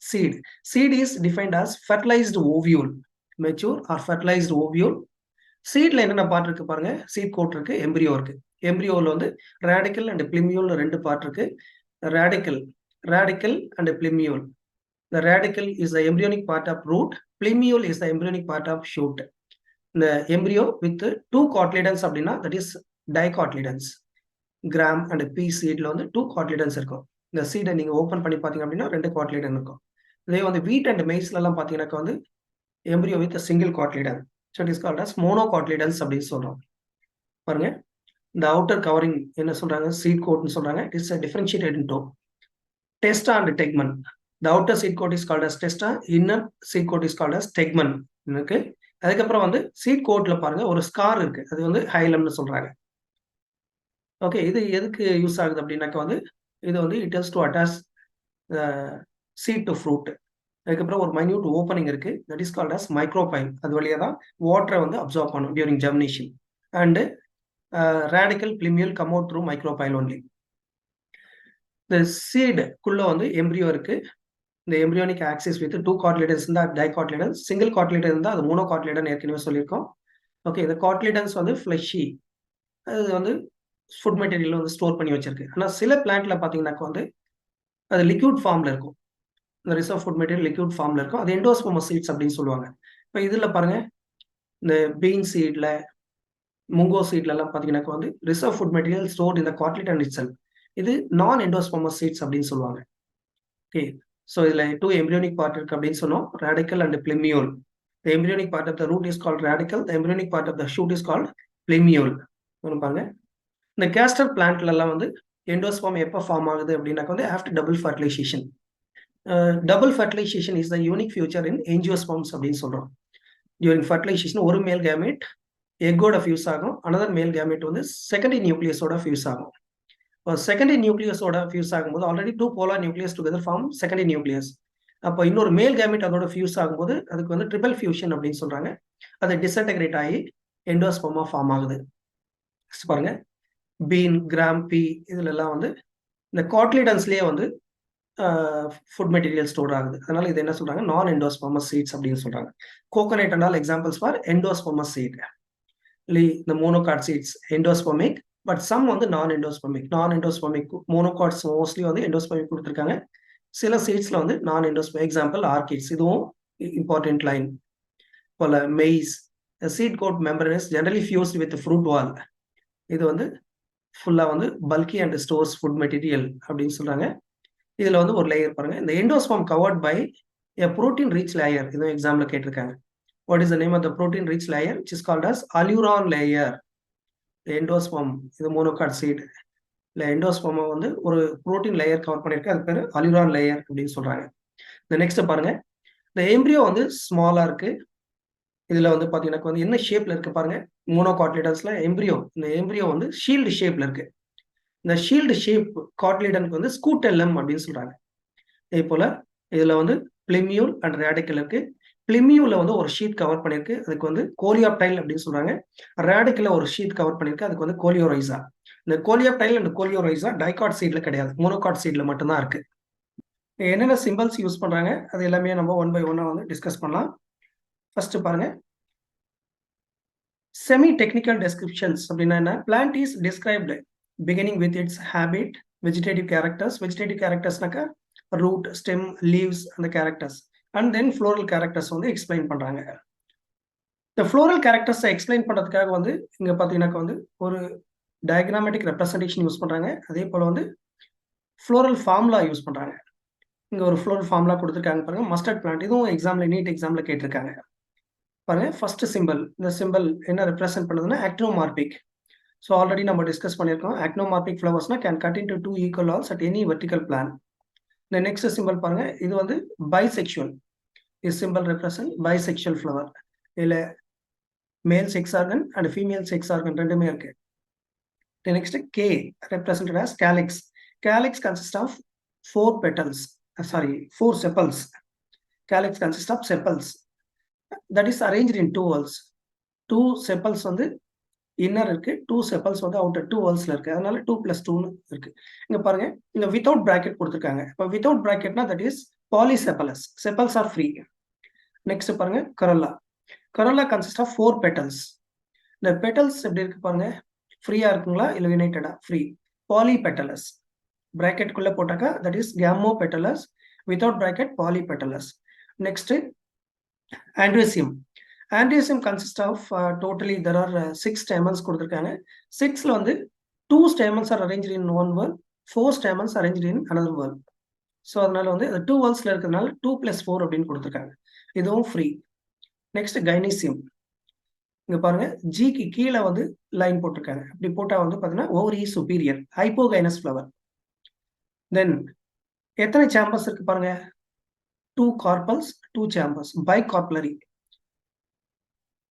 seed. Seed is defined as fertilized ovule, mature or fertilized ovule. சீட்ல என்னென்ன part இருக்கு பாருங்க, சீட் கோட் இருக்கு, embryo இருக்கு. எம்பிரியோல வந்து ரேடிக்கல் அண்ட் பிளிமியூல் ரெண்டு பார்ட் இருக்கு. radical and plimiole. The radical is the embryonic part of root, plimiole is the embryonic part of shoot. The embryo with two cotyledons அப்படின்னா that is dicotyledons. Gram and pea சீட்ல வந்து two cotyledons இருக்கும். இந்த சீடை நீங்க open பண்ணி பாத்தீங்க அப்படின்னா ரெண்டு cotyledon இருக்கும். இதே வந்து வீட் அண்ட் மெய்ஸ்ல எல்லாம் பாத்தீங்கன்னாக்க வந்து embryo with single cotyledon. So it is called as monocotyledons அப்படின்னு சொல்றோம். பாருங்க, இந்த அவுட்டர் கவரிங் என்ன சொல்றாங்க, சீட் கோட்னு சொல்றாங்க. It is differentiated into testa and tegmen. The outer seed coat is called as testa, inner seed coat is called as tegmen. இருக்கு. அதுக்கப்புறம் வந்து சீட் கோட்ல பாருங்க ஒரு ஸ்கார் இருக்கு, அது வந்து ஹைலம்னு சொல்றாங்க. ஓகே, இது எதுக்கு யூஸ் ஆகுது அப்படின்னாக்க வந்து இது வந்து it has to attach seed to fruit. அதுக்கப்புறம் ஒரு மைன்யூட் ஓப்பனிங் இருக்கு, that is called as micropyle. அது வழியா தான் வாட்டரை வந்து அப்சார்ப் பண்ணும் during germination. And radical plumule come out through micropyle only. The seed குள்ள வந்து embryo இருக்கு. இந்த embryonic axis with 2 cotyledons இருந்தா dicotyledons, single cotyledon இருந்தா அது monocotyledon ஏற்கனவே சொல்லியிருக்கோம். ஓகே, இந்த cotyledons வந்து fleshy, அது வந்து ஃபுட் மெட்டீரியல் வந்து ஸ்டோர் பண்ணி வச்சிருக்கு. ஆனா சில பிளான்ட்ல பாத்தீங்கன்னாக்க வந்து அது லிக்விட் ஃபார்ம்ல இருக்கும். இந்த ரிசர்வ் ஃபுட் மெட்டீரியல் லிக்விட் ஃபார்ம்ல இருக்கும். அது எண்டோஸ்போமஸ் சீட்ஸ் அப்படின்னு சொல்லுவாங்க. இப்போ இதுல பாருங்க, இந்த பீன் சீட்ல, முங்கோ சீட்ல எல்லாம் பாத்தீங்கன்னாக்க வந்து ரிசர்வ் ஃபுட் மெட்டீரியல் ஸ்டோர்ட் இந்த காட்லிடன் இட்செல்ஃப். இது நான் எண்டோஸ்போமஸ் சீட்ஸ் அப்படின்னு சொல்லுவாங்க. ஓகே, ஸோ இதுல 2 எம்பிரியோனிக் பார்ட் இருக்கு அப்படின்னு சொன்னோம், radicle and plumule. The embryonic part of the root is called radical. The embryonic part of the shoot is called plumule. பாருங்க, இந்த கேஸ்டர் பிளான்ட்ல எல்லாம் வந்து எண்டோஸ்போம் எப்போ ஃபார்ம் ஆகுது அப்படின்னாக்க வந்து after double fertilization. Double fertilization is the unique feature in angiosperms அப்படின்னு சொல்றோம். டியூரிங் ஃபர்டிலைசேஷன் ஒரு மேல் கேமெட் எக்கோட ஃபியூஸ் ஆகும், அனதர் மேல் கேமெட் வந்து செகண்டரி நியூக்ளியஸோட ஃபியூஸ் ஆகும். செகண்டரி நியூக்ளியஸோட ஃபியூஸ் ஆகும்போது already 2 polar nucleus together form secondary nucleus. அப்போ இன்னொரு மேல் கேமெட் அதோட ஃபியூஸ் ஆகும்போது அதுக்கு வந்து ட்ரிபிள் ஃபியூஷன் அப்படின்னு சொல்றாங்க. அது டிஸ்இன்டகிரேட் ஆகி எண்டோஸ்போமா ஃபார்ம் ஆகுது. பாருங்க, பீன், கிராம், பீ இதுல எல்லாம் வந்து இந்த காட்லிடன்ஸ்லயே வந்து ஃபுட் மெட்டீரியல் ஸ்டோர் ஆகுது. அதனால இது என்ன சொல்றாங்க, நான் எண்டோஸ்போமஸ் சீட்ஸ் அப்படின்னு சொல்றாங்க. Coconut and all examples for endospermous seed. இந்த monocot seeds endospermic, but some வந்து நான் எண்டோஸ்போமிக். நான் எண்டோஸ்போமிக் மோனோகாட்ஸ் மோஸ்ட்லி வந்து எண்டோஸ்போமிக் கொடுத்துருக்காங்க. சில சீட்ஸ்ல வந்து நான் எண்டோஸ்போமிக், எக்ஸாம்பிள் ஆர்கிட்ஸ், இதுவும் இம்பார்ட்டன்ட் லைன். போல maize, seed coat membrane is generally fused with fruit wall. இது வந்து ஃபுல்லா வந்து bulky and stores food material அப்படின்னு சொல்றாங்க. இதுல வந்து ஒரு லேயர் பாருங்க, இந்த endosperm covered by a protein rich layer. இதுவும் எக்ஸாம்ல கேட்டிருக்காங்க. What is the name of the protein rich layer which is called as alluron layer? Endosperm, இது மோனோகாட் சீட் இல்ல எண்டோஸ்போம் வந்து ஒரு புரோட்டீன் லேயர் கவர் பண்ணிருக்கு, அது பேரு அல்யூரான் லேயர் அப்படின்னு சொல்றாங்க. இந்த நெக்ஸ்ட் பாருங்க, இந்த எம்பிரியோ வந்து ஸ்மாலா இருக்கு. இதுல வந்து பாத்தீங்கன்னா வந்து என்ன ஷேப்ல இருக்கு பாருங்க, மோனோகாட்லிடன்ஸ்ல எம்பிரியோ, இந்த எம்பிரியோ வந்து ஷீல்டு ஷேப்ல இருக்கு. இந்த ஷீல்டு ஷேப் காட்லிடனுக்கு வந்து ஸ்கூட்டெல்லம் அப்படின்னு சொல்றாங்க. இதே போல இதுல வந்து பிளிமியூல் அண்ட் ரேடிக்கல் இருக்கு. பிளிமியூல வந்து ஒரு ஷீட் கவர் பண்ணிருக்கு, அதுக்கு வந்து கோலியோப்டைல் அப்படின்னு சொல்றாங்க. ரேடிக்கல்ல ஒரு ஷீட் கவர் பண்ணிருக்கு, அதுக்கு வந்து கோலியோரைசா. இந்த கோலியோப்டைல் அண்ட் கோலியோரைசா டைகாட் சீட்ல கிடையாது, மோனோகாட் சீட்ல மட்டும்தான் இருக்கு. என்னென்ன சிம்பிள்ஸ் யூஸ் பண்றாங்க அது எல்லாமே நம்ம ஒன் பை ஒன்னா வந்து டிஸ்கஸ் பண்ணலாம். ஃபர்ஸ்ட் பாருங்க, செமி டெக்னிக்கல் டெஸ்கிரிப்ஷன்ஸ் அப்படின்னா என்ன, plant is described beginning with its habit, vegetative characters. Vegetative கேரக்டர்ஸ்னாக்கா ரூட், ஸ்டெம், லீவ்ஸ் அந்த characters, and then floral characters வந்து எக்ஸ்பிளைன் பண்றாங்க. இந்த ஃப்ளோரல் கேரக்டர்ஸை எக்ஸ்பிளைன் பண்றதுக்காக வந்து இங்க பாத்தீங்கன்னாக்க வந்து ஒரு டயக்ராமேட்டிக் ரெப்ரசன்டேஷன் யூஸ் பண்றாங்க. அதே போல வந்து ஃப்ளோரல் ஃபார்முலா யூஸ் பண்றாங்க. இங்க ஒரு ஃப்ளோரல் ஃபார்முலா கொடுத்துருக்காங்க பாருங்க, மஸ்டர்ட் பிளான்ட். இதுவும் எக்ஸாம்ல நீட் எக்ஸாம்ல கேட்டிருக்காங்க. பாருங்க, ஃபர்ஸ்ட் சிம்பிள், இந்த சிம்பிள் என்ன ரெப்ரசென்ட் பண்ணுதுன்னா ஆக்டினோமார்பிக். ஸோ ஆல்ரெடி நம்ம டிஸ்கஸ் பண்ணியிருக்கோம், ஆக்டினோமார்பிக் ஃப்ளவர்ஸ்னா can cut into 2 equal halves at any vertical plane. இந்த நெக்ஸ்ட் சிம்பிள் பாருங்க, இது வந்து bisexual. This symbol represent bisexual flower. இதுல male sex organ and female sex organ ரெண்டுமே இருக்கு. Next K represented as calyx. Calyx consists of 4 petals. 4 sepals. Calyx consists of sepals that is arranged in 2 whorls. 2 sepals வந்து inner இருக்கு, 2 sepals வந்து outer 2 whorlsல இருக்கு. அதனால 2 + 2 இருக்கு. இங்க பாருங்க, இங்க வித்தவுட் பிராக்கெட் கொடுத்துருக்காங்க. இப்போ வித்தவுட் பிராக்கெட்னா that is polysepalous. Sepals are free. Next பாருங்க, corolla. Corolla consist of 4 petals. இந்த பெட்டல்ஸ் எப்படி இருக்கு பாருங்க, ஃப்ரீயா இருக்குங்களா இல்ல யுனைட்டடா? ஃப்ரீ. Polypetalous. பிராக்கெட்டுக்குள்ள போட்டாக்கா that is gamopetalous, without bracket polypetalous. Next androecium. Androecium consist of totally there are 6 stamens கொடுத்துருக்காங்க. 6ல வந்து 2 stamens are arranged in one whorl, 4 stamens arranged in another whorl. So அதனால வந்து 2 whorlsல இருக்கிறதுனால 2 + 4 அப்படின்னு கொடுத்துருக்காங்க. இதுவும் ஃப்ரீ. Next gynoecium. இங்க பாருங்க, ஜிக்கு கீழே வந்து லைன் போட்டிருக்காங்க. அப்படி போட்டா வந்து பாத்தீங்கன்னா ஓவரி சுப்பீரியர், ஹைப்போகைனஸ் ஃப்ளவர். தென் எத்தனை சாம்பர்ஸ் இருக்கு பாருங்க, 2 carpals, 2 chambers, bicarpellary.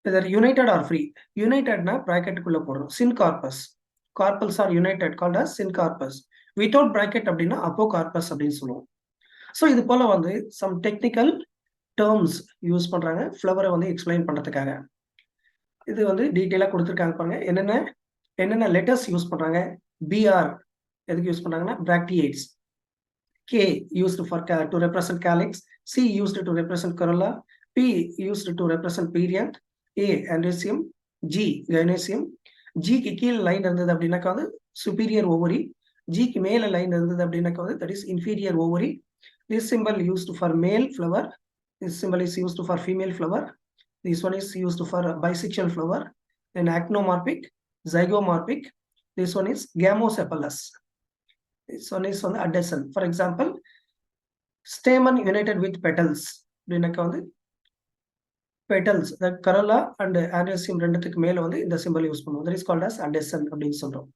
Either united or free. யுனைடெட்னா பிராக்கெட்டுக்குள்ள போடுறோம், syncarpous. Carpels are united called as syncarpous. Without bracket அப்படின்னா அப்போகார்பஸ் அப்படின்னு சொல்லுவோம். ஸோ இது போல வந்து சம் டெக்னிக்கல் டேர்ம்ஸ் யூஸ் பண்றாங்க ஃப்ளவரை வந்து எக்ஸ்பிளைன் பண்றதுக்காக. இது வந்து டீட்டெயிலா கொடுத்துருக்காங்க பாருங்க, என்னென்ன என்னென்ன லெட்டர்ஸ் யூஸ் பண்றாங்க? BR எதுக்கு யூஸ் பண்றாங்கன்னா bracteates. K used for to represent calyx, C used to represent corolla, P used to represent perianth, A androecium, G gynoecium. G க்கு கீழ லைன் இருந்தது அப்படின்னாக்கா வந்து superior ovary, G க்கு மேல லைன் இருந்தது அப்படின்னாக்கா வந்து that is inferior ovary. This symbol used for male flower, this symbol is used for female flower, this one is used for bisexual flower, then actinomorphic, zygomorphic, this one is gamosepalous. This one is on the adjacent. For example, stamen united with petals. Petals, the corolla and androecium ரெண்டுத்துக்கு மேல வந்து இந்த symbol use பண்ணுவோம். That is called as adjacent அப்படின்னு சொல்றோம்.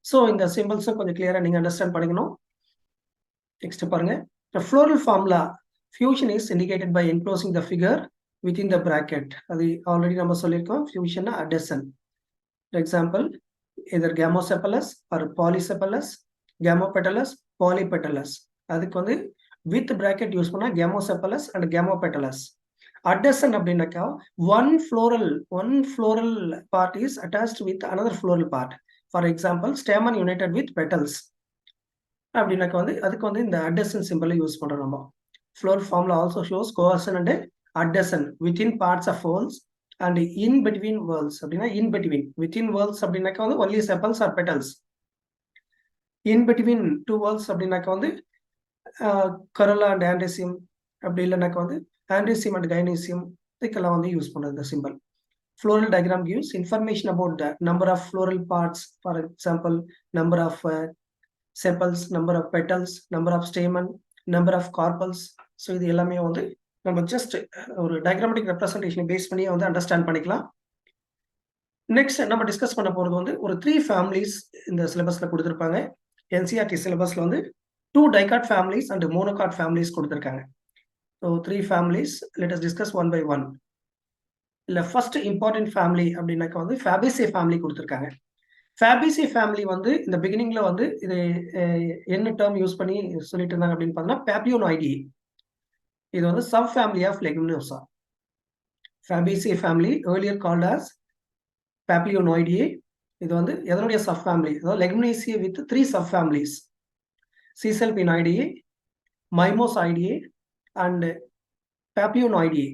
So இந்த symbols கொஞ்சம் clear-ஆ நீங்க understand பண்ணிக்கணும். Next பாருங்க. The floral formula fusion is indicated by enclosing the figure within the bracket. அது already நம்ம சொல்லியிருக்கோம். Fusion adjacent. For example, either gamosepalous or polysepalous, gamopetalous, polypetalous. அதுக்கு வந்து with bracket யூஸ் பண்ணா gamosepalous and gamopetalous. Adjacent அப்படின்னாக்கா one floral part is attached with another floral part. For example, stamen united with petals. அப்படின்னாக்கா வந்து அதுக்கு வந்து இந்த adjacent symbol use பண்றோம் நம்ம. Floral formula also shows cohesion and adjacent within parts of whorls and in between whorls. அப்படின்னா in between, within whorls அப்படின்னாக்கா வந்து only sepals or petals. In between two whorls அப்படின்னாக்கா வந்து corolla and androecium, அப்படி இல்லைனாக்கா வந்து androecium and gynoecium, இதுக்கெல்லாம் வந்து யூஸ் பண்றது இந்த symbol. Floral diagram gives information about the number of floral parts. For example, number of sepals, number of petals, number of stamen, number of carpels. So இது எல்லாமே வந்து நம்ம just ஒரு diagrammatic representation base பண்ணி வந்து understand பண்ணிக்கலாம். Next நம்ம discuss பண்ண போறது வந்து ஒரு 3 ஃபேமிலிஸ் இந்த சிலபஸ்ல கொடுத்திருப்பாங்க. NCERT சிலபஸ்ல வந்து 2 dicot families and monocot families கொடுத்திருக்காங்க. So 3 families, let us discuss one by one. இல்ல ஃபர்ஸ்ட் இம்பார்ட்டன்ட் ஃபேமிலி அப்படின்னாக்கா வந்து Fabaceae ஃபேமிலி கொடுத்திருக்காங்க. Fabaceae ஃபேமிலி வந்து இந்த பிகினிங்ல வந்து இது என்ன டேர்ம் யூஸ் பண்ணி சொல்லிட்டு இருந்தாங்க அப்படின்னு பார்த்தீங்கன்னா Papilionoideae. இது வந்து sub family of Leguminosa. Fabaceae family earlier called as Papilionoideae. இது வந்து எதனுடைய சப் ஃபேமிலி? அதாவது Leguminosae with 3 sub families: Caesalpinoideae, Mimosoideae and Papilionoideae.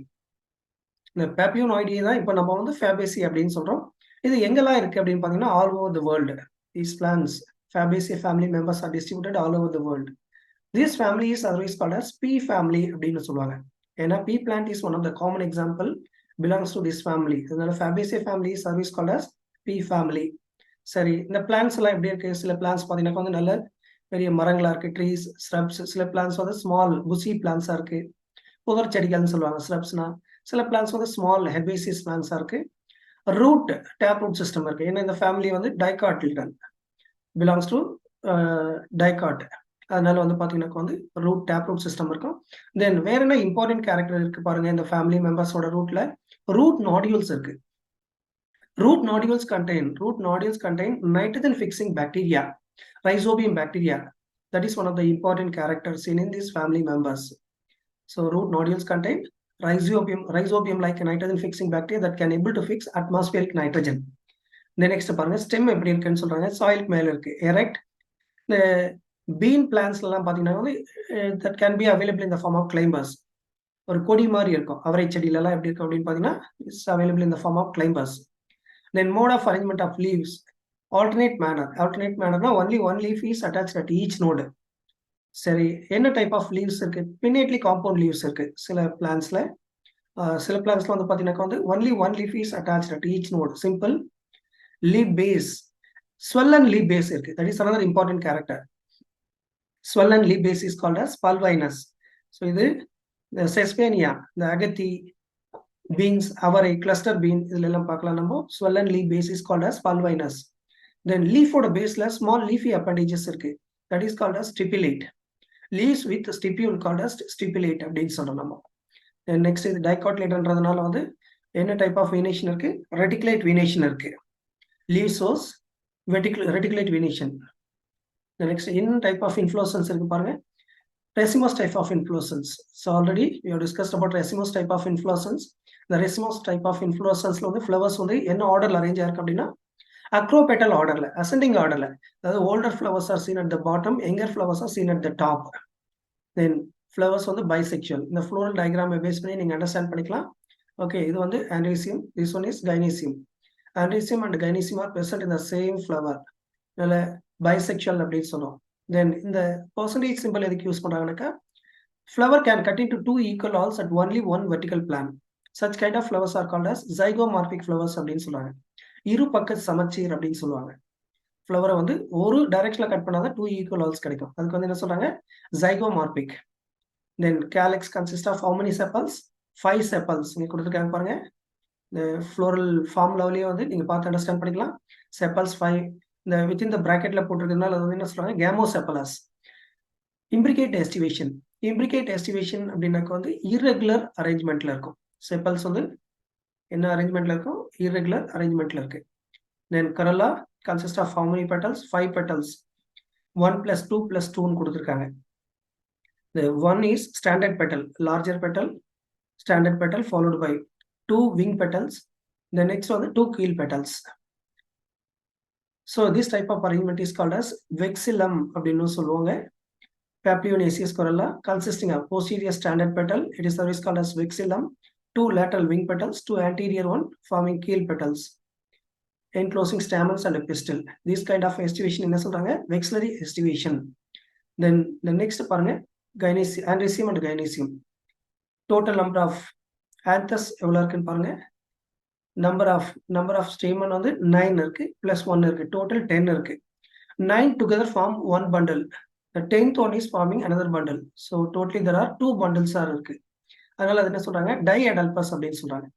இந்த Papilionoideae தான் இப்போ நம்ம வந்து Fabaceae அப்படின்னு சொல்றோம். இது எங்கெல்லாம் இருக்கு அப்படின்னு பார்த்தீங்கன்னா all over the world. These plants, Fabaceae family members are distributed all over the world. This family is otherwise called as P family அப்படின்னு சொல்லுவாங்க. ஏன்னா P plant is one of the common example belongs to this family. அதனால Fabaceae family is otherwise called as P family. சரி, இந்த plans எல்லாம் எப்படி இருக்கு? சில பிளான்ஸ் பார்த்தீங்கன்னா வந்து நல்ல பெரிய மரங்களா இருக்கு, ட்ரீஸ், ஸ்ரப்ஸ். சில பிளான்ஸ் வந்து ஸ்மால் புஷி பிளான்ஸா இருக்கு, புதர் செடிகள்னு சொல்லுவாங்க ஸ்ரப்ஸ்னா. சில பிளான்ஸ் வந்து ஸ்மால் ஹெர்பேசியஸ் பிளான்ஸா இருக்கு. ரூட் டேப் ரூட் சிஸ்டம் இருக்கு. ஏன்னா இந்த ஃபேமிலி வந்து டைகாட்டில்டன் பிலாங்ஸ் டு டைகாட். அதனால வந்து பாத்தீங்கன்னா வந்து ரூட் டேப் ரூட் சிஸ்டம் இருக்கும். தென் வேற என்ன இம்பார்ட்டன்ட் கேரக்டர் இருக்கு பாருங்க இந்த ஃபேமிலி மெம்பர்ஸோட ரூட்ல? ரூட் நாடியூல்ஸ் இருக்கு. Root nodules contain nitrogen fixing bacteria, rhizobium bacteria. That is one of the important characters seen in these family members. So root nodules contain rhizobium like nitrogen fixing bacteria that can able to fix atmospheric nitrogen. The next பாருங்க stem எப்படி இருக்குன்னு சொல்றாங்க. soil மேல இருக்கு, erect. The bean plants எல்லாம் பாத்தீங்கன்னா வந்து that can be available in the form of climbers. ஒரு கொடி மாதிரி இருக்கும். அவரை செடியில எல்லாம் எப்படி இருக்கும் அப்படின்னு பாத்தீங்கன்னா it's available in the form of climbers. Then mode of arrangement of leaves, alternate manner. Alternate manner na only one leaf is attached at each node. சரி, என்ன டைப் ஆஃப் லீவ்ஸ் இருக்கு? பின்னேட்லி காம்பவுண்ட் லீவ்ஸ் இருக்கு சில பிளான்ஸ்ல. சில பிளான்ஸ்ல வந்து பாத்தீங்கன்னா வந்து only one leaf is attached at each node. Simple. Leaf base, swollen leaf base இருக்கு. That is another important character. Swollen leaf base is called as pulvinous. So இது Sesbania, the agathi, beans, அவரை, cluster bean, இதுல எல்லாம் பார்க்கலாம் நம்ம. Swollen leaf base is called as pulvinous. Then leaf ஓட பேஸ்ல small leafy appendages இருக்கு. That is called as stipulate. Leaves with stipule called as stipulate அப்படின்னு சொல்றோம் நம்ம. Then next இது dicotyledonன்றதுனால வந்து என்ன டைப் ஆஃப் venation இருக்கு? Reticulate venation இருக்கு. Leaf source reticulate venation. The next in type of inflorescence இருக்கு பாருங்க. Racemose type of inflorescence. So already we have discussed about racemose type of inflorescence. The racemose type of inflorescence வந்து flowers வந்து என்ன ஆர்டர்ல arrange ஆயிருக்கு அப்படின்னா Acropetal orderல, ascending orderல, அதாவது older flowers are seen at the bottom, younger flowers are seen at the top. Then flowers வந்து bisexual. இந்த floral diagram base பண்ணி நீங்க அண்டர்ஸ்டாண்ட் பண்ணிக்கலாம். ஓகே, இது வந்து androecium, this one is gynoecium. Androecium and gynoecium are present in the same flower. அதனால bisexual அப்படின்னு சொல்றோம். Then இந்த percentage symbol எதுக்கு use பண்றாங்கன்னாக்கா, flower can cut into two equal halves at only one vertical plane. Such kind of flowers are called as zygomorphic flowers அப்படின்னு சொல்றாங்க. இரு பக்க சமச்சீர் அப்படின்னு சொல்லுவாங்க. ஃப்ளவரை வந்து ஒரு டைரக்ஷன்ல கட் பண்ணாதான் 2 ஈக்குவல் ஹால்ஸ் கிடைக்கும். அதுக்கு வந்து என்ன சொல்றாங்க, zygomorphic. Then calyx consist of how many sepals? 5 sepals இங்க கொடுத்துருக்காங்க பாருங்க. இந்த ஃப்ளோரல் ஃபார்ம் லெவலையே வந்து நீங்க பார்த்து அண்டர்ஸ்டாண்ட் பண்ணிக்கலாம். செப்பல்ஸ் 5 இந்த வித்தின் த பிராக்கெட்ல போட்டிருக்கிறதுனால அது வந்து என்ன சொல்றாங்க, gamosepalous. Imbricate aestivation. Imbricate aestivation அப்படின்னாக்க வந்து irregular அரேஞ்ச்மெண்ட்ல இருக்கும். செப்பல்ஸ் வந்து என்ன அரேஞ்ச்மெண்ட்ல இருக்கும், irregular அரேஞ்ச்மெண்ட்ல இருக்கு. Then corolla consists of how many petals? 5 petals. 1 plus 2 plus 2 ன்னு கொடுத்திருக்காங்க. The one is standard petal, larger petal, standard petal followed by 2 wing petals. The next one, 2 keel petals. So this type of arrangement is called as vexillum அப்படின்னு சொல்லுவாங்க. Papilionaceous corolla consisting of posterior standard petal, it is otherwise called as vexillum. 2 lateral wing petals, 2 anterior one forming keel petals. Enclosing stamens and a pistil. This kind of estivation என்ன சொல்றாங்க, vexillary estivation. Then the next பாருங்க, gynoecium, androecium and gynoecium. Total number of anthers எவ்வளவு இருக்குன்னு பாருங்க. number of stamen வந்து 9 இருக்கு, plus 1 இருக்கு, total 10 இருக்கு. 9 together form one bundle. The 10th one is forming another bundle. So totally there are 2 bundles are இருக்கு. அதனால அது என்ன சொல்றாங்க, diadalpus அப்படின்னு சொல்றாங்க.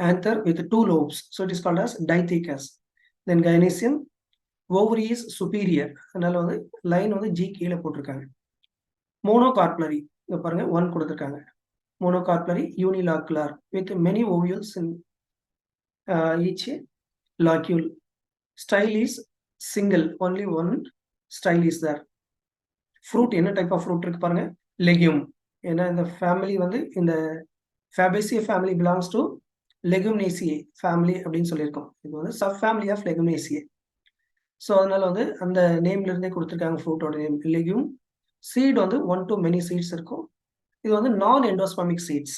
Anther with 2 lobes, so it is called as dithecus. Then gynoecium, ovary is superior, அதனால வந்து line வந்து G கீழே போட்டிருக்காங்க. மோனோகார்பலரி இங்க பாருங்க 1 கொடுத்திருக்காங்க. மோனோகார்பலரி unilocular with many ovules in each locule. Style is single, only one style is there. Fruit என்ன type of fruit இருக்கு பாருங்க, legume. ஏன்னா இந்த ஃபேமிலி வந்து இந்த Fabaceae family belongs to Leguminaceae family அப்படின்னு சொல்லியிருக்கோம். இது வந்து sub family of Leguminaceae. So அதனால வந்து அந்த நேம்ல இருந்தே கொடுத்துருக்காங்க ஃப்ரூட்டோட நேம் லெக்யூம். சீட் வந்து 1 to many seeds இருக்கும். இது வந்து நான் எண்டோஸ்பர்மிக் சீட்ஸ்.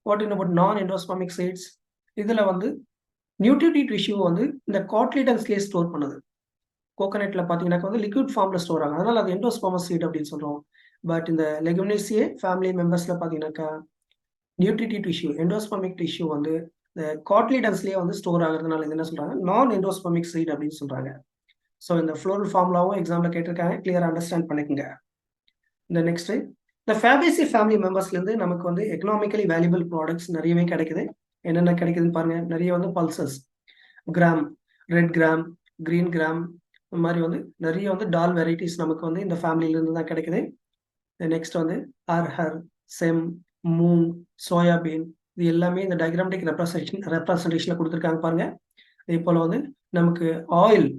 வாட் இன் அபவுட் நான் எண்டோஸ்பர்மிக் சீட்ஸ்? இதுல வந்து நியூட்ரிட்டிவ் டிஷ்யூ வந்து இந்த காட்லிடன்ஸ்லேயே ஸ்டோர் பண்ணுது. கோகனட்ல பாத்தீங்கன்னாக்க வந்து லிக்விட் ஃபார்ம்ல ஸ்டோர் ஆகும், அதனால அது எண்டோஸ்பர்மஸ் சீட் அப்படின்னு சொல்றோம். பட் இந்த Leguminaceae ஃபேமிலி மெம்பர்ஸ்ல பாத்தீங்கன்னாக்கா நியூட்ரிட்டிவ் டிஷ்யூ, எண்டோஸ்பர்மிக் டிஷ்யூ வந்து இந்த காட்லிடன்ஸ்லேயே வந்து ஸ்டோர் ஆகுறதுனால இது என்ன சொல்றாங்க, நான் எண்டோஸ்பர்மிக் சீட் அப்படின்னு சொல்றாங்க. ஸோ இந்த ஃப்ளோரல் ஃபார்முலாவும் எக்ஸாம்ல கேட்டிருக்காங்க, கிளியரா அண்டர்ஸ்டாண்ட் பண்ணிக்கோங்க. இந்த நெக்ஸ்ட், இந்த Fabaceae ஃபேமிலி மெம்பர்ஸ்லேருந்து நமக்கு வந்து எக்கனாமிக்கலி வேல்யூபிள் ப்ராடக்ட்ஸ் நிறையவே கிடைக்குது. என்னென்ன கிடைக்குதுன்னு பாருங்க. நிறைய வந்து pulses, gram, red gram, green gram, இந்த மாதிரி வந்து நிறைய வந்து டால் வெரைட்டிஸ் நமக்கு வந்து இந்த ஃபேமிலியிலேருந்து தான் கிடைக்குது. நெக்ஸ்ட் வந்து அர்ஹர், செம், மூங், சோயாபீன், இது எல்லாமே இந்த டயக்ராமட்டிக் ரெப்ரசன்டேஷன்ல கொடுத்துருக்காங்க பாருங்க. இதே போல வந்து நமக்கு ஆயில்,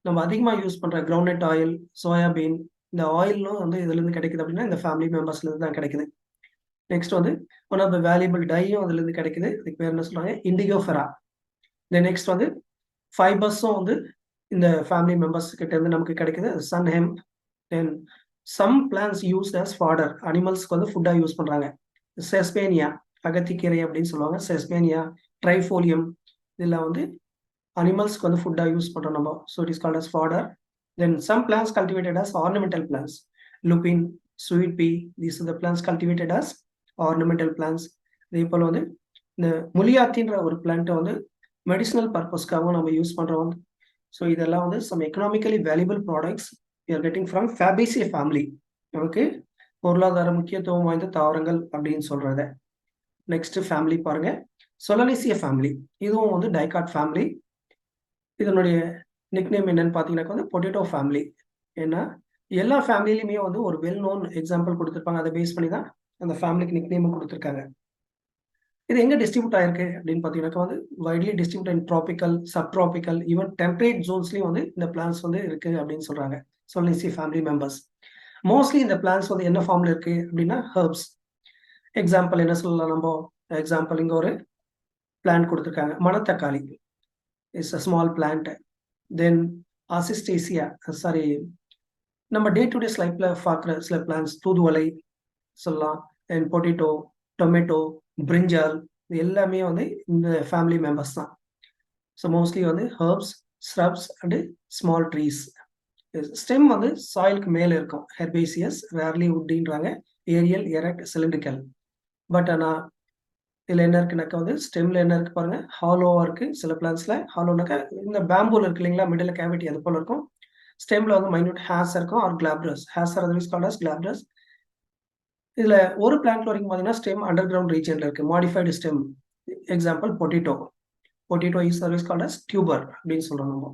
நம்ம அதிகமாக யூஸ் பண்ற கிரவுண்ட்நட் ஆயில், சோயாபீன், இந்த ஆயிலும் வந்து இதுல இருந்து கிடைக்குது அப்படின்னா இந்த ஃபேமிலி மெம்பர்ஸ்ல இருந்து தான் கிடைக்குது. நெக்ஸ்ட் வந்து ஒன் ஆஃப் த வேல்யூபிள் டையும் அதுல இருந்து கிடைக்குது. இதுக்கு பேர் என்ன சொல்றாங்க, இண்டிகோஃபெரா. தென் நெக்ஸ்ட் வந்து ஃபைபர்ஸும் வந்து இந்த ஃபேமிலி மெம்பர்ஸ் கிட்ட இருந்து நமக்கு கிடைக்குது, sun hemp. Then some plants use as fodder, அனிமல்ஸ்க்கு வந்து ஃபுட்டா யூஸ் பண்றாங்க. செஸ்பேனியா, அகத்திக்கீரை அப்படின்னு சொல்லுவாங்க, செஸ்பேனியா, ட்ரைஃபோலியம், இதெல்லாம் வந்து அனிமல்ஸ்க்கு வந்து ஃபுட்டா யூஸ் பண்றோம் நம்ம. So it is called as fodder. Then some plants cultivated as ornamental plants. Lupin, sweet pea, these are the plants cultivated as ornamental plants. இதே போல வந்து இந்த முலியாத்தின்ற ஒரு பிளான்ட்டை வந்து மெடிசினல் பர்பஸ்க்காகவும் நம்ம யூஸ் பண்றோம். ஸோ இதெல்லாம் வந்து some economically valuable products we are getting from Fabaceae family. நமக்கு பொருளாதார முக்கியத்துவம் வாய்ந்த தாவரங்கள் அப்படின்னு சொல்றத. நெக்ஸ்ட் ஃபேமிலி பாருங்க, Solanaceae ஃபேமிலி. இதுவும் வந்து டைகாட் ஃபேமிலி. இதனுடைய நிக்நேம் என்னன்னு பார்த்தீங்கன்னாக்க வந்து பொட்டேட்டோ ஃபேமிலி. ஏன்னா எல்லா ஃபேமிலிலையுமே வந்து ஒரு வெல் நோன் எக்ஸாம்பிள் கொடுத்துருப்பாங்க, அதை பேஸ் பண்ணி தான் அந்த ஃபேமிலிக்கு நிக்நேமும் கொடுத்துருக்காங்க. இது எங்க டிஸ்ட்ரிபியூட் ஆயிருக்கு அப்படின்னு பார்த்தீங்கன்னாக்கா வந்து widely distributed in tropical, subtropical, even temperate ஜோன்ஸ்லயும் வந்து இந்த பிளான்ஸ் வந்து இருக்கு அப்படின்னு சொல்றாங்க Solanaceae ஃபேமிலி மெம்பர்ஸ். மோஸ்ட்லி இந்த பிளான்ஸ் வந்து என்ன ஃபார்ம்ல இருக்கு அப்படின்னா ஹெர்ப்ஸ். எக்ஸாம்பிள் என்ன சொல்லலாம் நம்ம, எக்ஸாம்பிள் இங்க ஒரு பிளான்ட் கொடுத்துருக்காங்க, மணத்தக்காளி. is a small plant. Then Assistaceae, நம்ம டே டு டே லைஃப்ல பார்க்குற சில பிளான்ஸ் தூதுவளை சொல்லலாம், அண்ட் பொட்டேட்டோ, டொமேட்டோ, பிரிஞ்சால், இது எல்லாமே வந்து இந்த ஃபேமிலி மெம்பர்ஸ் தான். ஸோ மோஸ்ட்லி வந்து herbs, shrubs and small trees. Stem வந்து சாயிலுக்கு மேலே இருக்கும். ஹெர்பேசியஸ், ரேர்லி வுட்டின்றாங்க, ஏரியல், எரக்ட், சிலிண்ட்ரிக்கல். பட் ஆனால் இதில் என்ன இருக்குனாக்கா வந்து ஸ்டெம்ல என்ன இருக்கு பாருங்க, ஹாலோவாக இருக்கு. சில பிளான்ஸ்ல ஹாலோனாக்கா இந்த பேம்பூல் இருக்கு இல்லைங்களா, மிடில் கேவிட்டி அது போல இருக்கும். ஸ்டெம்ல வந்து மைன்யூட் ஹேர்ஸ் இருக்கும், or glabrous. Hairs are otherwise called as glabrous. இதுல ஒரு பிளான்ட்ல வரைக்கும் பாத்தீங்கன்னா ஸ்டெம் அண்டர் கிரவுண்ட் ரீஜன்ல இருக்கு, modified stem. Example potato. Potato is service called as tuber அப்படின்னு சொல்றோம் நம்ம.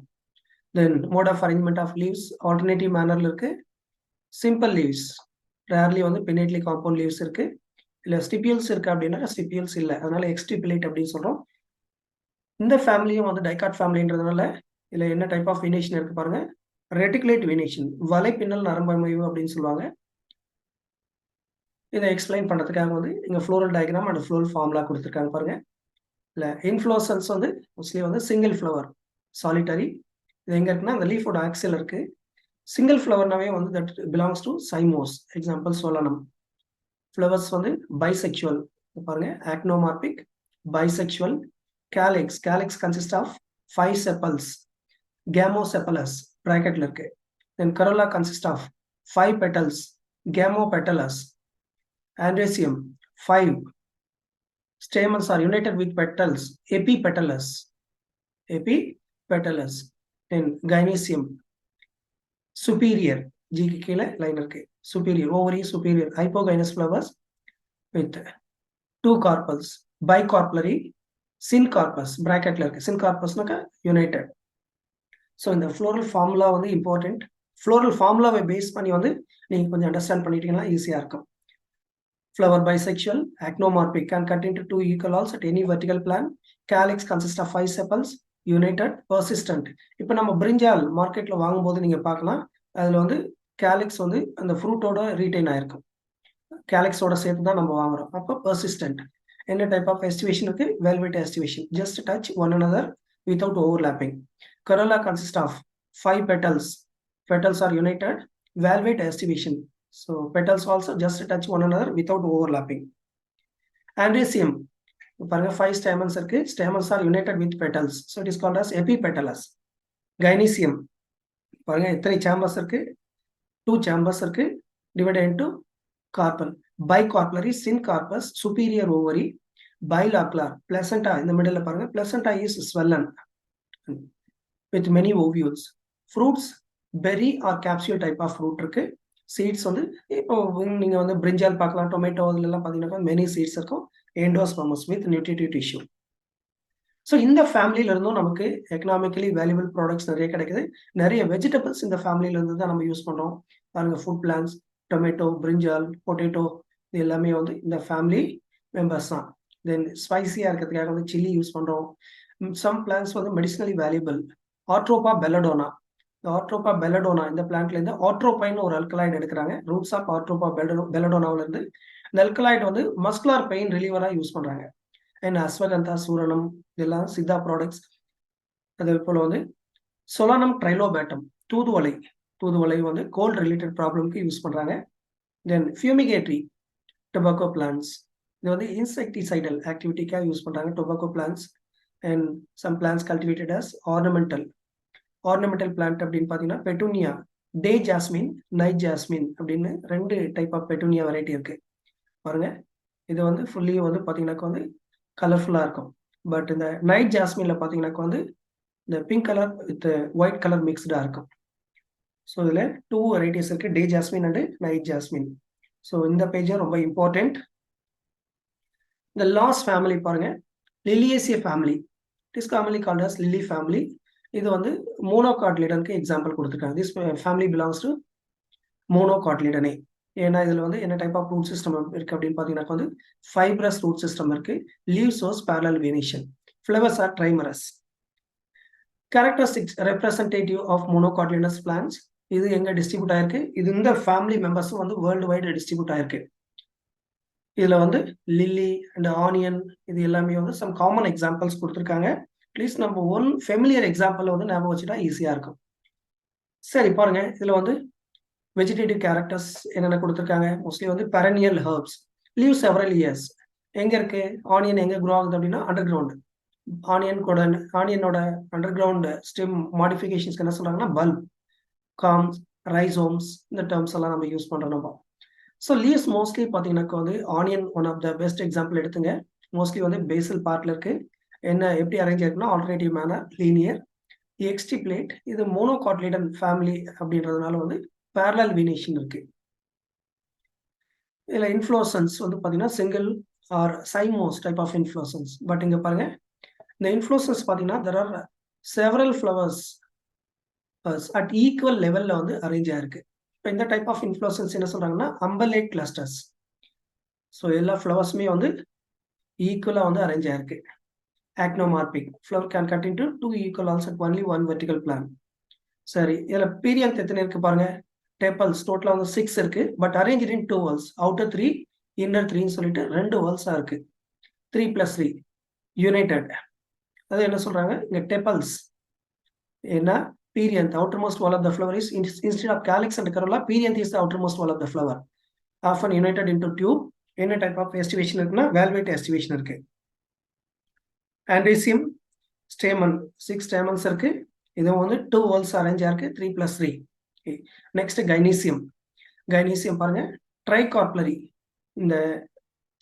Then mode of arrangement of leaves alternative மேனர்ல இருக்கு. சிம்பிள் லீவ்ஸ், ரேர்லி வந்து பின்னேட்லி காம்பவுண்ட் லீவ்ஸ் இருக்கு. இல்ல ஸ்டிபியல்ஸ் இருக்கு அப்படின்னா ஸ்டிபியல்ஸ் இல்லை, அதனால எக்ஸ்டிபிலேட் அப்படின்னு சொல்றோம். இந்த ஃபேமிலியும் வந்து டைகாட் ஃபேமிலின்றதுனால இதுல என்ன டைப் ஆஃப் வீனேஷன் இருக்கு பாருங்க, ரெட்டிகுலேட் வீனேஷன், வலைப்பின்னல் நரம்பமைவு அப்படின்னு சொல்லுவாங்க. இதை எக்ஸ்பிளைன் பண்றதுக்காக வந்து இங்க floral diagram and floral formula கொடுத்துருக்காங்க பாருங்க. இல்ல இன்ஃப்ளோரசன்ஸ் வந்து மோஸ்ட்லி வந்து சிங்கிள் ஃப்ளவர், சாலிட்டரி. இது எங்க இருக்குன்னா அந்த லீஃபோட ஆக்சில் இருக்கு. சிங்கிள் ஃப்ளவர்னாவே வந்து that belongs to cymose. Example solanum. Flowers வந்து பைசெக்சுவல் பாருங்க, actinomorphic, bisexual. Calyx, calyx consist of 5 sepals, gamosepalous பிராக்கெட்ல இருக்கு. Then corolla consist of 5 petals, gamopetalous. Andresium 5. Stamens are united with petals, epipetalous. Epipetalous. Then gynoecium superior, G க்கு கீழே line இருக்கு, superior, ovary superior, hypogynous flowers with 2 carpels, bicarpellary, syncarpus bracketல இருக்கு. syncarpusனாக்கா united. So இந்த floral formula வந்து important. Floral ஃபார்முலாவை base பண்ணி வந்து நீங்க கொஞ்சம் அண்டர்ஸ்டாண்ட் பண்ணிட்டீங்கன்னா ஈஸியா இருக்கும். Flower bisexual, actinomorphic, can cut into 2 equal walls at any vertical plane. Calyx consists of 5 sepals, united, persistent. இப்போ நம்ம பிரிஞ்சால் மார்க்கெட்ல வாங்கும்போது நீங்க பார்க்கலாம், அதுல வந்து கேலிக்ஸ் வந்து அந்த ஃப்ரூட்டோட ரீட்டைன் ஆயிருக்கும். கேலிக்ஸோட சேர்த்து தான் நம்ம வாங்குறோம். அப்போ persistent. என்ன டைப் ஆஃப் எஸ்டிவேஷன் இருக்கு? Velvet estivation. Just touch one another without overlapping. Corolla consists of 5 petals. Petals are united. Velvet estivation. So petals also just touch one another without overlapping. Andresium, பாருங்க 5 stamens இருக்கு. Stamens are united with petals, so it is called as epipetalous. Gynoecium, பாருங்க எத்தனை chambers இருக்கு? 2 chambers இருக்கு, divided into carpel. Bicarpellary, syncarpus, superior ovary, bilocular, placenta in the middle பாருங்க. Placenta is swollen with many ovules. Fruits, berry or capsule type of fruit இருக்கு. Seeds வந்து இப்போ நீங்க வந்து பிரிஞ்சால் பார்க்கலாம், டொமேட்டோ எல்லாம் பார்த்தீங்கன்னா மெனி சீட்ஸ் இருக்கும். எண்டோஸ்பர்மஸ் வித் நியூட்ரிட்டிவ் டிஷ்யூ. ஸோ இந்த ஃபேமிலியில இருந்தும் நமக்கு எக்கனாமிக்கலி வேல்யூபிள் ப்ராடக்ட்ஸ் நிறைய கிடைக்குது. நிறைய வெஜிடபிள்ஸ் இந்த ஃபேமிலியில இருந்து தான் நம்ம யூஸ் பண்றோம். பாருங்க, ஃபுட் பிளான்ஸ், டொமேட்டோ, பிரிஞ்சால், பொட்டேட்டோ, இது எல்லாமே வந்து இந்த ஃபேமிலி மெம்பர்ஸ் தான். தென் ஸ்பைசியா இருக்கிறதுக்காக வந்து சில்லி யூஸ் பண்றோம். சம் பிளான்ஸ் வந்து மெடிசினலி வேல்யூபிள். ஆட்ரோபா பெல்லடோனா, ஆட்ரோபா பெல்லடோனா இந்த பிளான்ட்ல இருந்து ஆட்ரோபைன் ஒரு அல்கலாய்டு எடுக்கிறாங்க. ரூட்ஸ் ஆஃப் ஆட்ரோபா பெல்லடோனாவில இருந்து இந்த அல்கலாய்டு வந்து மஸ்குலர் பெயின் ரிலீவரா யூஸ் பண்றாங்க. அண்ட் அஸ்வகந்தா, சூரணம், இதெல்லாம் சித்தா ப்ராடக்ட்ஸ். அதே போல வந்து சொலானம் ட்ரைலோபேட்டம், தூதுவளை, தூதுவளை வந்து கோல்ட் ரிலேட்டட் ப்ராப்ளம்க்கு யூஸ் பண்றாங்க. தென் ஃபியூமிகேட்டரி டொபாக்கோ பிளான்ஸ், இது வந்து இன்செக்டிசைடல் ஆக்டிவிட்டிக்காக யூஸ் பண்றாங்க tobacco plants. And some plants cultivated as ornamental. Ornamental plant அப்படின்னு பார்த்தீங்கன்னா petunia, day jasmine, night jasmine அப்படின்னு 2 டைப் ஆஃப் பெட்டூனியா வெரைட்டி இருக்கு. பாருங்க, இது வந்து ஃபுல்லி வந்து பார்த்தீங்கன்னாக்கா வந்து கலர்ஃபுல்லாக இருக்கும். பட் இந்த நைட் ஜாஸ்மின்ல பார்த்தீங்கன்னாக்கா வந்து இந்த pink colour with white colour மிக்ஸ்டாக இருக்கும். ஸோ இதில் 2 வெரைட்டிஸ் இருக்கு, day jasmine and night jasmine. So இந்த பேஜும் ரொம்ப இம்பார்ட்டன்ட். இந்த லாஸ்ட் ஃபேமிலி பாருங்க, Liliaceae family. It is commonly called as lily family. இது வந்து மோனோகாட்லிடனுக்கு எக்ஸாம்பிள் கொடுத்துருக்காங்க. திஸ் ஃபேமிலி பிலாங்ஸ் டு மோனோகாட்லிடனே. ஏன்னா இதுல வந்து என்ன டைப் ஆஃப் ரூட் சிஸ்டம் இருக்கு அப்படின்னு பாத்தீங்கன்னா வந்து ஃபைப்ரஸ் ரூட் சிஸ்டம் இருக்கு. Leaves shows parallel venation. Flowers are trimerous. Characteristics representative of monocotyledonous plants. இது எங்க டிஸ்ட்ரிபியூட் ஆயிருக்கு? இது இந்த ஃபேமிலி மெம்பர்ஸும் வந்து வேர்ல்டு வைடு டிஸ்ட்ரிபியூட் ஆயிருக்கு. இதுல வந்து லில்லி அண்ட் ஆனியன் இது எல்லாமே வந்து சம் காமன் எக்ஸாம்பிள்ஸ் கொடுத்துருக்காங்க. அட்லீஸ்ட் நம்ம ஒன் ஃபெமிலியர் எக்ஸாம்பிள் வந்து ஞாபகம் வச்சுட்டா ஈஸியாக இருக்கும். சரி பாருங்க, இதில் வந்து வெஜிடேட்டிவ் கேரக்டர்ஸ் என்னென்ன கொடுத்துருக்காங்க. மோஸ்ட்லி வந்து perennial herbs, live several years. எங்கே இருக்கு ஆனியன், எங்கே க்ரோ ஆகுது அப்படின்னா அண்டர் கிரவுண்ட். ஆனியனோட அண்டர் கிரவுண்ட் ஸ்டெம் மாடிஃபிகேஷன்ஸ்க்கு என்ன சொல்றாங்கன்னா பல்ப், காம்ஸ், ரைசோம்ஸ், இந்த டேர்ம்ஸ் எல்லாம் நம்ம யூஸ் பண்றோம் நம்ம. ஸோ லீவ்ஸ் மோஸ்ட்லி பார்த்தீங்கன்னாக்கா வந்து onion one of the best example எடுத்துங்க. மோஸ்ட்லி வந்து பேசல் பார்ட்ல இருக்கு. என்ன எப்படி அரேஞ்ச் ஆயிருக்குன்னா ஆல்டர்னேட்டிவ் மேனர், லீனியர், எக்ஸ்டிப்ளேட். இது மோனோகாட்லேடன் ஃபேமிலி அப்படின்றதுனால வந்து பேரலல் வீனேஷன் இருக்கு. இதில் இன்ஃப்ளோரசன்ஸ் வந்து பார்த்தீங்கன்னா single or cymose type of inflorescence. But இங்கே பாருங்க, இந்த இன்ஃப்ளோரசன்ஸ் பார்த்தீங்கன்னா there are several flowers at equal லெவலில் வந்து அரேஞ்ச் ஆயிருக்கு. இப்போ இந்த டைப் ஆஃப் இன்ஃப்ளோரசன்ஸ் என்ன சொல்றாங்கன்னா அம்பலேட் கிளஸ்டர்ஸ். ஸோ எல்லா ஃப்ளவர்ஸுமே வந்து ஈக்குவலாக வந்து அரேஞ்ச் ஆயிருக்கு. Actinomorphic flower can cut into 2 equal halves at only 1 vertical plane. சரி, இதில் பீரியன்த் எத்தனை இருக்கு பாருங்க. டேப்பல்ஸ் டோட்டலாக வந்து 6 இருக்கு. But arrange in 2 whorls, outer 3 inner 3ன்னு சொல்லிட்டு 2 வால்ஸாக இருக்கு. 3 + 3 யுனைடெட். அது என்ன சொல்றாங்க இங்க டெப்பல்ஸ். ஏன்னா perianth, outermost wall of the flower is instead of calyx and corolla, perianth is the outermost wall of the flower, often united into tube. என்ன type of aestivation இருக்குன்னா வேல்வேட் எஸ்டிவேஷன் இருக்கு. ஆண்ட்ரீசியம் ஸ்டேமன் 6 ஸ்டேமன்ஸ் இருக்கு. இதுவும் வந்து 2 Waals arrange ஆயிருக்கு. 3 + 3. Next gynoecium. Gynoecium பாருங்க ட்ரைகார்ப்லரி. இந்த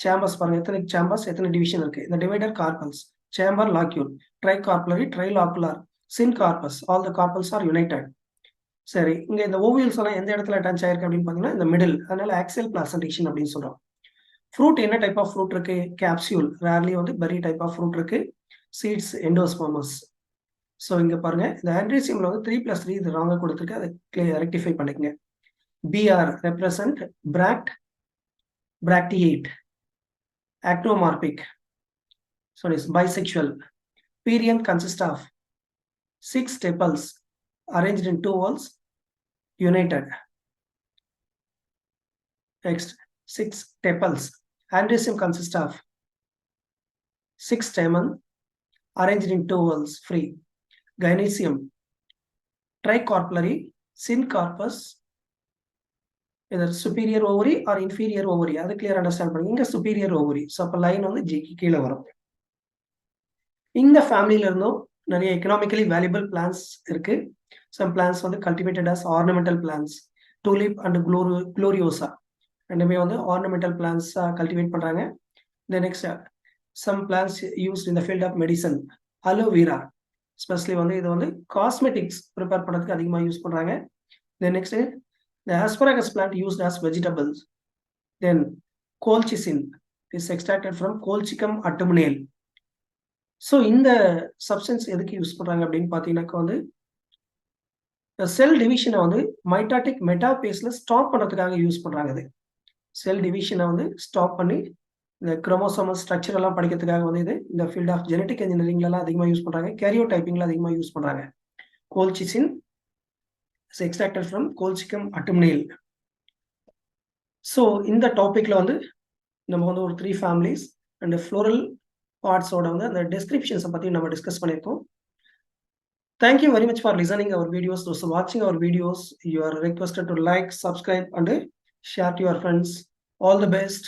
chambers பாருங்க, எத்தனை சேம்பர்ஸ், எத்தனை டிவிஷன் இருக்கு. இந்த divider carpels, chamber locule, tricarpellary, trilocular, syncarpous, all the carpels are united. சரி, இங்க இந்த ஓவியல்ஸ் எல்லாம் எந்த இடத்துல அட்டாச் ஆயிருக்கு அப்படின்னு பாத்தீங்கன்னா இந்த மிடில், அதனால ஆக்சியல் பிளாசன்டேஷன் அப்படின்னு சொல்றோம். ஃப்ரூட் என்ன டைப் ஆஃப் ஃப்ரூட் இருக்கு? கேப்சியூல், ரேர்லி வந்து பெரி டைப் ஆஃப் ஃப்ரூட் இருக்கு. Seeds endospermous. ஸோ இங்க பாருங்க, இந்த ஆண்ட்ரீசியம்ல வந்து 3 + 3 இது ராங்கா கொடுத்துருக்கு. அதை ரெக்டிஃபை பண்ணிக்கங்க. BR represent bract, bracteate, actinomorphic, so it is bisexual. Perianth consists of 6 tepals arranged in 2 walls, united. Next, 6 tepals. Andrecium consists of 6 stamen arranged in 2 walls, free. Gynoecium, tricarpellary, syncarpus, either superior ovary or inferior ovary. அது clear understand பண்ணுங்க. இங்க superior ovary. So அப்ப line வந்து G க்கு கீழ வரும். இந்த ஃபேமிலியில இருந்தும் நிறைய எக்கனாமிக்கலி வேல்யூபிள் பிளான்ஸ் இருக்கு. சம் பிளான்ஸ் வந்து cultivated as ornamental plants. Tulip and gloriosa ரெண்டுமே வந்து ஆர்னமெண்டல் பிளான்ஸ் கல்டிவேட் பண்றாங்க. Next some plants used in the field of medicine. Aloe vera specially வந்து இது வந்து காஸ்மெட்டிக்ஸ் ப்ரிப்பேர் பண்ணுறதுக்கு அதிகமாக யூஸ் பண்றாங்க. Next the asparagus plant used as vegetables. Then colchicine is extracted from Colchicum autumnale. So இந்த substance எதுக்கு use பண்றாங்க அப்படின்னு பார்த்தீங்கன்னாக்கா வந்து செல் டிவிஷனை வந்து மைட்டாட்டிக் மெட்டாபேஸ்ல ஸ்டாப் பண்றதுக்காக யூஸ் பண்றாங்க. இது செல் டிவிஷனை வந்து ஸ்டாப் பண்ணி இந்த குரோமோசோமல் ஸ்ட்ரக்சர் எல்லாம் படிக்கிறதுக்காக வந்து இது இந்த ஃபீல்ட் ஆஃப் ஜெனடிக் இன்ஜினியரிங்ல எல்லாம் அதிகமாக யூஸ் பண்றாங்க. கேரியோ டைப்பிங்ல அதிகமாக யூஸ் பண்றாங்க. Colchicine is extracted from colchicum autumnale. So இந்த டாபிக்ல வந்து நம்ம வந்து ஒரு 3 ஃபேமிலிஸ் அண்ட் ஃப்ளோரல் பார்ட்ஸோட வந்து அந்த டிஸ்கிரிப்ஷன்ஸை பற்றி நம்ம டிஸ்கஸ் பண்ணியிருக்கோம். Thank you very much for listening our videos. Those watching our videos, you are requested to like, subscribe and share to your friends. All the best.